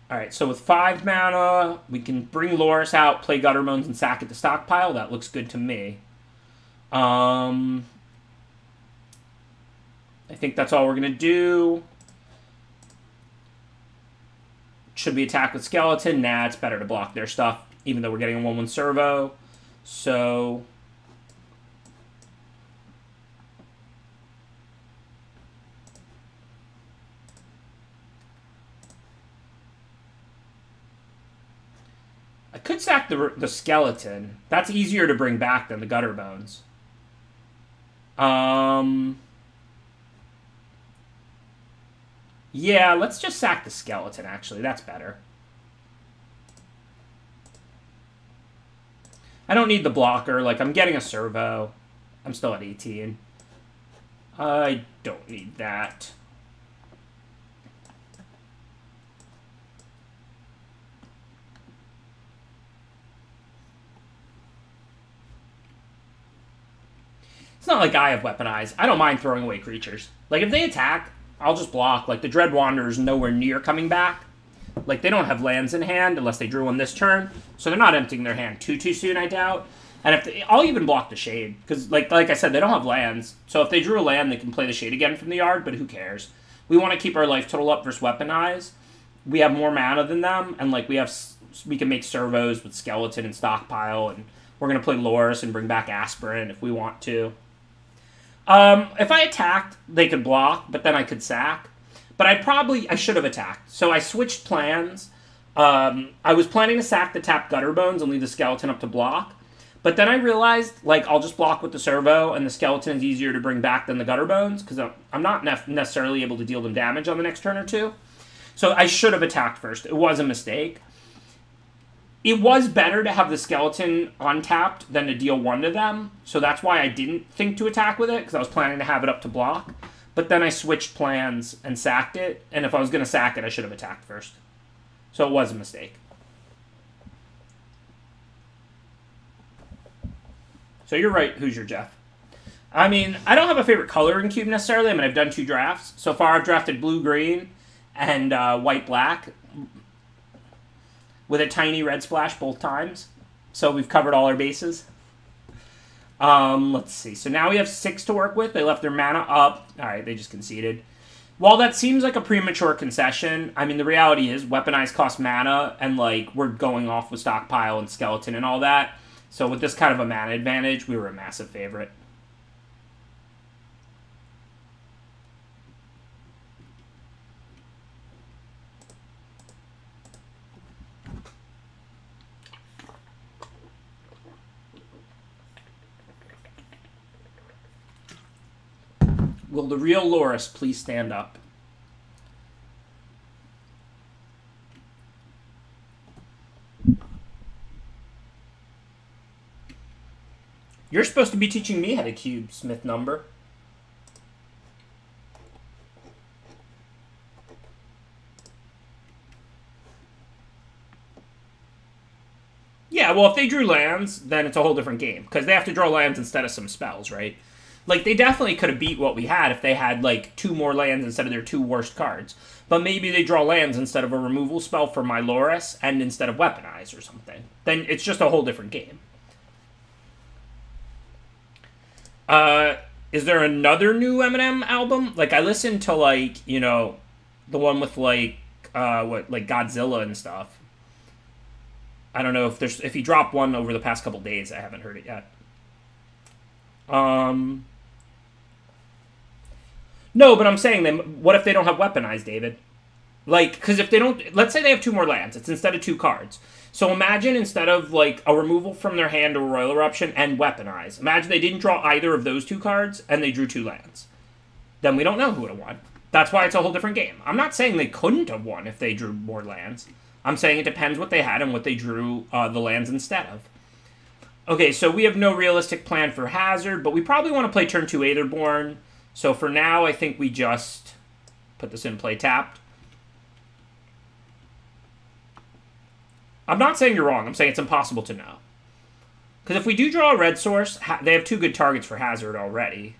Alright, so with 5 mana, we can bring Loris out, play Gutterbones, and sack it to stockpile. That looks good to me. I think that's all we're going to do. Should we attack with Skeleton? Nah, it's better to block their stuff, even though we're getting a 1/1 servo. So I could sack the Skeleton. That's easier to bring back than the Gutterbones. Yeah, let's just sack the Skeleton, actually. That's better. I don't need the blocker. Like, I'm getting a servo. I'm still at 18. I don't need that. It's not like I have Weaponize. I don't mind throwing away creatures. Like, if they attack, I'll just block. Like, the Dread Wanderer's nowhere near coming back. Like, they don't have lands in hand unless they drew one this turn. So they're not emptying their hand too soon, I doubt. And if I'll even block the Shade. Because, like I said, they don't have lands. So if they drew a land, they can play the Shade again from the yard, but who cares? We want to keep our life total up versus Weaponize. We have more mana than them, and, like, we can make servos with Skeleton and Stockpile, and we're going to play Loris and bring back Aspirin if we want to. If I attacked, they could block, but then I could sack. But I should have attacked. So I switched plans. I was planning to sack the tapped Gutterbones and leave the Skeleton up to block. But then I realized, like, I'll just block with the servo, and the Skeleton is easier to bring back than the Gutterbones, because I'm not necessarily able to deal them damage on the next turn or two. So I should have attacked first. It was a mistake. It was better to have the Skeleton untapped than to deal 1 to them, so that's why I didn't think to attack with it, because I was planning to have it up to block. But then I switched plans and sacked it, and if I was going to sack it, I should have attacked first. So it was a mistake. So you're right, Hoosier Jeff. I mean, I don't have a favorite color in Cube necessarily. I mean, I've done 2 drafts. So far, I've drafted blue-green and white-black, with a tiny red splash both times. So we've covered all our bases. Let's see. So now we have 6 to work with. They left their mana up. All right, they just conceded. While that seems like a premature concession, I mean, the reality is Weaponize costs mana, and, like, we're going off with Stockpile and Skeleton and all that. So with this kind of a mana advantage, we were a massive favorite. Will the real Loris please stand up? You're supposed to be teaching me how to cube Smith number. Yeah, well, if they drew lands, then it's a whole different game. Because they have to draw lands instead of some spells, right? Like, they definitely could have beat what we had if they had, like, 2 more lands instead of their 2 worst cards. But maybe they draw lands instead of a removal spell for my Loris, and instead of Weaponize or something. Then it's just a whole different game. Is there another new Eminem album? Like, I listened to, like, you know, the one with, like, like Godzilla and stuff. I don't know if he dropped one over the past couple days. I haven't heard it yet. No, but I'm saying, what if they don't have Weaponized, David? Like, because if they don't, let's say they have 2 more lands. It's instead of 2 cards. So imagine instead of, like, a removal from their hand or Royal Eruption and Weaponize. Imagine they didn't draw either of those 2 cards, and they drew 2 lands. Then we don't know who would have won. That's why it's a whole different game. I'm not saying they couldn't have won if they drew more lands. I'm saying it depends what they had and what they drew the lands instead of. Okay, so we have no realistic plan for Hazard, but we probably want to play turn 2 Aetherborn. So for now, I think we just put this in play tapped. I'm not saying you're wrong. I'm saying it's impossible to know. Because if we do draw a red source, they have 2 good targets for Hazard already.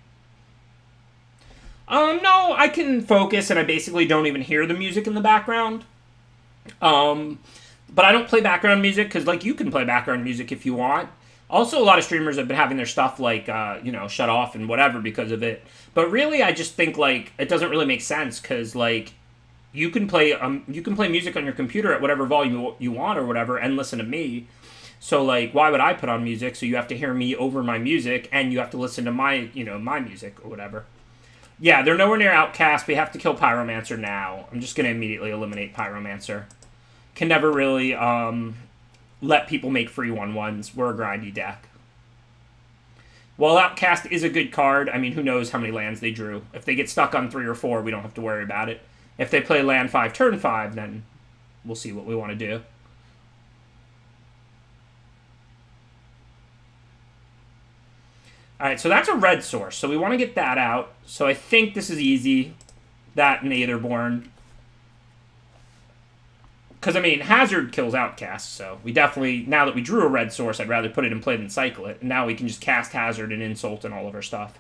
No, I can focus and I basically don't even hear the music in the background. But I don't play background music because, like, you can play background music if you want. Also, a lot of streamers have been having their stuff, like, shut off and whatever because of it. But really, I just think, like, it doesn't really make sense because, like, you can play music on your computer at whatever volume you want or whatever and listen to me. So, like, why would I put on music? So you have to hear me over my music and you have to listen to my, my music or whatever. Yeah, they're nowhere near Outcast. We have to kill Pyromancer now. I'm just going to immediately eliminate Pyromancer. Can never really let people make free 1/1s. We're a grindy deck. While Outcast is a good card, I mean, who knows how many lands they drew. If they get stuck on 3 or 4, we don't have to worry about it. If they play land 5, turn 5, then we'll see what we want to do. Alright, so that's a red source. So we want to get that out. So I think this is easy. That and Aetherborn. Because, I mean, Hazard kills Outcast, so we definitely, now that we drew a red source, I'd rather put it in play than cycle it. And now we can just cast Hazard and Insult and all of our stuff.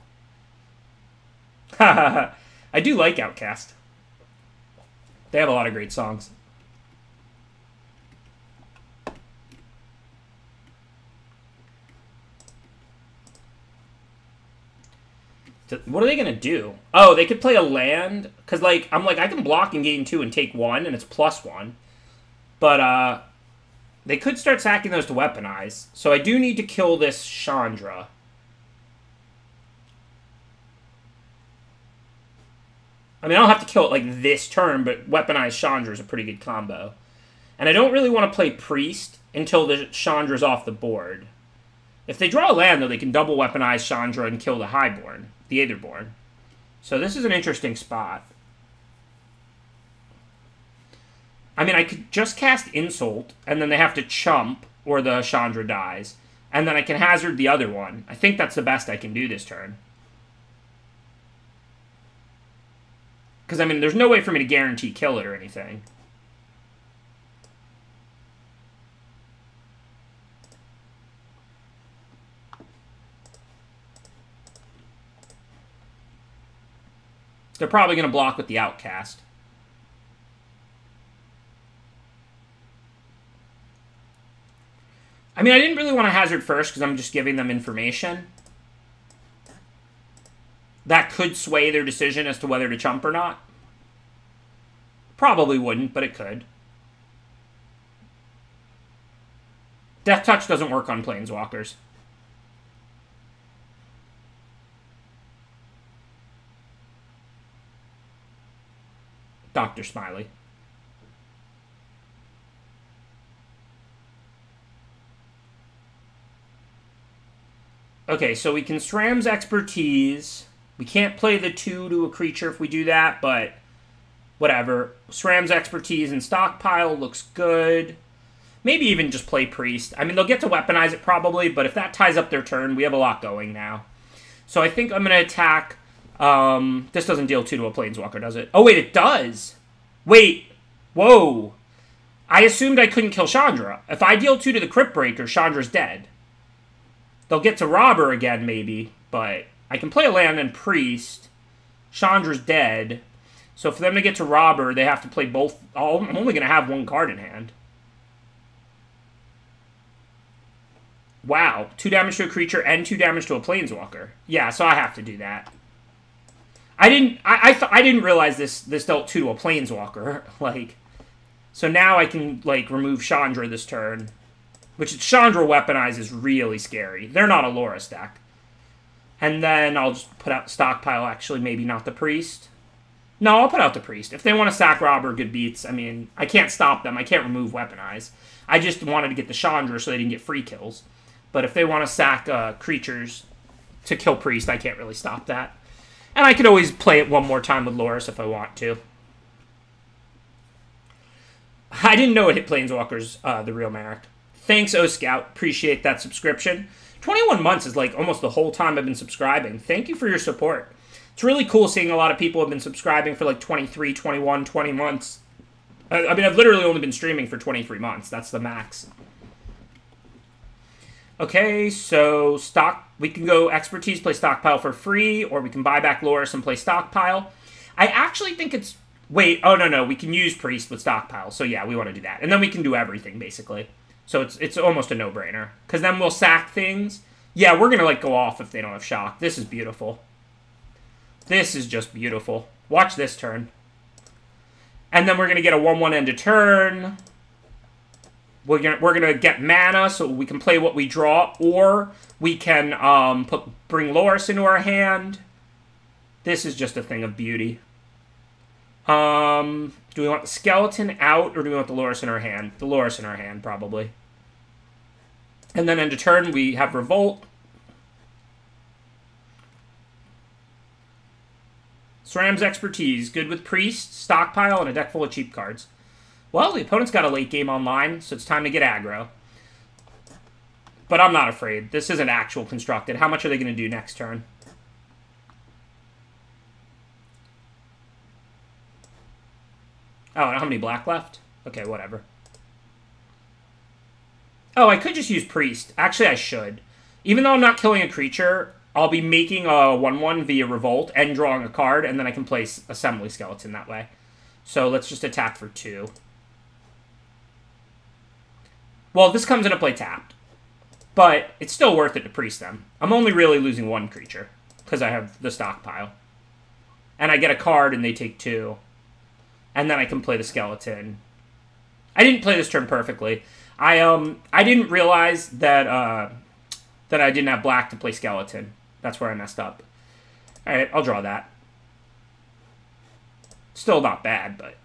I do like Outcast. They have a lot of great songs. What are they going to do? Oh, they could play a land. Because, like, I'm like, I can block and gain 2 and take 1, and it's +1. But, they could start sacking those to weaponize. So I do need to kill this Chandra. I mean, I don't have to kill it, like, this turn, but weaponize Chandra is a pretty good combo. And I don't really want to play Priest until the Chandra's off the board. If they draw a land, though, they can double weaponize Chandra and kill the Highborn, the Aetherborn. So this is an interesting spot. I mean, I could just cast Insult, and then they have to chump, or the Chandra dies. And then I can hazard the other one. I think that's the best I can do this turn. Because, I mean, there's no way for me to guarantee kill it or anything. They're probably going to block with the Outcast. I mean, I didn't really want to hazard first because I'm just giving them information. That could sway their decision as to whether to chump or not. Probably wouldn't, but it could. Death Touch doesn't work on Planeswalkers. Dr. Smiley. Okay, so we can SRAM's Expertise. We can't play the 2 to a creature if we do that, but whatever. SRAM's Expertise and Stockpile looks good. Maybe even just play Priest. I mean, they'll get to weaponize it probably, but if that ties up their turn, we have a lot going now. So I think I'm going to attack... this doesn't deal 2 to a Planeswalker, does it? Oh, wait, it does! Wait! Whoa! I assumed I couldn't kill Chandra. If I deal 2 to the Cryptbreaker, Chandra's dead. They'll get to rob her again, maybe, but I can play a land and Priest. Chandra's dead. So for them to get to rob her, they have to play both. I'm only going to have 1 card in hand. Wow. 2 damage to a creature and 2 damage to a Planeswalker. Yeah, so I have to do that. I didn't realize this dealt 2 to a Planeswalker. Like, so now I can, like, remove Chandra this turn. Which Chandra weaponize is really scary. They're not a Laura stack. And then I'll just put out Stockpile, actually, maybe not the Priest. No, I'll put out the Priest. If they want to sack Robber, good beats. I mean, I can't stop them. I can't remove weaponize. I just wanted to get the Chandra so they didn't get free kills. But if they want to sack creatures to kill Priest, I can't really stop that. And I could always play it one more time with Loris if I want to. I didn't know it hit Planeswalkers, the real Merrick. Thanks, O-Scout. Appreciate that subscription. 21 months is like almost the whole time I've been subscribing. Thank you for your support. It's really cool seeing a lot of people have been subscribing for like 23, 21, 20 months. I mean, I've literally only been streaming for 23 months. That's the max. Okay, so we can go Expertise, play Stockpile for free, or we can buy back Loris and play Stockpile. I actually think it's Wait, oh, no, we can use Priest with Stockpile. So, yeah, we want to do that. And then we can do everything, basically. So, it's almost a no-brainer. Because then we'll sack things. Yeah, we're going to, like, go off if they don't have Shock. This is beautiful. This is just beautiful. Watch this turn. And then we're going to get a 1/1 end of turn. We're gonna get mana, so we can play what we draw. Or we can bring Loris into our hand. This is just a thing of beauty. Do we want the skeleton out, or do we want the Loris in our hand? The Loris in our hand, probably. And then end of turn, we have Revolt. SRAM's Expertise. Good with Priest, Stockpile, and a deck full of cheap cards. Well, the opponent's got a late game online, so it's time to get aggro. But I'm not afraid. This isn't actual constructed. How much are they going to do next turn? Oh, how many black left? Okay, whatever. Oh, I could just use Priest. Actually, I should. Even though I'm not killing a creature, I'll be making a 1/1 via Revolt and drawing a card, and then I can place Assembly Skeleton that way. So let's just attack for 2. Well, this comes into play tapped. But it's still worth it to Priest them. I'm only really losing 1 creature, because I have the Stockpile. And I get a card, and they take 2. And then I can play the skeleton. I didn't play this turn perfectly. I didn't realize that that I didn't have black to play skeleton. That's where I messed up. Alright, I'll draw that. Still not bad, but...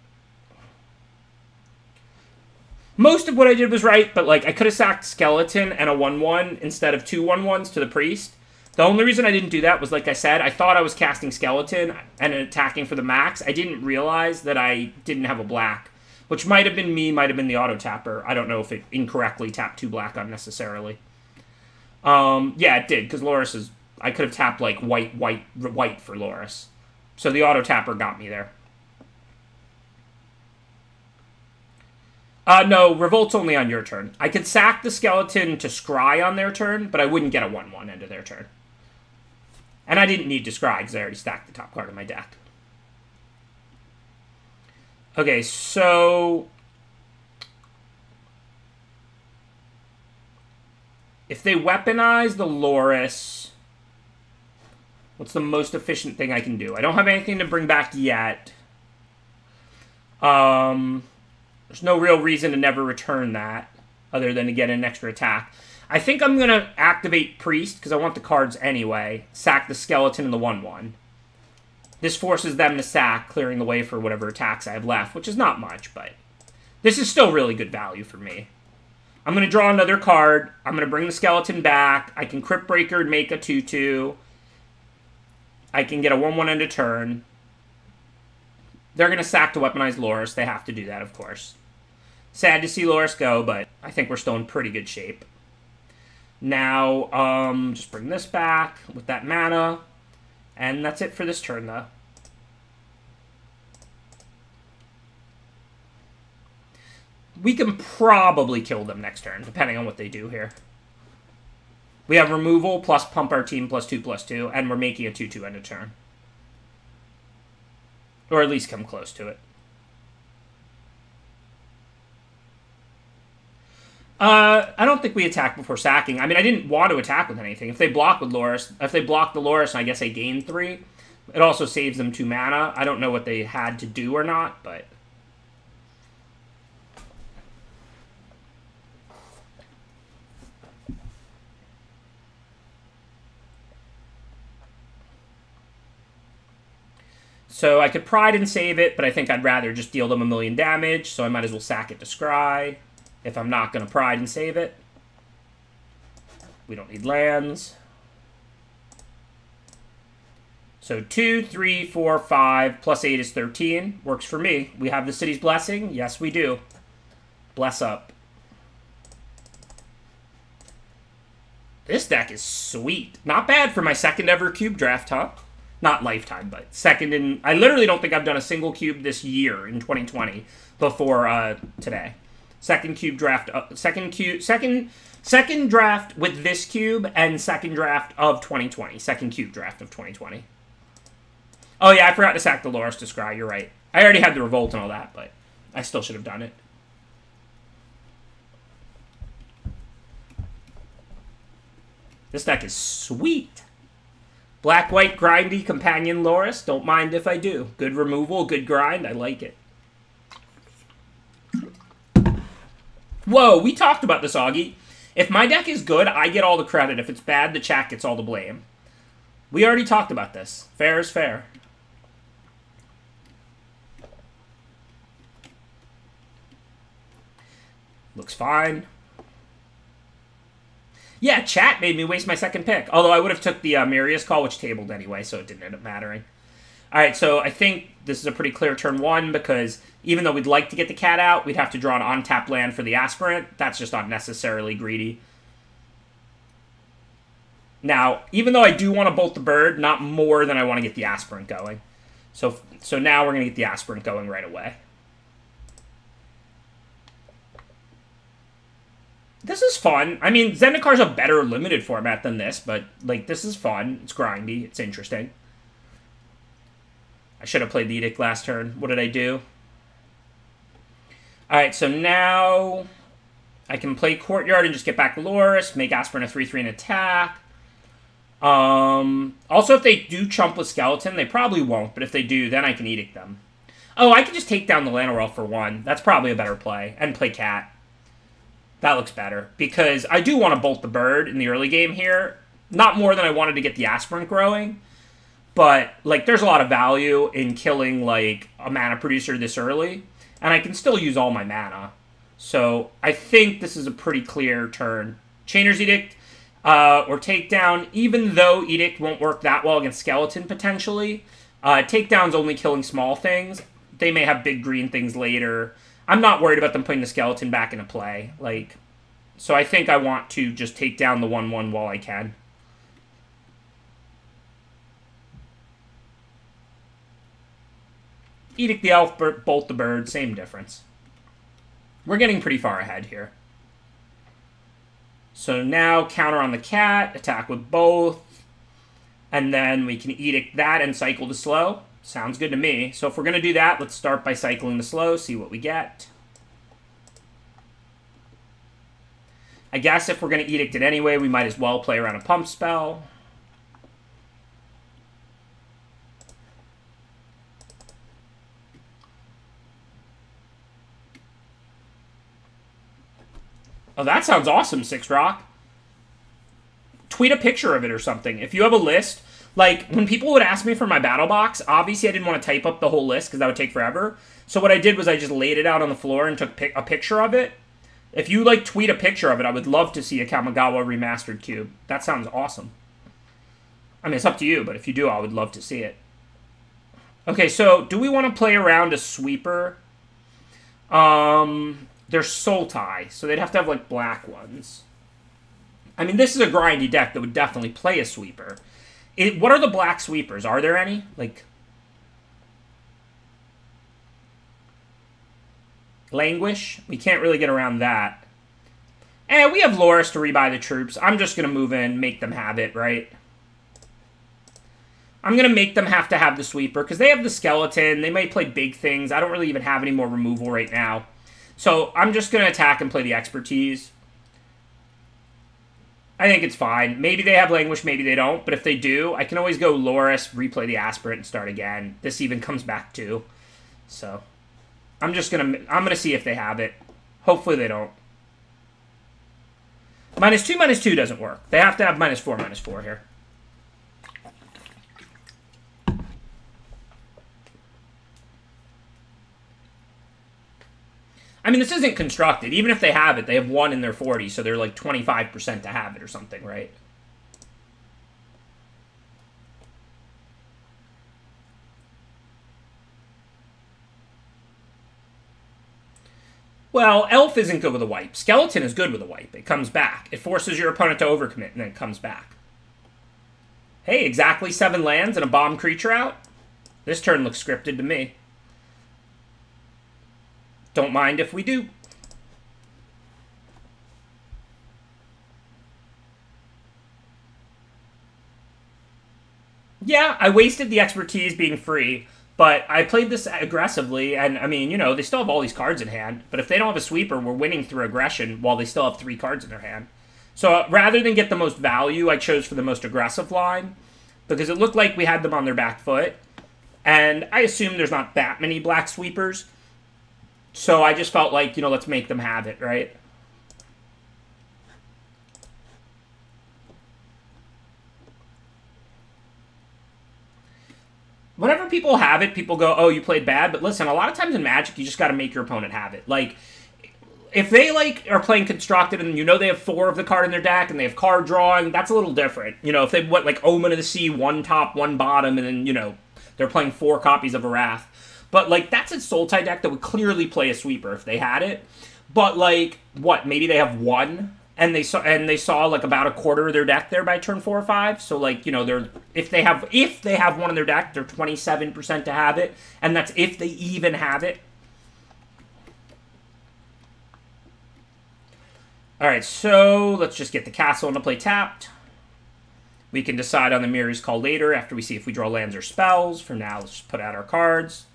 Most of what I did was right, but like I could have sacked skeleton and a 1/1 instead of 2 1/1s to the Priest. The only reason I didn't do that was, like I said, I thought I was casting Skeleton and attacking for the max. I didn't realize that I didn't have a black, which might have been me, might have been the auto-tapper. I don't know if it incorrectly tapped 2 black unnecessarily. Yeah, it did, because Loris is... I could have tapped, like, white for Loris. So the auto-tapper got me there. No, Revolt's only on your turn. I could sack the Skeleton to Scry on their turn, but I wouldn't get a 1/1 into their turn. And I didn't need to Scry, because I already stacked the top card of my deck. Okay, so... if they weaponize the Loris... what's the most efficient thing I can do? I don't have anything to bring back yet. There's no real reason to never return that, other than to get an extra attack. I think I'm going to activate Priest, because I want the cards anyway. Sack the Skeleton and the 1/1. This forces them to sack, clearing the way for whatever attacks I have left, which is not much, but... this is still really good value for me. I'm going to draw another card. I'm going to bring the Skeleton back. I can Crypt Breaker and make a 2/2. I can get a 1/1 end of turn. They're going to sack to weaponize Loris. They have to do that, of course. Sad to see Loris go, but I think we're still in pretty good shape. Now, just bring this back with that mana. And that's it for this turn, though. We can probably kill them next turn, depending on what they do here. We have removal plus pump our team +2/+2, and we're making a 2/2 end of turn. Or at least come close to it. I don't think we attack before sacking. I mean, I didn't want to attack with anything. If they block with Loris, if they block the Loris, I guess I gain 3. It also saves them 2 mana. I don't know what they had to do or not, but... so I could Pride and save it, but I think I'd rather just deal them 1,000,000 damage, so I might as well sack it to Scry, if I'm not going to Pride and save it. We don't need lands. So 2, 3, 4, 5, plus 8 is 13. Works for me. We have the City's Blessing? Yes, we do. Bless up. This deck is sweet. Not bad for my second ever cube draft, huh? Not lifetime, but second in... I literally don't think I've done a single cube this year in 2020 before today. Second cube draft... second draft with this cube and second draft of 2020. Second cube draft of 2020. Oh, yeah, I forgot to sack the Loris to Scry. You're right. I already had the Revolt and all that, but I still should have done it. This deck is sweet. Black-white grindy companion Loris. Don't mind if I do. Good removal, good grind. I like it. Whoa, we talked about this, Augie. If my deck is good, I get all the credit. If it's bad, the chat gets all the blame. We already talked about this. Fair is fair. Looks fine. Yeah, chat made me waste my second pick. Although I would have took the Mirius call, which tabled anyway, so it didn't end up mattering. Alright, so I think this is a pretty clear turn one, because even though we'd like to get the cat out, we'd have to draw an on-tap land for the Aspirant. That's just unnecessarily greedy. Now, even though I do want to bolt the bird, not more than I want to get the Aspirant going. So now we're going to get the Aspirant going right away. This is fun. I mean, Zendikar is a better limited format than this, but, like, this is fun. It's grindy. It's interesting. I should have played the Edict last turn. What did I do? Alright, so now I can play Courtyard and just get back Loris, make Aspirant a 3/3 and attack. Also, if they do chump with Skeleton, they probably won't, but if they do, then I can Edict them. Oh, I can just take down the Llanowar for one. That's probably a better play. And play Cat. That looks better, because I do want to bolt the bird in the early game here. Not more than I wanted to get the Aspirant growing, but, like, there's a lot of value in killing, like, a mana producer this early, and I can still use all my mana. So I think this is a pretty clear turn. Chainer's Edict or Takedown, even though Edict won't work that well against Skeleton, potentially. Takedown's only killing small things. They may have big green things later. I'm not worried about them putting the Skeleton back into play. Like, so I think I want to just take down the 1/1 while I can. Edict the Elf, bolt the bird, same difference. We're getting pretty far ahead here. So now counter on the cat, attack with both, and then we can Edict that and cycle to slow. Sounds good to me. So if we're going to do that, let's start by cycling the slow, see what we get. I guess if we're going to Edict it anyway, we might as well play around a pump spell. Oh, that sounds awesome, Six Rock. Tweet a picture of it or something. If you have a list, like, when people would ask me for my battle box, obviously I didn't want to type up the whole list because that would take forever. So what I did was I just laid it out on the floor and took a picture of it. If you, like, tweet a picture of it, I would love to see a Kamigawa remastered cube. That sounds awesome. I mean, it's up to you, but if you do, I would love to see it. Okay, so do we want to play around a sweeper? They're Sultai, so they'd have to have, like, black ones. I mean, this is a grindy deck that would definitely play a sweeper. What are the black sweepers? Are there any? Like, Languish? We can't really get around that. And we have Loris to rebuy the troops. I'm just going to move in, make them have it, right? I'm going to make them have to have the sweeper, because they have the skeleton. They might play big things. I don't really even have any more removal right now. So I'm just going to attack and play the expertise. I think it's fine. Maybe they have Languish, maybe they don't. But if they do, I can always go Loris, replay the Aspirant, and start again. This even comes back too. So I'm gonna see if they have it. Hopefully they don't. -2/-2 doesn't work. They have to have -4/-4 here. I mean, this isn't constructed. Even if they have it, they have 1 in their 40, so they're like 25% to have it or something, right? Well, Elf isn't good with a wipe. Skeleton is good with a wipe. It comes back. It forces your opponent to overcommit, and then it comes back. Hey, exactly 7 lands and a bomb creature out? This turn looks scripted to me. Don't mind if we do. Yeah, I wasted the expertise being free, but I played this aggressively, and I mean, you know, they still have all these cards in hand, but if they don't have a sweeper, we're winning through aggression while they still have 3 cards in their hand. So rather than get the most value, I chose for the most aggressive line, because it looked like we had them on their back foot, and I assume there's not that many black sweepers, so I just felt like, you know, let's make them have it, right? Whenever people have it, people go, oh, you played bad. But listen, a lot of times in Magic, you just got to make your opponent have it. Like, if they, like, are playing Constructed and you know they have 4 of the card in their deck and they have card drawing, that's a little different. You know, if they went, like, Omen of the Sea, 1 top, 1 bottom, and then, you know, they're playing 4 copies of Wrath. But, like, that's a Sultai deck that would clearly play a sweeper if they had it. But, like, what, maybe they have 1? And they saw like about a quarter of their deck there by turn 4 or 5. So like, you know, they're if they have 1 in their deck, they're 27% to have it, and that's if they even have it. All right, so let's just get the castle into play tapped. We can decide on the Mirror's Call later after we see if we draw lands or spells. For now, let's just put out our cards.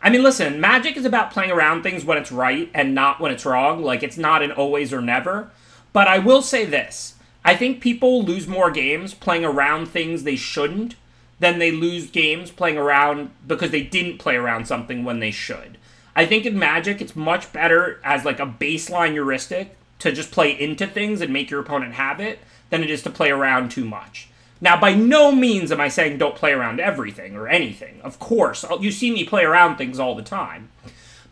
I mean, listen, Magic is about playing around things when it's right and not when it's wrong. Like, it's not an always or never. But I will say this. I think people lose more games playing around things they shouldn't than they lose games playing around because they didn't play around something when they should. I think in Magic, it's much better as, like, a baseline heuristic to just play into things and make your opponent have it than it is to play around too much. Now, by no means am I saying don't play around everything or anything. Of course, you see me play around things all the time.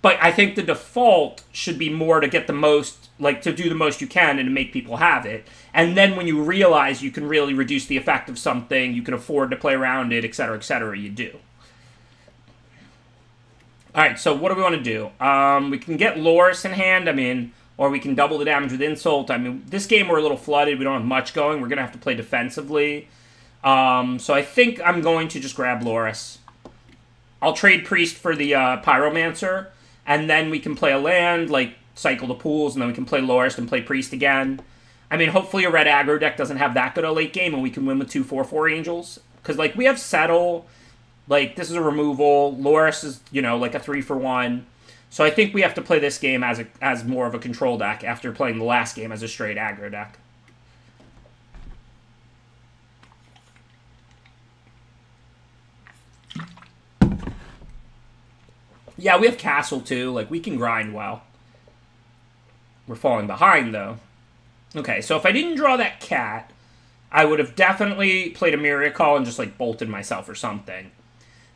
But I think the default should be more to get the most, like, to do the most you can and to make people have it. And then when you realize you can really reduce the effect of something, you can afford to play around it, etc., you do. Alright, so what do we want to do? We can get Loris in hand, I mean, or we can double the damage with Insult. I mean, this game we're a little flooded, we don't have much going, we're going to have to play defensively. So I think I'm going to just grab Loris. I'll trade Priest for the Pyromancer, and then we can play a land, like cycle the pools, and then we can play Loris and play Priest again. I mean, hopefully a red aggro deck doesn't have that good a late game, and we can win with 2 4/4 Angels. Because, like, we have Settle, like, this is a removal, Loris is, you know, like a 3 for 1. So I think we have to play this game as more of a control deck after playing the last game as a straight aggro deck. Yeah, we have Castle, too. Like, we can grind well. We're falling behind, though. Okay, so if I didn't draw that cat, I would have definitely played a Myriad Call and just, like, bolted myself or something.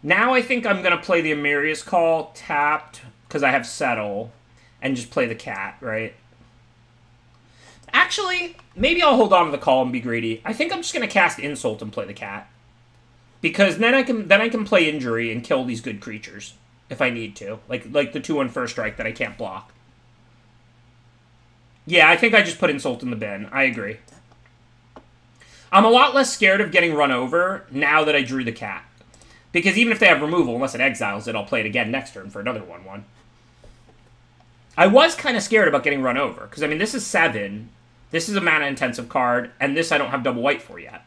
Now I think I'm going to play the Amiria's Call tapped, because I have Settle, and just play the cat, right? Actually, maybe I'll hold on to the call and be greedy. I think I'm just going to cast Insult and play the cat. Because then I can play Injury and kill these good creatures. If I need to. Like the 2-1 first strike that I can't block. Yeah, I think I just put Insult in the bin. I agree. I'm a lot less scared of getting run over now that I drew the cat. Because even if they have removal, unless it exiles it, I'll play it again next turn for another 1-1. I was kind of scared about getting run over. Because, I mean, this is 7. This is a mana-intensive card. And this I don't have double white for yet.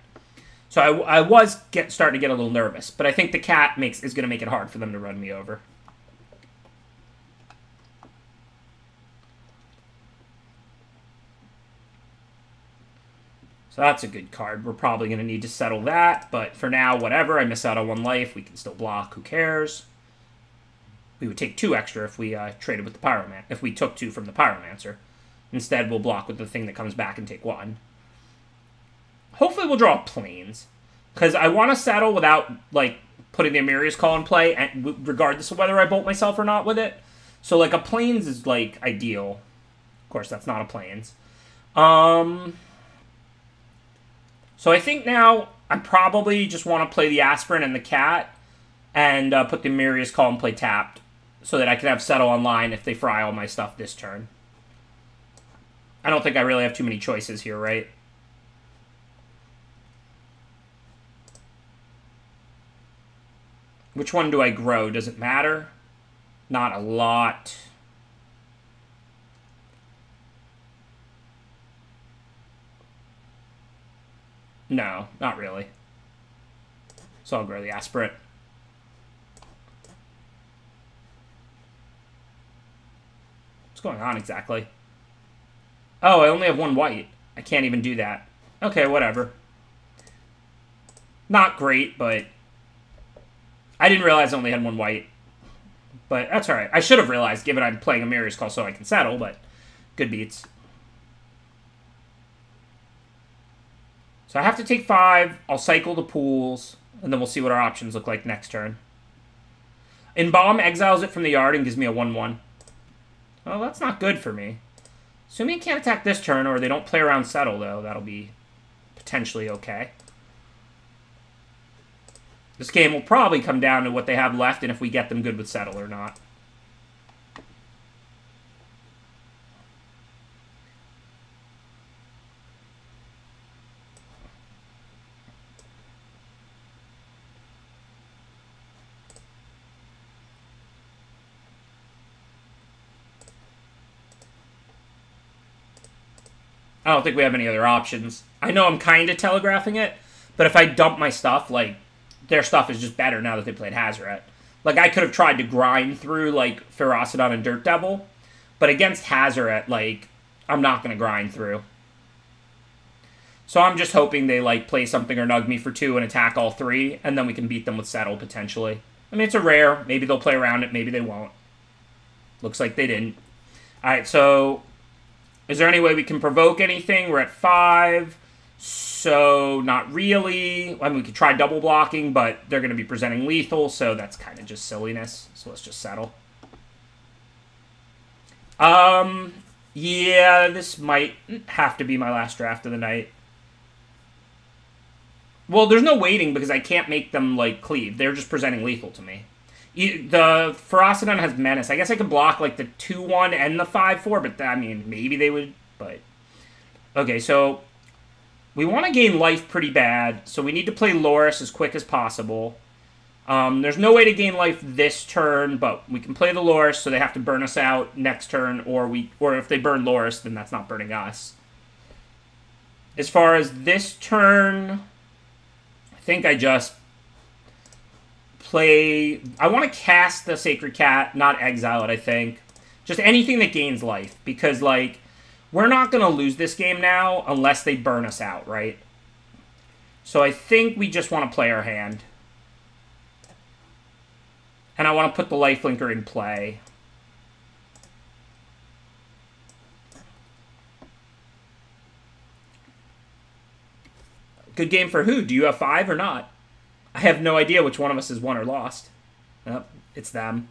So I was starting to get a little nervous. But I think the cat is going to make it hard for them to run me over. So that's a good card. We're probably going to need to settle that. But for now, whatever. I miss out on 1 life. We can still block. Who cares? We would take 2 extra if we traded with the Pyromancer. If we took 2 from the Pyromancer. Instead, we'll block with the thing that comes back and take 1. Hopefully we'll draw Plains. Because I want to settle without, like, putting the Amiria's Call in play, and regardless of whether I bolt myself or not with it. So, like, a Plains is, like, ideal. Of course, that's not a Plains. So I think now I probably just want to play the Aspirin and the Cat, and put the Amiria's Call and play tapped, so that I can have Settle online if they fry all my stuff this turn. I don't think I really have too many choices here, right? Which one do I grow? Does it matter? Not a lot. No, not really. So I'll grow the aspirate. What's going on exactly? Oh, I only have one white. I can't even do that. Okay, whatever. Not great, but I didn't realize I only had one white. But that's alright. I should have realized, given I'm playing a Mirror's Call so I can settle, but good beats. So I have to take 5. I'll cycle the pools, and then we'll see what our options look like next turn. Embalm exiles it from the yard and gives me a 1/1. Well, that's not good for me. Assuming he can't attack this turn, or they don't play around settle, though, that'll be potentially okay. This game will probably come down to what they have left and if we get them good with settle or not. I don't think we have any other options. I know I'm kind of telegraphing it, but if I dump my stuff, like, their stuff is just better now that they played Hazoret. Like, I could have tried to grind through, like, Ferocidon and Dirt Devil, but against Hazoret, like, I'm not going to grind through. So I'm just hoping they, like, play something or nug me for 2 and attack all 3, and then we can beat them with settle, potentially. I mean, it's a rare. Maybe they'll play around it, maybe they won't. Looks like they didn't. Alright, so is there any way we can provoke anything? We're at 5. So, not really. I mean, we could try double blocking, but they're going to be presenting lethal, so that's kind of just silliness. So let's just settle. Yeah, this might have to be my last draft of the night. Well, there's no waiting because I can't make them, like, cleave. They're just presenting lethal to me. The Ferocidon has Menace. I guess I could block, like, the 2/1 and the 5/4, but, I mean, maybe they would, but... Okay, so we want to gain life pretty bad, so we need to play Loris as quick as possible. There's no way to gain life this turn, but we can play the Loris, so they have to burn us out next turn, or if they burn Loris, then that's not burning us. As far as this turn, I think I just play... I want to cast the Sacred Cat, not exile it, I think. Just anything that gains life, because, like, we're not going to lose this game now unless they burn us out, right? So I think we just want to play our hand. And I want to put the lifelinker in play. Good game for who? Do you have 5 or not? I have no idea which one of us has won or lost. Oh, it's them.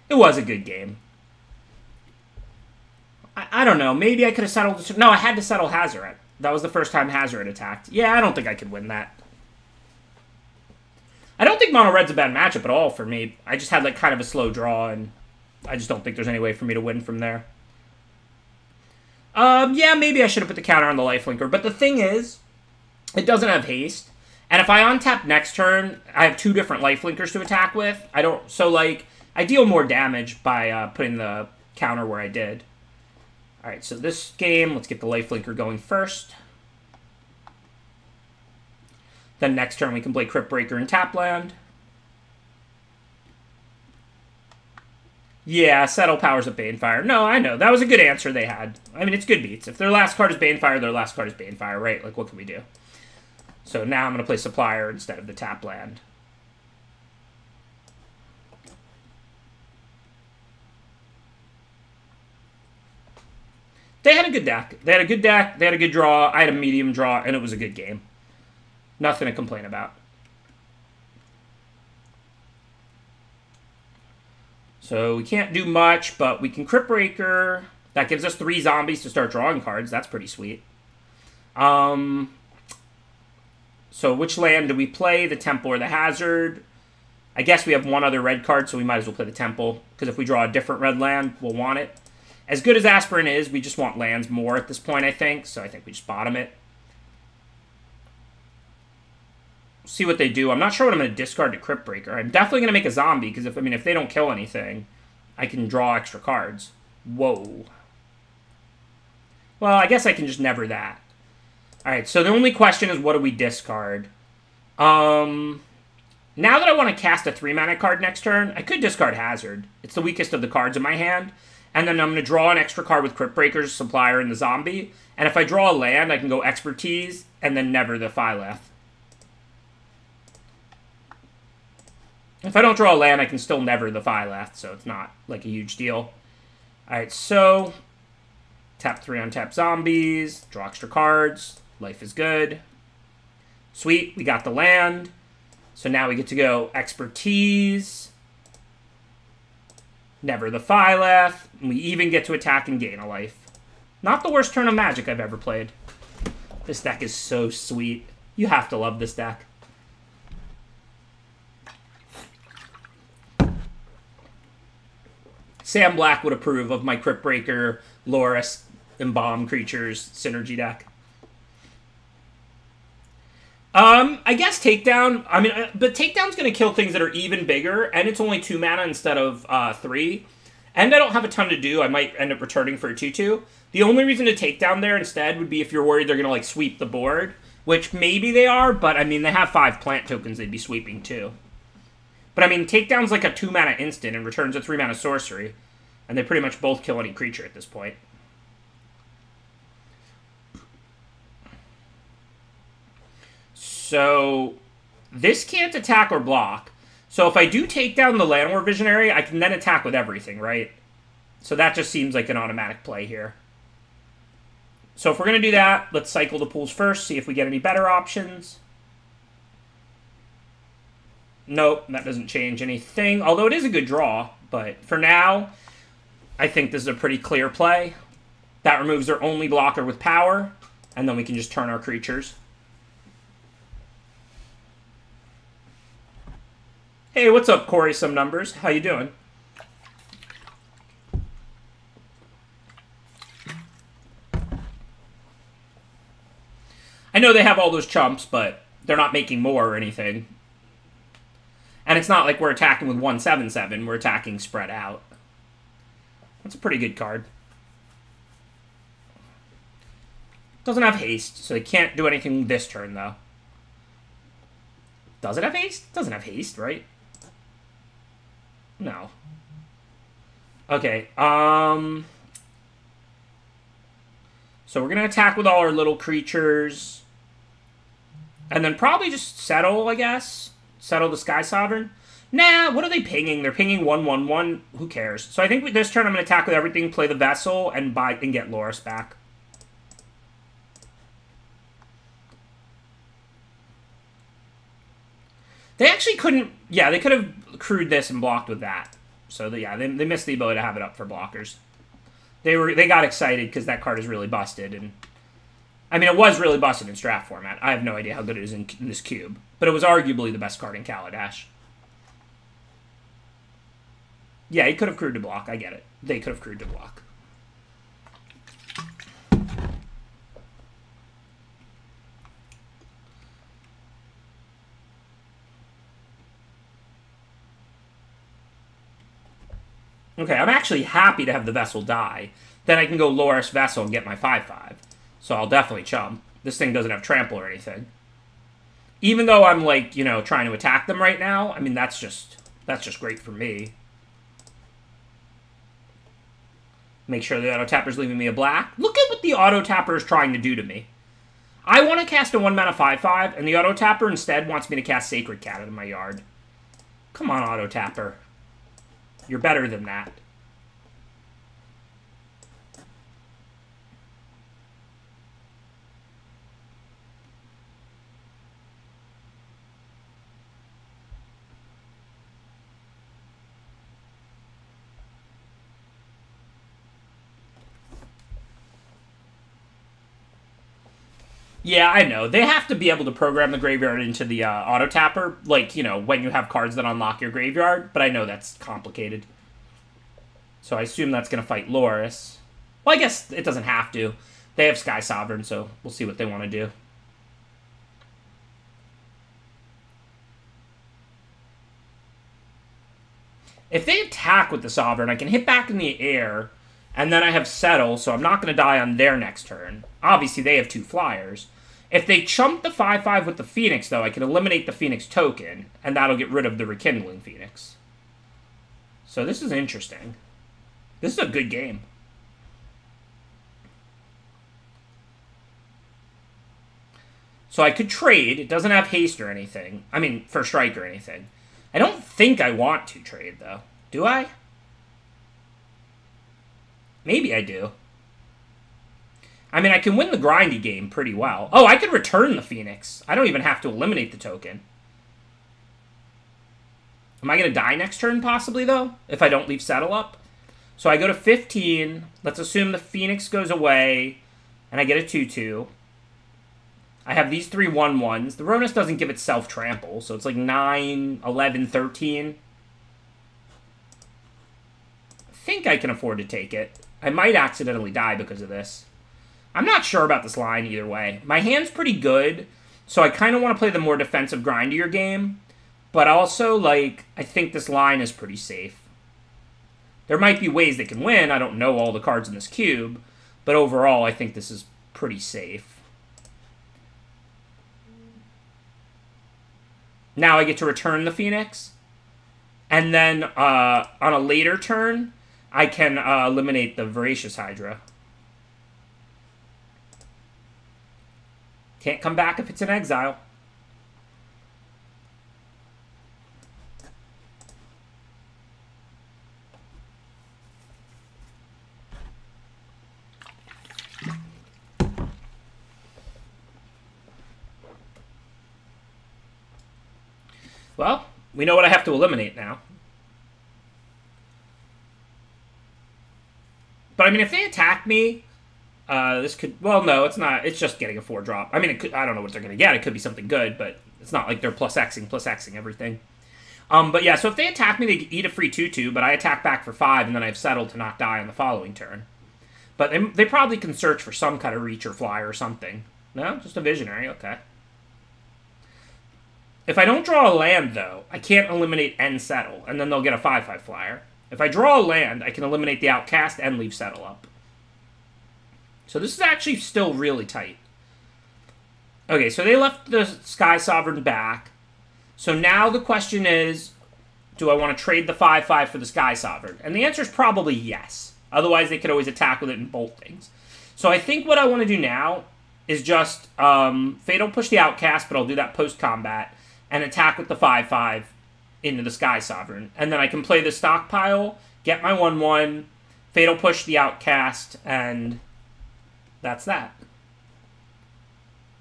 It was a good game. I don't know. Maybe I could have settled... No, I had to settle Hazoret. That was the first time Hazoret attacked. Yeah, I don't think I could win that. I don't think Mono Red's a bad matchup at all for me. I just had, like, kind of a slow draw, and I just don't think there's any way for me to win from there. Yeah, maybe I should have put the counter on the lifelinker. But the thing is, it doesn't have haste. And if I untap next turn, I have 2 different lifelinkers to attack with. I don't... So, like, I deal more damage by putting the counter where I did. Alright, so this game, let's get the lifelinker going first. Then next turn we can play Crypt Breaker and tap land. Yeah, Settle powers up Banefire. No, I know. That was a good answer they had. I mean, it's good beats. If their last card is Banefire, their last card is Banefire, right? Like, what can we do? So now I'm going to play Supplier instead of the tap land. They had a good deck. They had a good deck. They had a good draw. I had a medium draw, and it was a good game. Nothing to complain about. So we can't do much, but we can Crypt Breaker. That gives us 3 zombies to start drawing cards. That's pretty sweet. So which land do we play? The Temple or the Hazard? I guess we have 1 other red card, so we might as well play the Temple. Because if we draw a different red land, we'll want it. As good as Aspirin is, we just want lands more at this point, I think. So I think we just bottom it. See what they do. I'm not sure what I'm going to discard to Crypt Breaker. I'm definitely going to make a zombie, because if they don't kill anything, I can draw extra cards. Whoa. Well, I guess I can just never that. Alright, so the only question is what do we discard? Now that I want to cast a 3-mana card next turn, I could discard Hazard. It's the weakest of the cards in my hand. And then I'm going to draw an extra card with Crypt Breakers, Supplier, and the Zombie. And if I draw a land, I can go Expertise, and then never the Phyleth. If I don't draw a land, I can still never the Phyleth, so it's not, like, a huge deal. Alright, so... Tap 3 on tap zombies, draw extra cards, life is good. Sweet, we got the land. So now we get to go Expertise, never the Phyleth, and we even get to attack and gain a life. Not the worst turn of Magic I've ever played. This deck is so sweet. You have to love this deck. Sam Black would approve of my Crypt Breaker, Loris, Embalm Creatures synergy deck. I guess Takedown, but Takedown's going to kill things that are even bigger, and it's only 2 mana instead of 3. And I don't have a ton to do. I might end up returning for a 2/2. The only reason to Takedown there instead would be if you're worried they're going to, like, sweep the board, which maybe they are, but, I mean, they have 5 plant tokens they'd be sweeping, too. But, I mean, Takedown's like a 2-mana instant and returns a 3-mana sorcery, and they pretty much both kill any creature at this point. So, this can't attack or block. So if I do take down the Llanowar Visionary, I can then attack with everything, right? So that just seems like an automatic play here. So if we're going to do that, let's cycle the pools first, see if we get any better options. Nope, that doesn't change anything. Although it is a good draw, but for now, I think this is a pretty clear play. That removes their only blocker with power, and then we can just turn our creatures. Hey, what's up, Corey? Some numbers. How you doing? I know they have all those chumps, but they're not making more or anything. And it's not like we're attacking with 1/7/7. We're attacking spread out. That's a pretty good card. Doesn't have haste, so they can't do anything this turn, though. Does it have haste? Doesn't have haste, right? No. Okay, so we're going to attack with all our little creatures. And then probably just settle, I guess. Settle the Sky Sovereign. Nah, what are they pinging? They're pinging 1/1/1. Who cares? So I think with this turn I'm going to attack with everything, play the Vessel, and get Loris back. They actually couldn't... Yeah, they could have crewed this and blocked with that. So, yeah, they missed the ability to have it up for blockers. They got excited because that card is really busted. And I mean, it was really busted in Draft format. I have no idea how good it is in this cube. But it was arguably the best card in Kaladesh. Yeah, he could have crewed to block. I get it. They could have crewed to block. Okay, I'm actually happy to have the Vessel die. Then I can go Loris Vessel and get my 5/5. So I'll definitely chump. This thing doesn't have trample or anything. Even though I'm, like, you know, trying to attack them right now, I mean, that's just great for me. Make sure the auto-tapper's leaving me a black. Look at what the auto-tapper is trying to do to me. I want to cast a 1-mana 5/5, and the auto-tapper instead wants me to cast Sacred Cat out of my yard. Come on, auto-tapper. You're better than that. Yeah, I know. They have to be able to program the graveyard into the auto-tapper, like, you know, when you have cards that unlock your graveyard, but I know that's complicated. So I assume that's going to fight Loris. Well, I guess it doesn't have to. They have Sky Sovereign, so we'll see what they want to do. If they attack with the Sovereign, I can hit back in the air, and then I have Settle, so I'm not going to die on their next turn. Obviously, they have 2 flyers. If they chump the 5/5 with the Phoenix, though, I can eliminate the Phoenix token, and that'll get rid of the Rekindling Phoenix. So this is interesting. This is a good game. So I could trade. It doesn't have haste or anything. I mean, first strike or anything. I don't think I want to trade, though. Do I? Maybe I do. I mean, I can win the grindy game pretty well. Oh, I could return the Phoenix. I don't even have to eliminate the token. Am I going to die next turn, possibly, though? If I don't leave Settle up? So I go to 15. Let's assume the Phoenix goes away, and I get a 2/2. I have these 3 1/1s. The Ronus doesn't give itself trample, so it's like 9, 11, 13. I think I can afford to take it. I might accidentally die because of this. I'm not sure about this line either way. My hand's pretty good, so I kind of want to play the more defensive grindier game. But also, like, I think this line is pretty safe. There might be ways they can win. I don't know all the cards in this cube. But overall, I think this is pretty safe. Now I get to return the Phoenix. And then on a later turn, I can eliminate the Voracious Hydra. Can't come back if it's in exile. Well, we know what I have to eliminate now. But, I mean, if they attack me, this could... Well, no, it's not. It's just getting a 4-drop. I mean, it could, I don't know what they're going to get. It could be something good, but it's not like they're plus Xing everything. But, yeah, so if they attack me, they eat a free 2/2, but I attack back for 5, and then I have Settled to not die on the following turn. But they probably can search for some kind of reach or fly or something. No? Just a Visionary. Okay. If I don't draw a land, though, I can't eliminate and Settle, and then they'll get a 5/5 flyer. If I draw a land, I can eliminate the Outcast and leave Settle up. So this is actually still really tight. Okay, so they left the Sky Sovereign back. So now the question is, do I want to trade the 5/5 for the Sky Sovereign? And the answer is probably yes. Otherwise, they could always attack with it and bolt things. So I think what I want to do now is just Fatal Push the Outcast, but I'll do that post-combat, and attack with the 5/5 into the Sky Sovereign. And then I can play the Stockpile, get my 1/1, Fatal Push the Outcast, and that's that.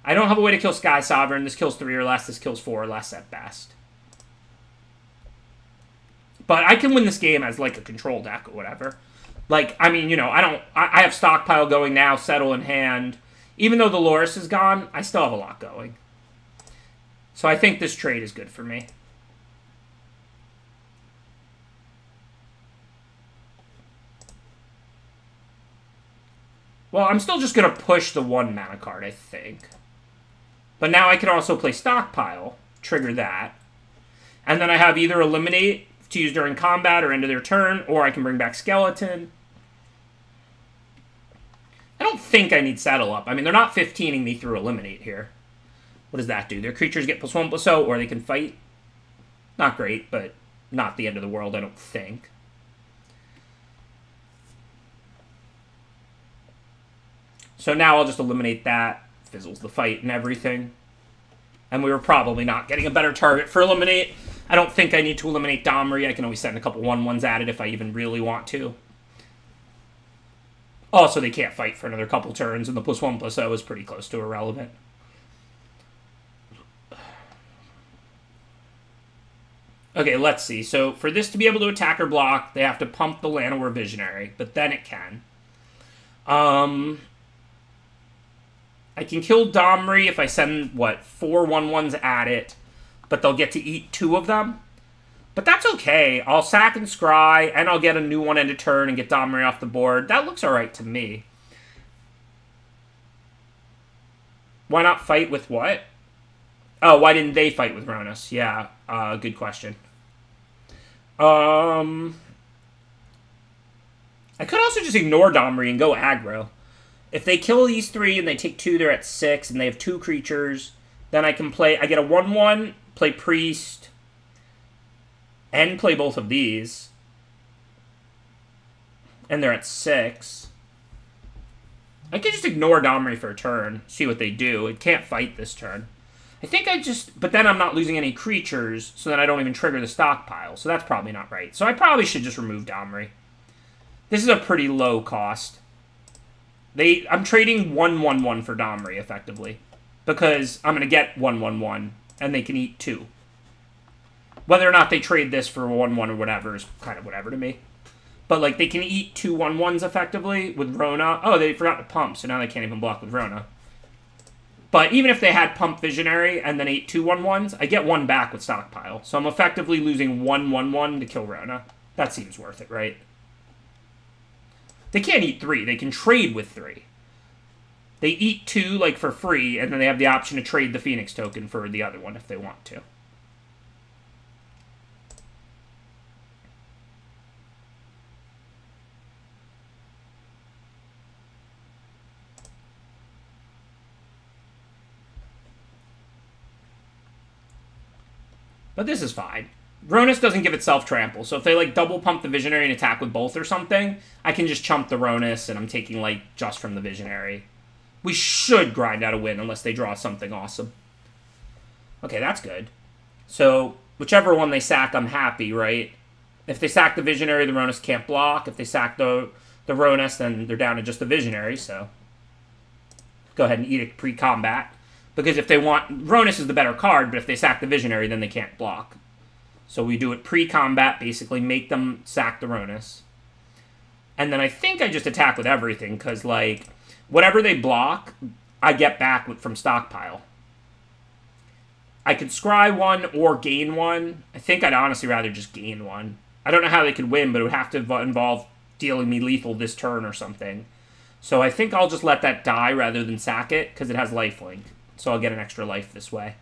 I don't have a way to kill Sky Sovereign. This kills 3 or less. This kills 4 or less at best. But I can win this game as, like, a control deck or whatever. Like, I mean, you know, I have Stockpile going now, Settle in hand. Even though the Loris is gone, I still have a lot going. So I think this trade is good for me. Well, I'm still just going to push the 1 mana card, I think. But now I can also play Stockpile, trigger that. And then I have either Eliminate to use during combat or end of their turn, or I can bring back Skeleton. I don't think I need Settle up. I mean, they're not 15ing me through Eliminate here. What does that do? Their creatures get +1/+0, or they can fight. Not great, but not the end of the world, I don't think. So now I'll just eliminate that. Fizzles the fight and everything. And we were probably not getting a better target for Eliminate. I don't think I need to eliminate Domri. I can always send a couple 1/1s at it if I even really want to. Also, they can't fight for another couple turns, and the +1/+0 is pretty close to irrelevant. Okay, let's see. So for this to be able to attack or block, they have to pump the Llanowar Visionary, but then it can. I can kill Domri if I send, what, 4 1/1s at it, but they'll get to eat 2 of them. But that's okay. I'll sack and scry, and I'll get a new one end of turn and get Domri off the board. That looks alright to me. Why not fight with what? Oh, why didn't they fight with Ronus? Yeah, good question. I could also just ignore Domri and go aggro. If they kill these 3 and they take 2, they're at 6, and they have 2 creatures, then I can play... I get a 1/1, play Priest, and play both of these. And they're at 6. I could just ignore Domri for a turn, see what they do. It can't fight this turn. I think I just... But then I'm not losing any creatures, so then I don't even trigger the stockpile. So that's probably not right. So I probably should just remove Domri. This is a pretty low cost. I'm trading 1/1/1 for Domri, effectively. Because I'm going to get 1/1/1, and they can eat 2. Whether or not they trade this for 1/1 or whatever is kind of whatever to me. But, like, they can eat 2 1/1s, effectively, with Rona. Oh, they forgot to pump, so now they can't even block with Rona. But even if they had Pump Visionary and then ate 2 1/1s, I get 1 back with Stockpile. So I'm effectively losing 1 1/1 to kill Rona. That seems worth it, right? They can't eat 3. They can trade with 3. They eat 2, like, for free, and then they have the option to trade the Phoenix token for the other one if they want to. But this is fine. Ronus doesn't give itself trample, so if they, like, double pump the Visionary and attack with both or something, I can just chump the Ronus, and I'm taking, like, just from the Visionary. We should grind out a win unless they draw something awesome. Okay, that's good. So, whichever one they sack, I'm happy, right? If they sack the Visionary, the Ronus can't block. If they sack the Ronus, then they're down to just the Visionary, so... Go ahead and Edict pre-combat. Because if they want... Ronus is the better card, but if they sack the Visionary, then they can't block. So we do it pre-combat, basically make them sack the Ronus. And then I think I just attack with everything, because, like, whatever they block, I get back from stockpile. I could scry 1 or gain 1. I think I'd honestly rather just gain 1. I don't know how they could win, but it would have to involve dealing me lethal this turn or something. So I think I'll just let that die rather than sack it, because it has lifelink. So I'll get an extra life this way.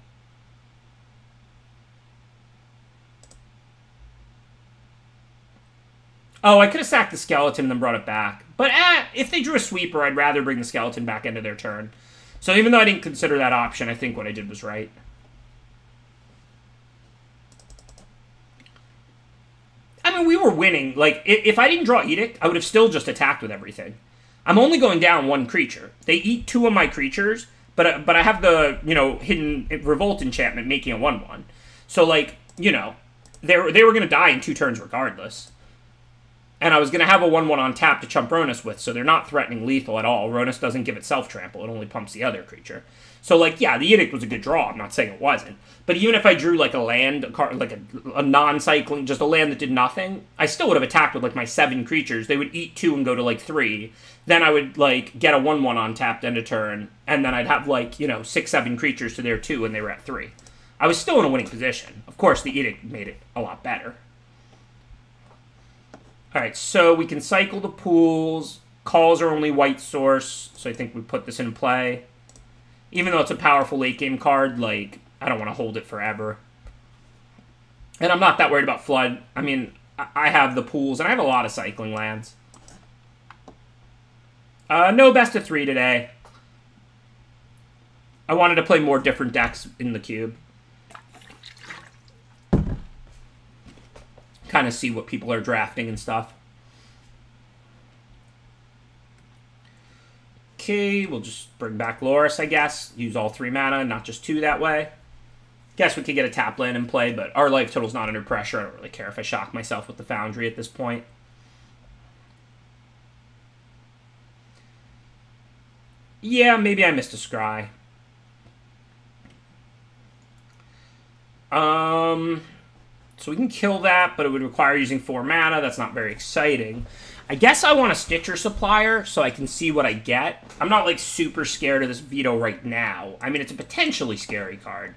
Oh, I could have sacked the skeleton and then brought it back. But if they drew a sweeper, I'd rather bring the skeleton back into their turn. So even though I didn't consider that option, I think what I did was right. I mean, we were winning. Like, if I didn't draw Edict, I would have still just attacked with everything. I'm only going down 1 creature. They eat 2 of my creatures, but I have the, you know, hidden Revolt enchantment making a 1/1. So, like, you know, they were going to die in 2 turns regardless. And I was going to have a 1/1 on tap to chump Ronus with, so they're not threatening lethal at all. Ronus doesn't give itself trample. It only pumps the other creature. So, like, yeah, the Edict was a good draw. I'm not saying it wasn't. But even if I drew, like, a land, a card, like a non-cycling, just a land that did nothing, I still would have attacked with, like, my 7 creatures. They would eat 2 and go to, like, 3. Then I would, like, get a 1/1 on tap end of turn. And then I'd have, like, you know, 6, 7 creatures to their 2, and they were at 3. I was still in a winning position. Of course, the Edict made it a lot better. Alright, so we can cycle the pools. Calls are only white source, so I think we put this in play. Even though it's a powerful late-game card, like, I don't want to hold it forever. And I'm not that worried about Flood. I mean, I have the pools, and I have a lot of cycling lands. No best of 3 today. I wanted to play more different decks in the cube. Kind of see what people are drafting and stuff. Okay, we'll just bring back Loris, I guess. Use all 3 mana, not just 2 that way. Guess we could get a tap land in play, but our life total's not under pressure. I don't really care if I shock myself with the Foundry at this point. Yeah, maybe I missed a scry. So we can kill that, but it would require using 4 mana. That's not very exciting. I guess I want a Stitcher Supplier so I can see what I get. I'm not, like, super scared of this veto right now. I mean, it's a potentially scary card.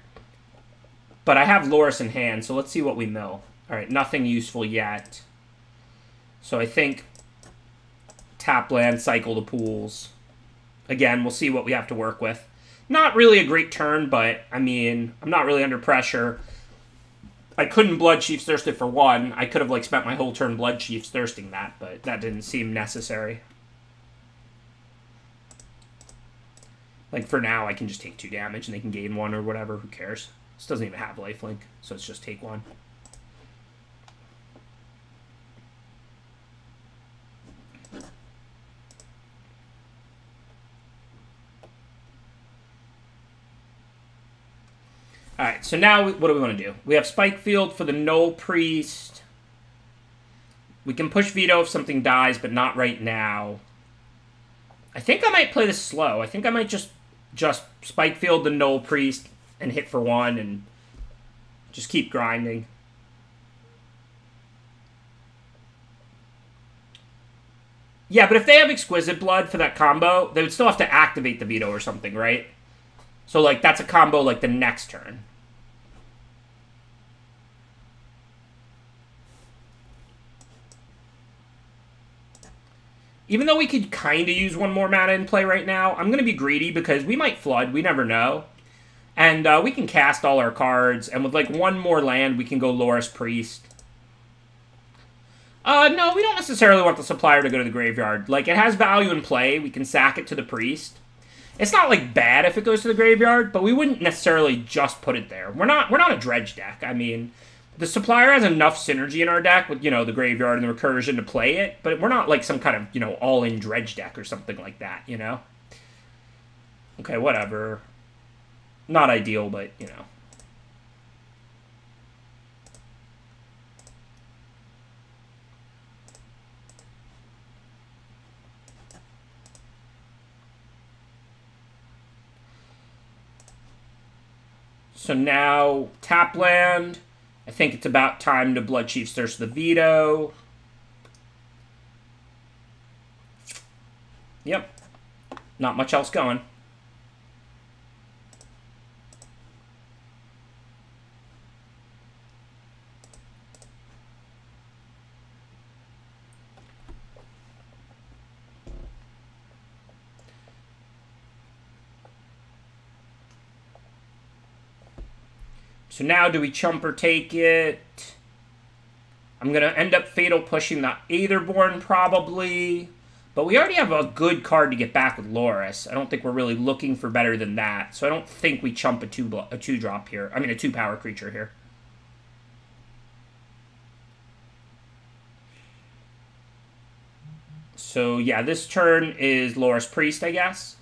But I have Loris in hand, so let's see what we mill. Alright, nothing useful yet. So I think tap land, cycle the pools. Again, we'll see what we have to work with. Not really a great turn, but, I mean, I'm not really under pressure. I couldn't Blood Chief's Thirst it for 1. I could have, like, spent my whole turn Blood Chief's Thirsting that, but that didn't seem necessary. Like, for now, I can just take 2 damage and they can gain 1 or whatever. Who cares? This doesn't even have lifelink, so it's just take 1. Alright, so now what do we want to do? We have Spike Field for the Null Priest. We can push Veto if something dies, but not right now. I think I might play this slow. I think I might just Spike Field the Null Priest and hit for 1 and just keep grinding. Yeah, but if they have Exquisite Blood for that combo, they would still have to activate the Veto or something, right? So, like, that's a combo, like, the next turn. Even though we could kind of use 1 more mana in play right now, I'm going to be greedy because we might flood. We never know. And we can cast all our cards. And with, like, 1 more land, we can go Loris Priest. No, we don't necessarily want the supplier to go to the graveyard. Like, it has value in play. We can sack it to the priest. It's not, like, bad if it goes to the graveyard, but we wouldn't necessarily just put it there. We're not a dredge deck. I mean, the supplier has enough synergy in our deck with, you know, the graveyard and the recursion to play it, but we're not like some kind of, you know, all-in dredge deck or something like that, you know? Okay, whatever. Not ideal, but, you know. So now, tap land. I think it's about time to Blood Chief's Thirst the Veto. Yep. Not much else going. So now, do we chump or take it? I'm going to end up Fatal pushing the Aetherborn, probably. But we already have a good card to get back with Loris. I don't think we're really looking for better than that. So I don't think we chump a 2-drop here. I mean, a 2-power creature here. So, yeah, this turn is Loris Priest, I guess.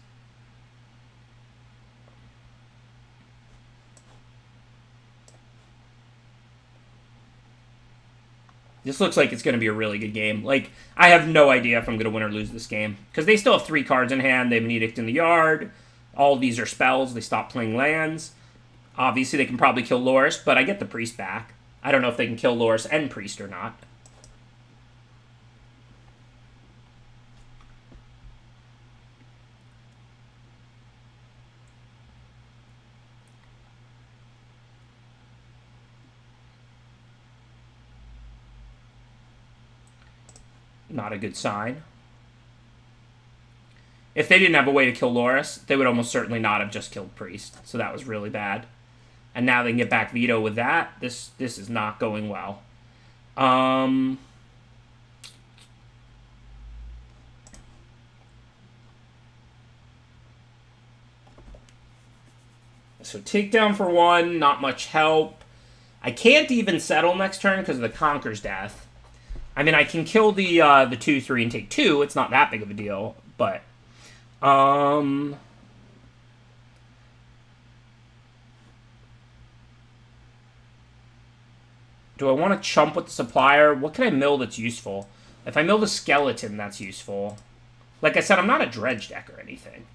This looks like it's going to be a really good game. Like, I have no idea if I'm going to win or lose this game. Because they still have 3 cards in hand. They have an Edict in the Yard. All of these are spells. They stop playing lands. Obviously, they can probably kill Loris, but I get the Priest back. I don't know if they can kill Loris and Priest or not. Not a good sign. If they didn't have a way to kill Loris, they would almost certainly not have just killed Priest. So that was really bad. And now they can get back Veto with that. This is not going well. So takedown for 1, not much help. I can't even settle next turn because of the Conquer's Death. I mean, I can kill the 2/3 and take 2. It's not that big of a deal, but do I want to chump with the supplier? What can I mill that's useful? If I mill the skeleton, that's useful. Like I said, I'm not a dredge deck or anything.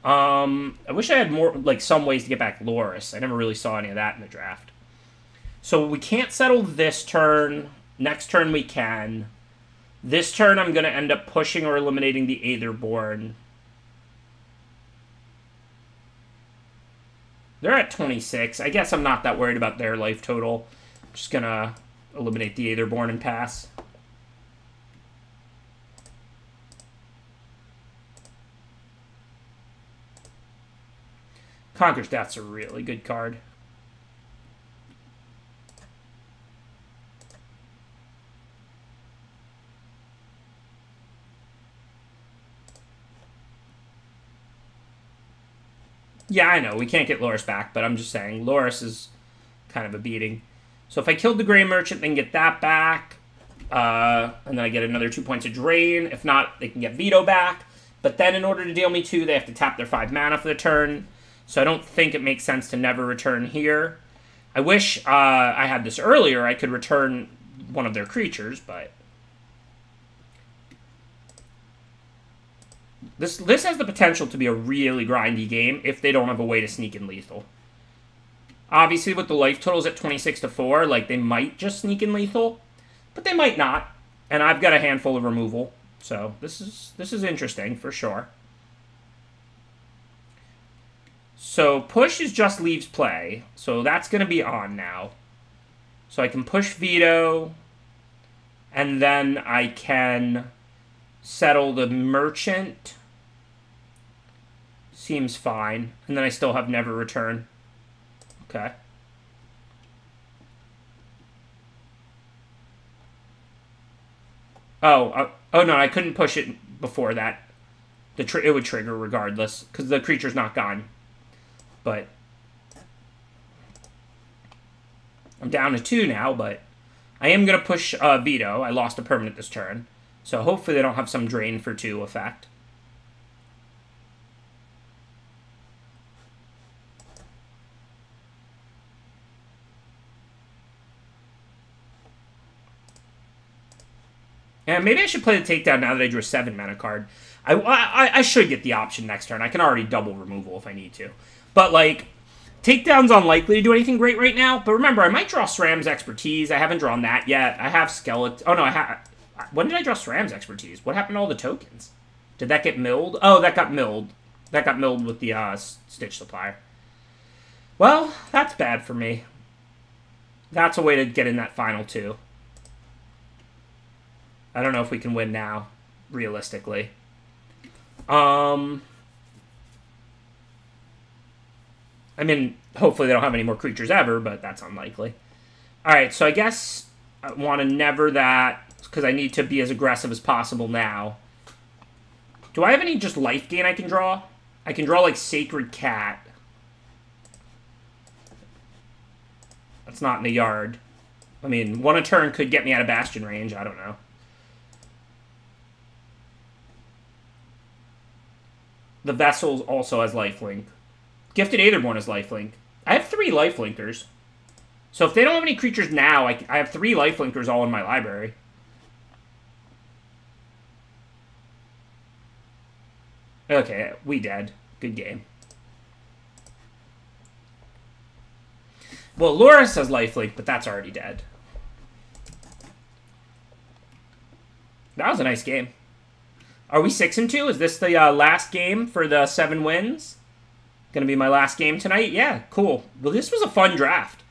I wish I had more, like, some ways to get back Loris. I never really saw any of that in the draft. So we can't settle this turn. Next turn we can. This turn I'm going to end up pushing or eliminating the Aetherborn. They're at 26. I guess I'm not that worried about their life total. I'm just going to eliminate the Aetherborn and pass. Conquer's Death's a really good card. Yeah, I know. We can't get Loris back, but I'm just saying. Loris is kind of a beating. So if I killed the Gray Merchant, they can get that back. And then I get another 2 points of drain. If not, they can get Veto back. But then in order to deal me 2, they have to tap their 5 mana for the turn. So I don't think it makes sense to never return here. I wish I had this earlier. I could return one of their creatures, but... This has the potential to be a really grindy game if they don't have a way to sneak in lethal. Obviously, with the life totals at 26-4, like, they might just sneak in lethal, but they might not. And I've got a handful of removal, so this is interesting for sure. So push is just leaves play, so that's going to be on now. So I can push veto, and then I can settle the merchant. Seems fine. And then I still have never return. Okay. Oh no, I couldn't push it before that. It would trigger regardless, because the creature's not gone. But I'm down to 2 now, but I am going to push veto. I lost a permanent this turn. So hopefully they don't have some drain for 2 effect. And maybe I should play the takedown now that I drew a 7 mana card. I should get the option next turn. I can already double removal if I need to. But, like, takedown's unlikely to do anything great right now. But remember, I might draw SRAM's Expertise. I haven't drawn that yet. I have Skeleton. Oh, no, I have... When did I draw SRAM's Expertise? What happened to all the tokens? Did that get milled? Oh, that got milled. That got milled with the Stitch Supplier. Well, that's bad for me. That's a way to get in that final 2. I don't know if we can win now, realistically. I mean, hopefully they don't have any more creatures ever, but that's unlikely. Alright, so I guess I want to never that, because I need to be as aggressive as possible now. Do I have any just life gain I can draw? I can draw, like, Sacred Cat. That's not in the yard. I mean, 1 a turn could get me out of Bastion range, I don't know. The Vessel also has lifelink. Gifted Aetherborn has lifelink. I have 3 lifelinkers. So if they don't have any creatures now, I have 3 lifelinkers all in my library. Okay, we dead. Good game. Well, Loris has lifelink, but that's already dead. That was a nice game. Are we 6-2? Is this the last game for the 7 wins? Gonna be my last game tonight? Yeah, cool. Well, this was a fun draft.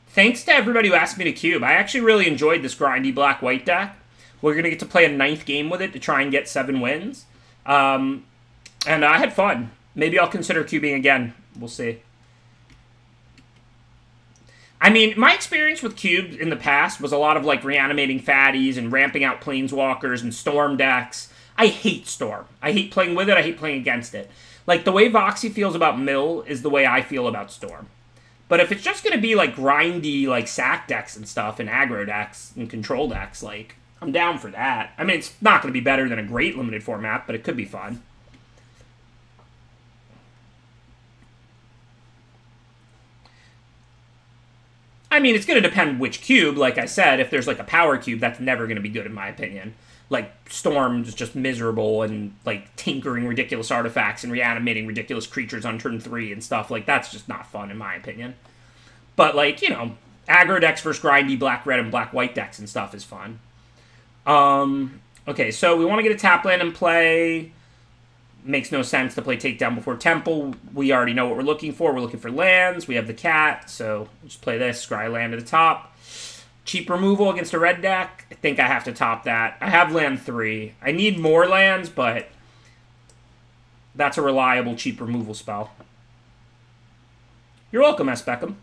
Thanks to everybody who asked me to cube. I actually really enjoyed this grindy black-white deck. We're gonna get to play a 9th game with it to try and get 7 wins. And I had fun. Maybe I'll consider cubing again. We'll see. I mean, my experience with cubes in the past was a lot of, like, reanimating fatties and ramping out planeswalkers and storm decks. I hate Storm. I hate playing with it. I hate playing against it. Like, the way Voxy feels about Mill is the way I feel about Storm. But if it's just going to be, like, grindy, like, sack decks and stuff, and aggro decks and control decks, like, I'm down for that. I mean, it's not going to be better than a great limited format, but it could be fun. I mean, it's going to depend which cube. Like I said, if there's, like, a power cube, that's never going to be good in my opinion. Like, Storm's just miserable and, like, tinkering ridiculous artifacts and reanimating ridiculous creatures on turn 3 and stuff. Like, that's just not fun in my opinion. But, like, you know, aggro decks versus grindy black-red and black-white decks and stuff is fun. Okay, so we want to get a tap land in play. Makes no sense to play Takedown before Temple. We already know what we're looking for. We're looking for lands. We have the cat, so we'll just play this. Scry land at the top. Cheap removal against a red deck. I think I have to top that. I have land 3. I need more lands, but that's a reliable cheap removal spell. You're welcome, S. Beckham.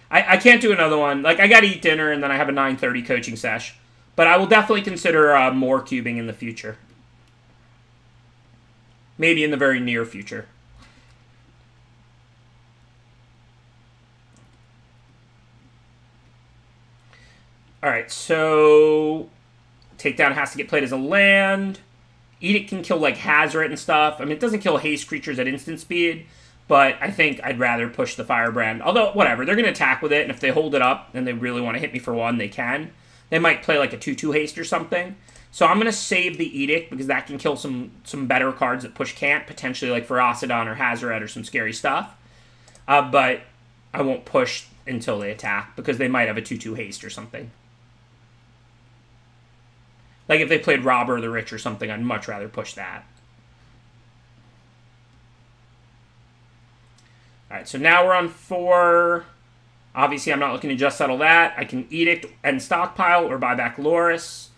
I can't do another one. Like, I gotta eat dinner, and then I have a 9:30 coaching sesh. But I will definitely consider more cubing in the future. Maybe in the very near future. Alright, so takedown has to get played as a land. Edict can kill, like, Hazoret and stuff. I mean, it doesn't kill haste creatures at instant speed, but I think I'd rather push the Firebrand. Although, whatever, they're going to attack with it, and if they hold it up and they really want to hit me for one, they can. They might play, like, a 2/2 haste or something. So I'm going to save the Edict, because that can kill some better cards that push can't, potentially like Ferocidon or Hazoret or some scary stuff. But I won't push until they attack, because they might have a 2/2 haste or something. Like, if they played Robber the Rich or something, I'd much rather push that. Alright, so now we're on 4. Obviously, I'm not looking to just settle that. I can Edict and Stockpile or buy back Loris.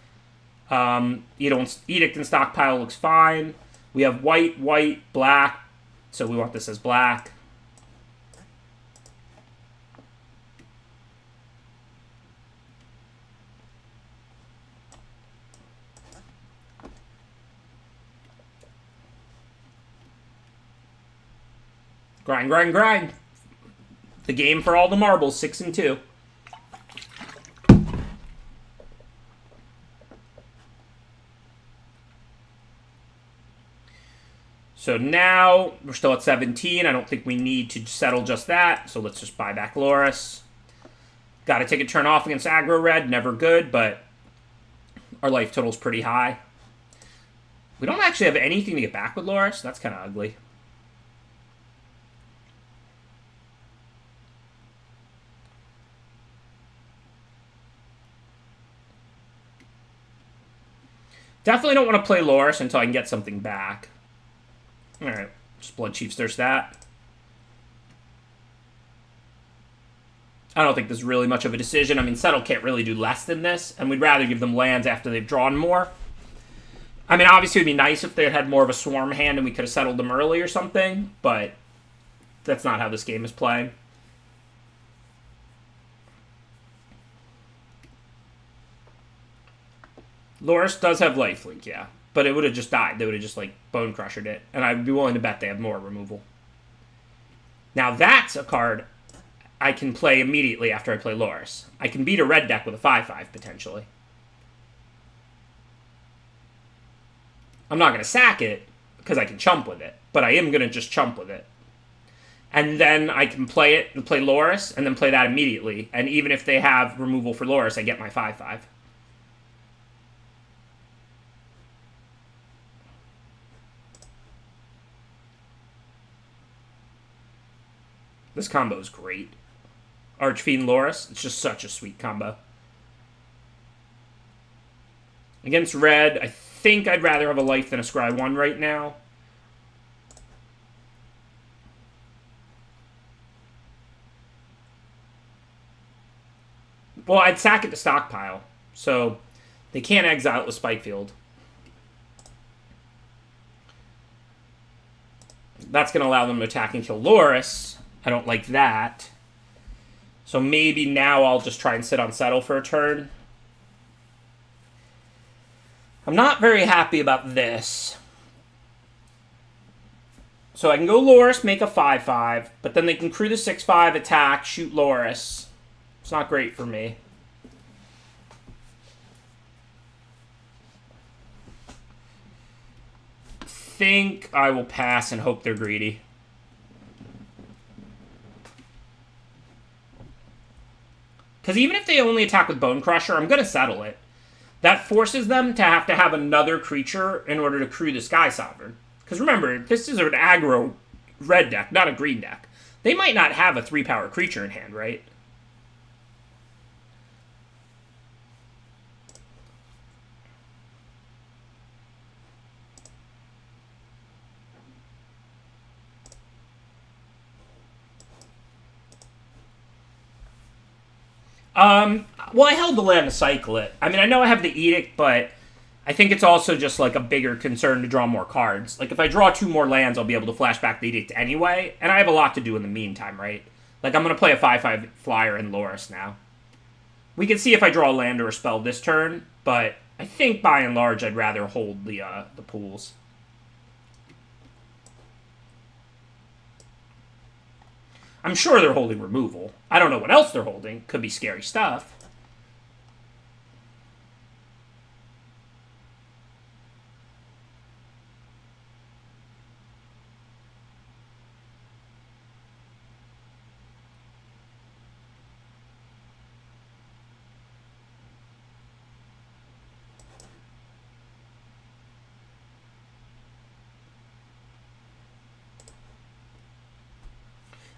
Edict and Stockpile looks fine. We have white, white, black. So we want this as black. Grind, grind, grind. The game for all the marbles, 6 and 2. So now, we're still at 17. I don't think we need to settle just that. So let's just buy back Loris. Got to take a turn off against aggro red. Never good, but our life total's pretty high. We don't actually have anything to get back with Loris. That's kind of ugly. Definitely don't want to play Loris until I can get something back. Alright, just Blood Chiefs Thirst that. I don't think there's really much of a decision. I mean, Settle can't really do less than this, and we'd rather give them lands after they've drawn more. I mean, obviously it would be nice if they had more of a Swarm hand and we could have settled them early or something, but that's not how this game is playing. Loris does have lifelink, yeah. But it would have just died. They would have just, like, Bone Crushered it. And I'd be willing to bet they have more removal. Now that's a card I can play immediately after I play Loris. I can beat a red deck with a 5/5, potentially. I'm not going to sack it, because I can chump with it. But I am going to just chump with it. And then I can play it, and play Loris, and then play that immediately. And even if they have removal for Loris, I get my 5/5. This combo is great. Archfiend Loris, it's just such a sweet combo. Against red, I think I'd rather have a life than a Scry 1 right now. Well, I'd sack it to Stockpile, so they can't exile it with Spikefield. That's going to allow them to attack and kill Loris. I don't like that. So maybe now I'll just try and sit on Settle for a turn. I'm not very happy about this. So I can go Loris, make a 5/5, but then they can crew the 6/5, attack, shoot Loris. It's not great for me. I think I will pass and hope they're greedy. Because even if they only attack with Bone Crusher, I'm going to settle it. That forces them to have another creature in order to crew the Sky Sovereign. Because remember, this is an aggro red deck, not a green deck. They might not have a 3-power creature in hand, right? Well, I held the land to cycle it. I mean, I know I have the Edict, but I think it's also just, like, a bigger concern to draw more cards. Like, if I draw 2 more lands, I'll be able to flash back the Edict anyway, and I have a lot to do in the meantime, right? Like, I'm going to play a 5/5 flyer in Loris now. We can see if I draw a land or a spell this turn, but I think, by and large, I'd rather hold the pools. I'm sure they're holding removal. I don't know what else they're holding. Could be scary stuff.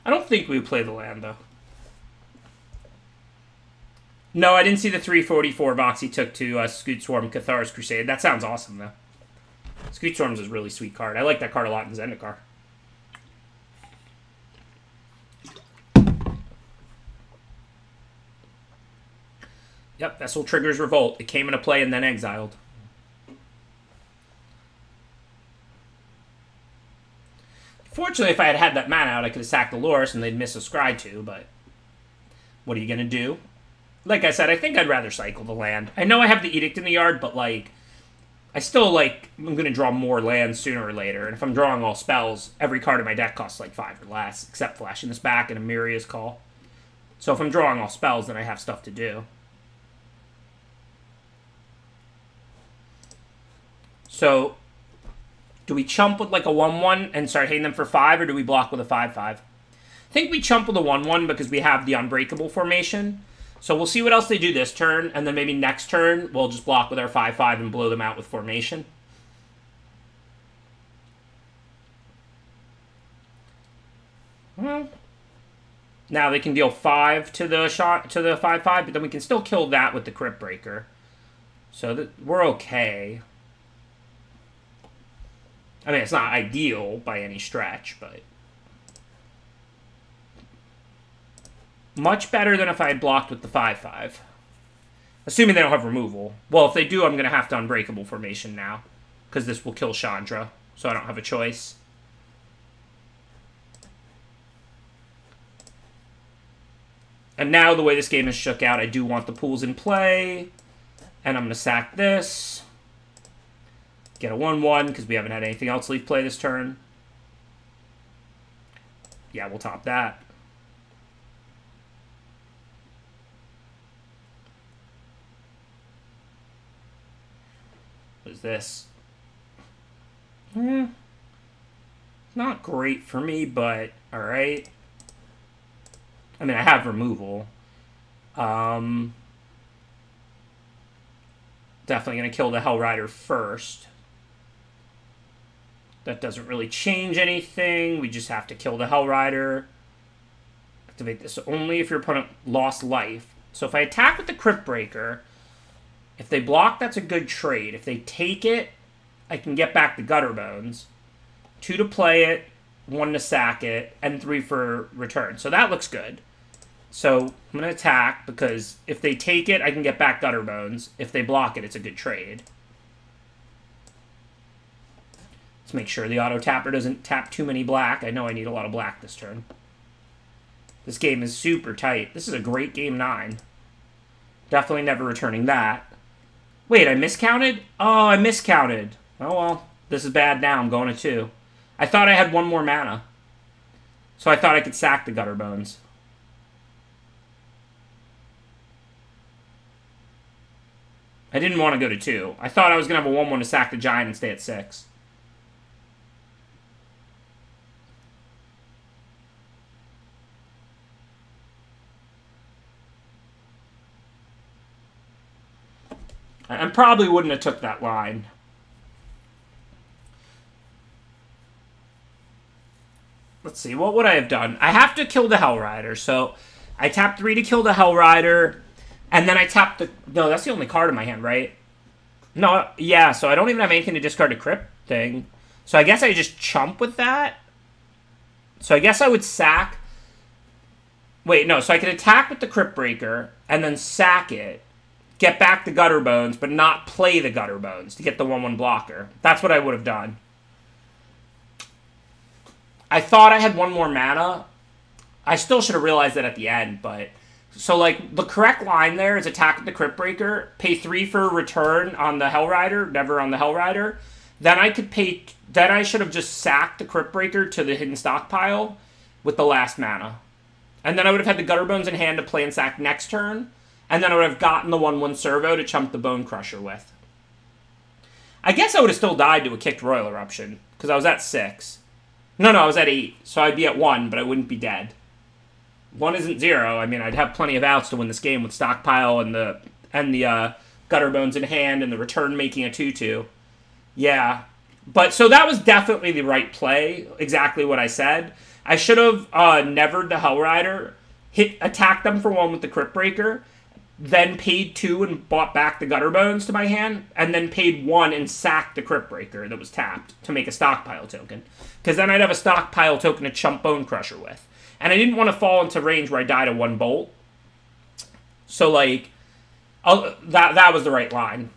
I don't think we would play the land, though. No, I didn't see the 344 box he took to Scoot Swarm Cathar's Crusade. That sounds awesome, though. Scoot Swarm's is a really sweet card. I like that card a lot in Zendikar. Yep, Vessel triggers Revolt. It came into play and then exiled. Fortunately, if I had had that mana out, I could have sacked the Loris and they'd miss a Scry too, but what are you going to do? Like I said, I think I'd rather cycle the land. I know I have the Edict in the yard, but, like, I still, like, I'm going to draw more lands sooner or later, and if I'm drawing all spells, every card in my deck costs, like, 5 or less, except flashing this back and a Miria's Call. So if I'm drawing all spells, then I have stuff to do. So do we chump with like a 1/1 and start hitting them for 5, or do we block with a 5/5? I think we chump with a 1/1 because we have the Unbreakable formation. So we'll see what else they do this turn, and then maybe next turn we'll just block with our 5/5 and blow them out with formation. Well, now they can deal 5 to the 5/5, but then we can still kill that with the Crypt Breaker. So we're okay. I mean, it's not ideal by any stretch, but much better than if I had blocked with the 5/5. Assuming they don't have removal. Well, if they do, I'm going to have to Unbreakable formation now, because this will kill Chandra, so I don't have a choice. And now, the way this game is shook out, I do want the pools in play, and I'm going to sack this. Get a 1/1, because we haven't had anything else leave play this turn. Yeah, we'll top that. What is this? Not great for me, but alright. I mean, I have removal. Definitely going to kill the Hell Rider first. That doesn't really change anything. We just have to kill the Hell Rider. Activate this only if your opponent lost life. So if I attack with the Crypt Breaker, if they block, that's a good trade. If they take it, I can get back the Gutter Bones. 2 to play it, 1 to sack it, and 3 for return. So that looks good. So I'm going to attack, because if they take it, I can get back Gutter Bones. If they block it, it's a good trade. Let's make sure the auto tapper doesn't tap too many black. I know I need a lot of black this turn. This game is super tight. This is a great game 9. Definitely never returning that. Wait, I miscounted? Oh, I miscounted. Oh, well. This is bad now. I'm going to 2. I thought I had 1 more mana. So I thought I could sack the Gutter Bones. I didn't want to go to 2. I thought I was going to have a 1/1 to sack the Giant and stay at 6. I probably wouldn't have took that line. Let's see, what would I have done? I have to kill the Hell Rider, so I tap 3 to kill the Hell Rider, and then I tap the... No, that's the only card in my hand, right? No, yeah, so I don't even have anything to discard a Crypt thing. So I guess I just chump with that. So I guess I would sack... Wait, no, so I could attack with the Crypt Breaker, and then sack it. Get back the Gutter Bones, but not play the Gutter Bones to get the 1/1 blocker. That's what I would have done. I thought I had 1 more mana. I still should have realized that at the end, but... So, like, the correct line there is attack with the Crypt Breaker, pay 3 for return on the Hell Rider, never on the Hell Rider. Then I could pay... Then I should have just sacked the Crypt Breaker to the hidden stockpile with the last mana. And then I would have had the Gutter Bones in hand to play and sack next turn. And then I would have gotten the 1/1 servo to chump the Bone Crusher with. I guess I would have still died to a kicked Royal Eruption, because I was at 6. No, I was at 8, so I'd be at 1, but I wouldn't be dead. 1 isn't 0. I mean, I'd have plenty of outs to win this game with Stockpile and the Gutter Bones in hand and the return making a 2/2. Yeah. But, so that was definitely the right play, exactly what I said. I should have nevered the Hellrider, attacked them for 1 with the Crypt Breaker, then paid 2 and bought back the Gutter Bones to my hand, and then paid 1 and sacked the Crypt Breaker that was tapped to make a Stockpile token. Because then I'd have a Stockpile token to chump Bone Crusher with. And I didn't want to fall into range where I died of 1 bolt. So, like, that was the right line.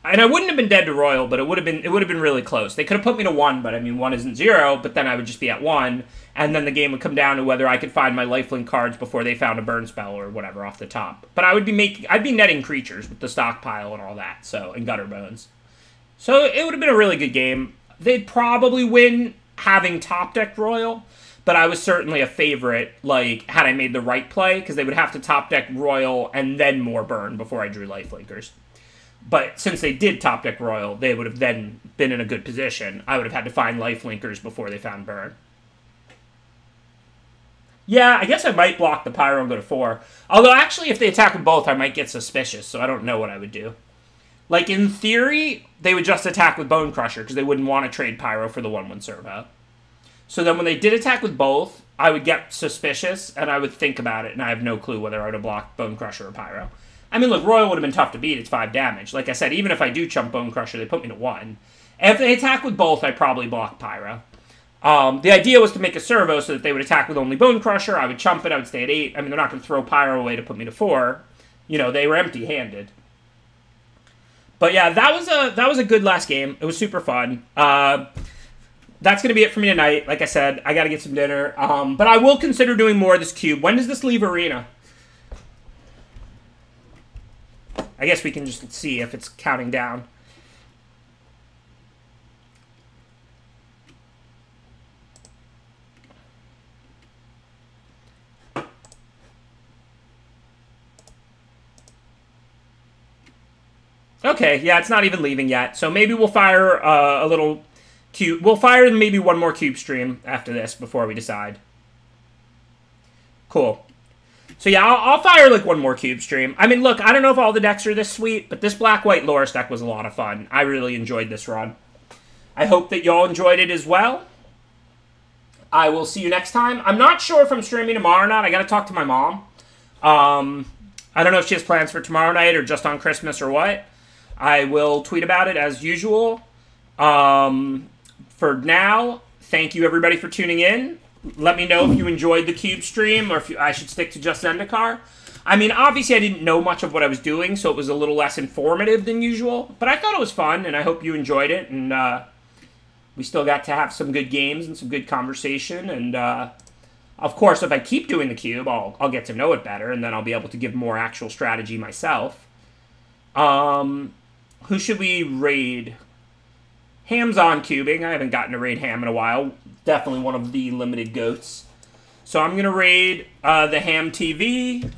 And I wouldn't have been dead to Royal, but it would have been really close. They could have put me to 1, but I mean 1 isn't 0, but then I would just be at 1, and then the game would come down to whether I could find my lifelink cards before they found a burn spell or whatever off the top. But I'd be netting creatures with the Stockpile and all that, and Gutter Bones. So it would have been a really good game. They'd probably win having top deck Royal, but I was certainly a favorite, like, had I made the right play, because they would have to top deck Royal and then more burn before I drew lifelinkers. But since they did top deck Royal, they would have then been in a good position. I would have had to find lifelinkers before they found burn. Yeah, I guess I might block the Pyro and go to 4. Although, actually, if they attack with both, I might get suspicious, so I don't know what I would do. Like, in theory, they would just attack with Bone Crusher, because they wouldn't want to trade Pyro for the 1/1 servo. So then when they did attack with both, I would get suspicious, and I would think about it, and I have no clue whether I would have blocked Bone Crusher or Pyro. I mean, look, Royal would have been tough to beat. It's 5 damage. Like I said, even if I do chump Bone Crusher, they put me to 1. If they attack with both, I probably block Pyro. The idea was to make a servo so that they would attack with only Bone Crusher. I would chump it. I would stay at 8. I mean, they're not going to throw Pyro away to put me to 4. You know, they were empty-handed. But yeah, that was a good last game. It was super fun. That's going to be it for me tonight. Like I said, I got to get some dinner. But I will consider doing more of this cube. When does this leave Arena? I guess we can just see if it's counting down. Okay, yeah, it's not even leaving yet. So maybe we'll fire a little cube. We'll fire maybe one more cube stream after this before we decide. Cool. So yeah, I'll fire like one more cube stream. I mean, look, I don't know if all the decks are this sweet, but this Black-White Loris deck was a lot of fun. I really enjoyed this run. I hope that y'all enjoyed it as well. I will see you next time. I'm not sure if I'm streaming tomorrow or not. I got to talk to my mom. I don't know if she has plans for tomorrow night or just on Christmas or what. I will tweet about it as usual. For now, thank you everybody for tuning in. Let me know if you enjoyed the cube stream or if I should stick to just Zendikar. I mean, obviously I didn't know much of what I was doing, so it was a little less informative than usual. But I thought it was fun, and I hope you enjoyed it. And we still got to have some good games and some good conversation. And of course, if I keep doing the cube, I'll get to know it better, and then I'll be able to give more actual strategy myself. Who should we raid? Ham's on cubing. I haven't gotten to raid Ham in a while. Definitely one of the limited goats. So I'm going to raid the Ham TV.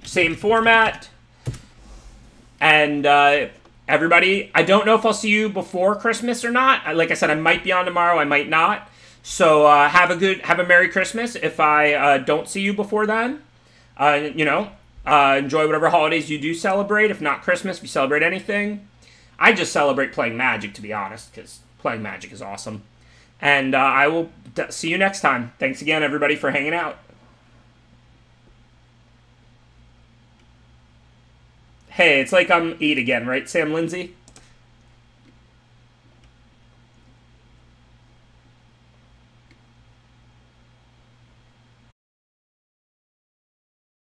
Same format. And everybody, I don't know if I'll see you before Christmas or not. Like I said, I might be on tomorrow. I might not. So have a Merry Christmas if I don't see you before then. Enjoy whatever holidays you do celebrate. If not Christmas, if you celebrate anything. I just celebrate playing Magic, to be honest, because playing Magic is awesome. And I will see you next time. Thanks again, everybody, for hanging out. Hey, it's like I'm 8 again, right, Sam Lindsay?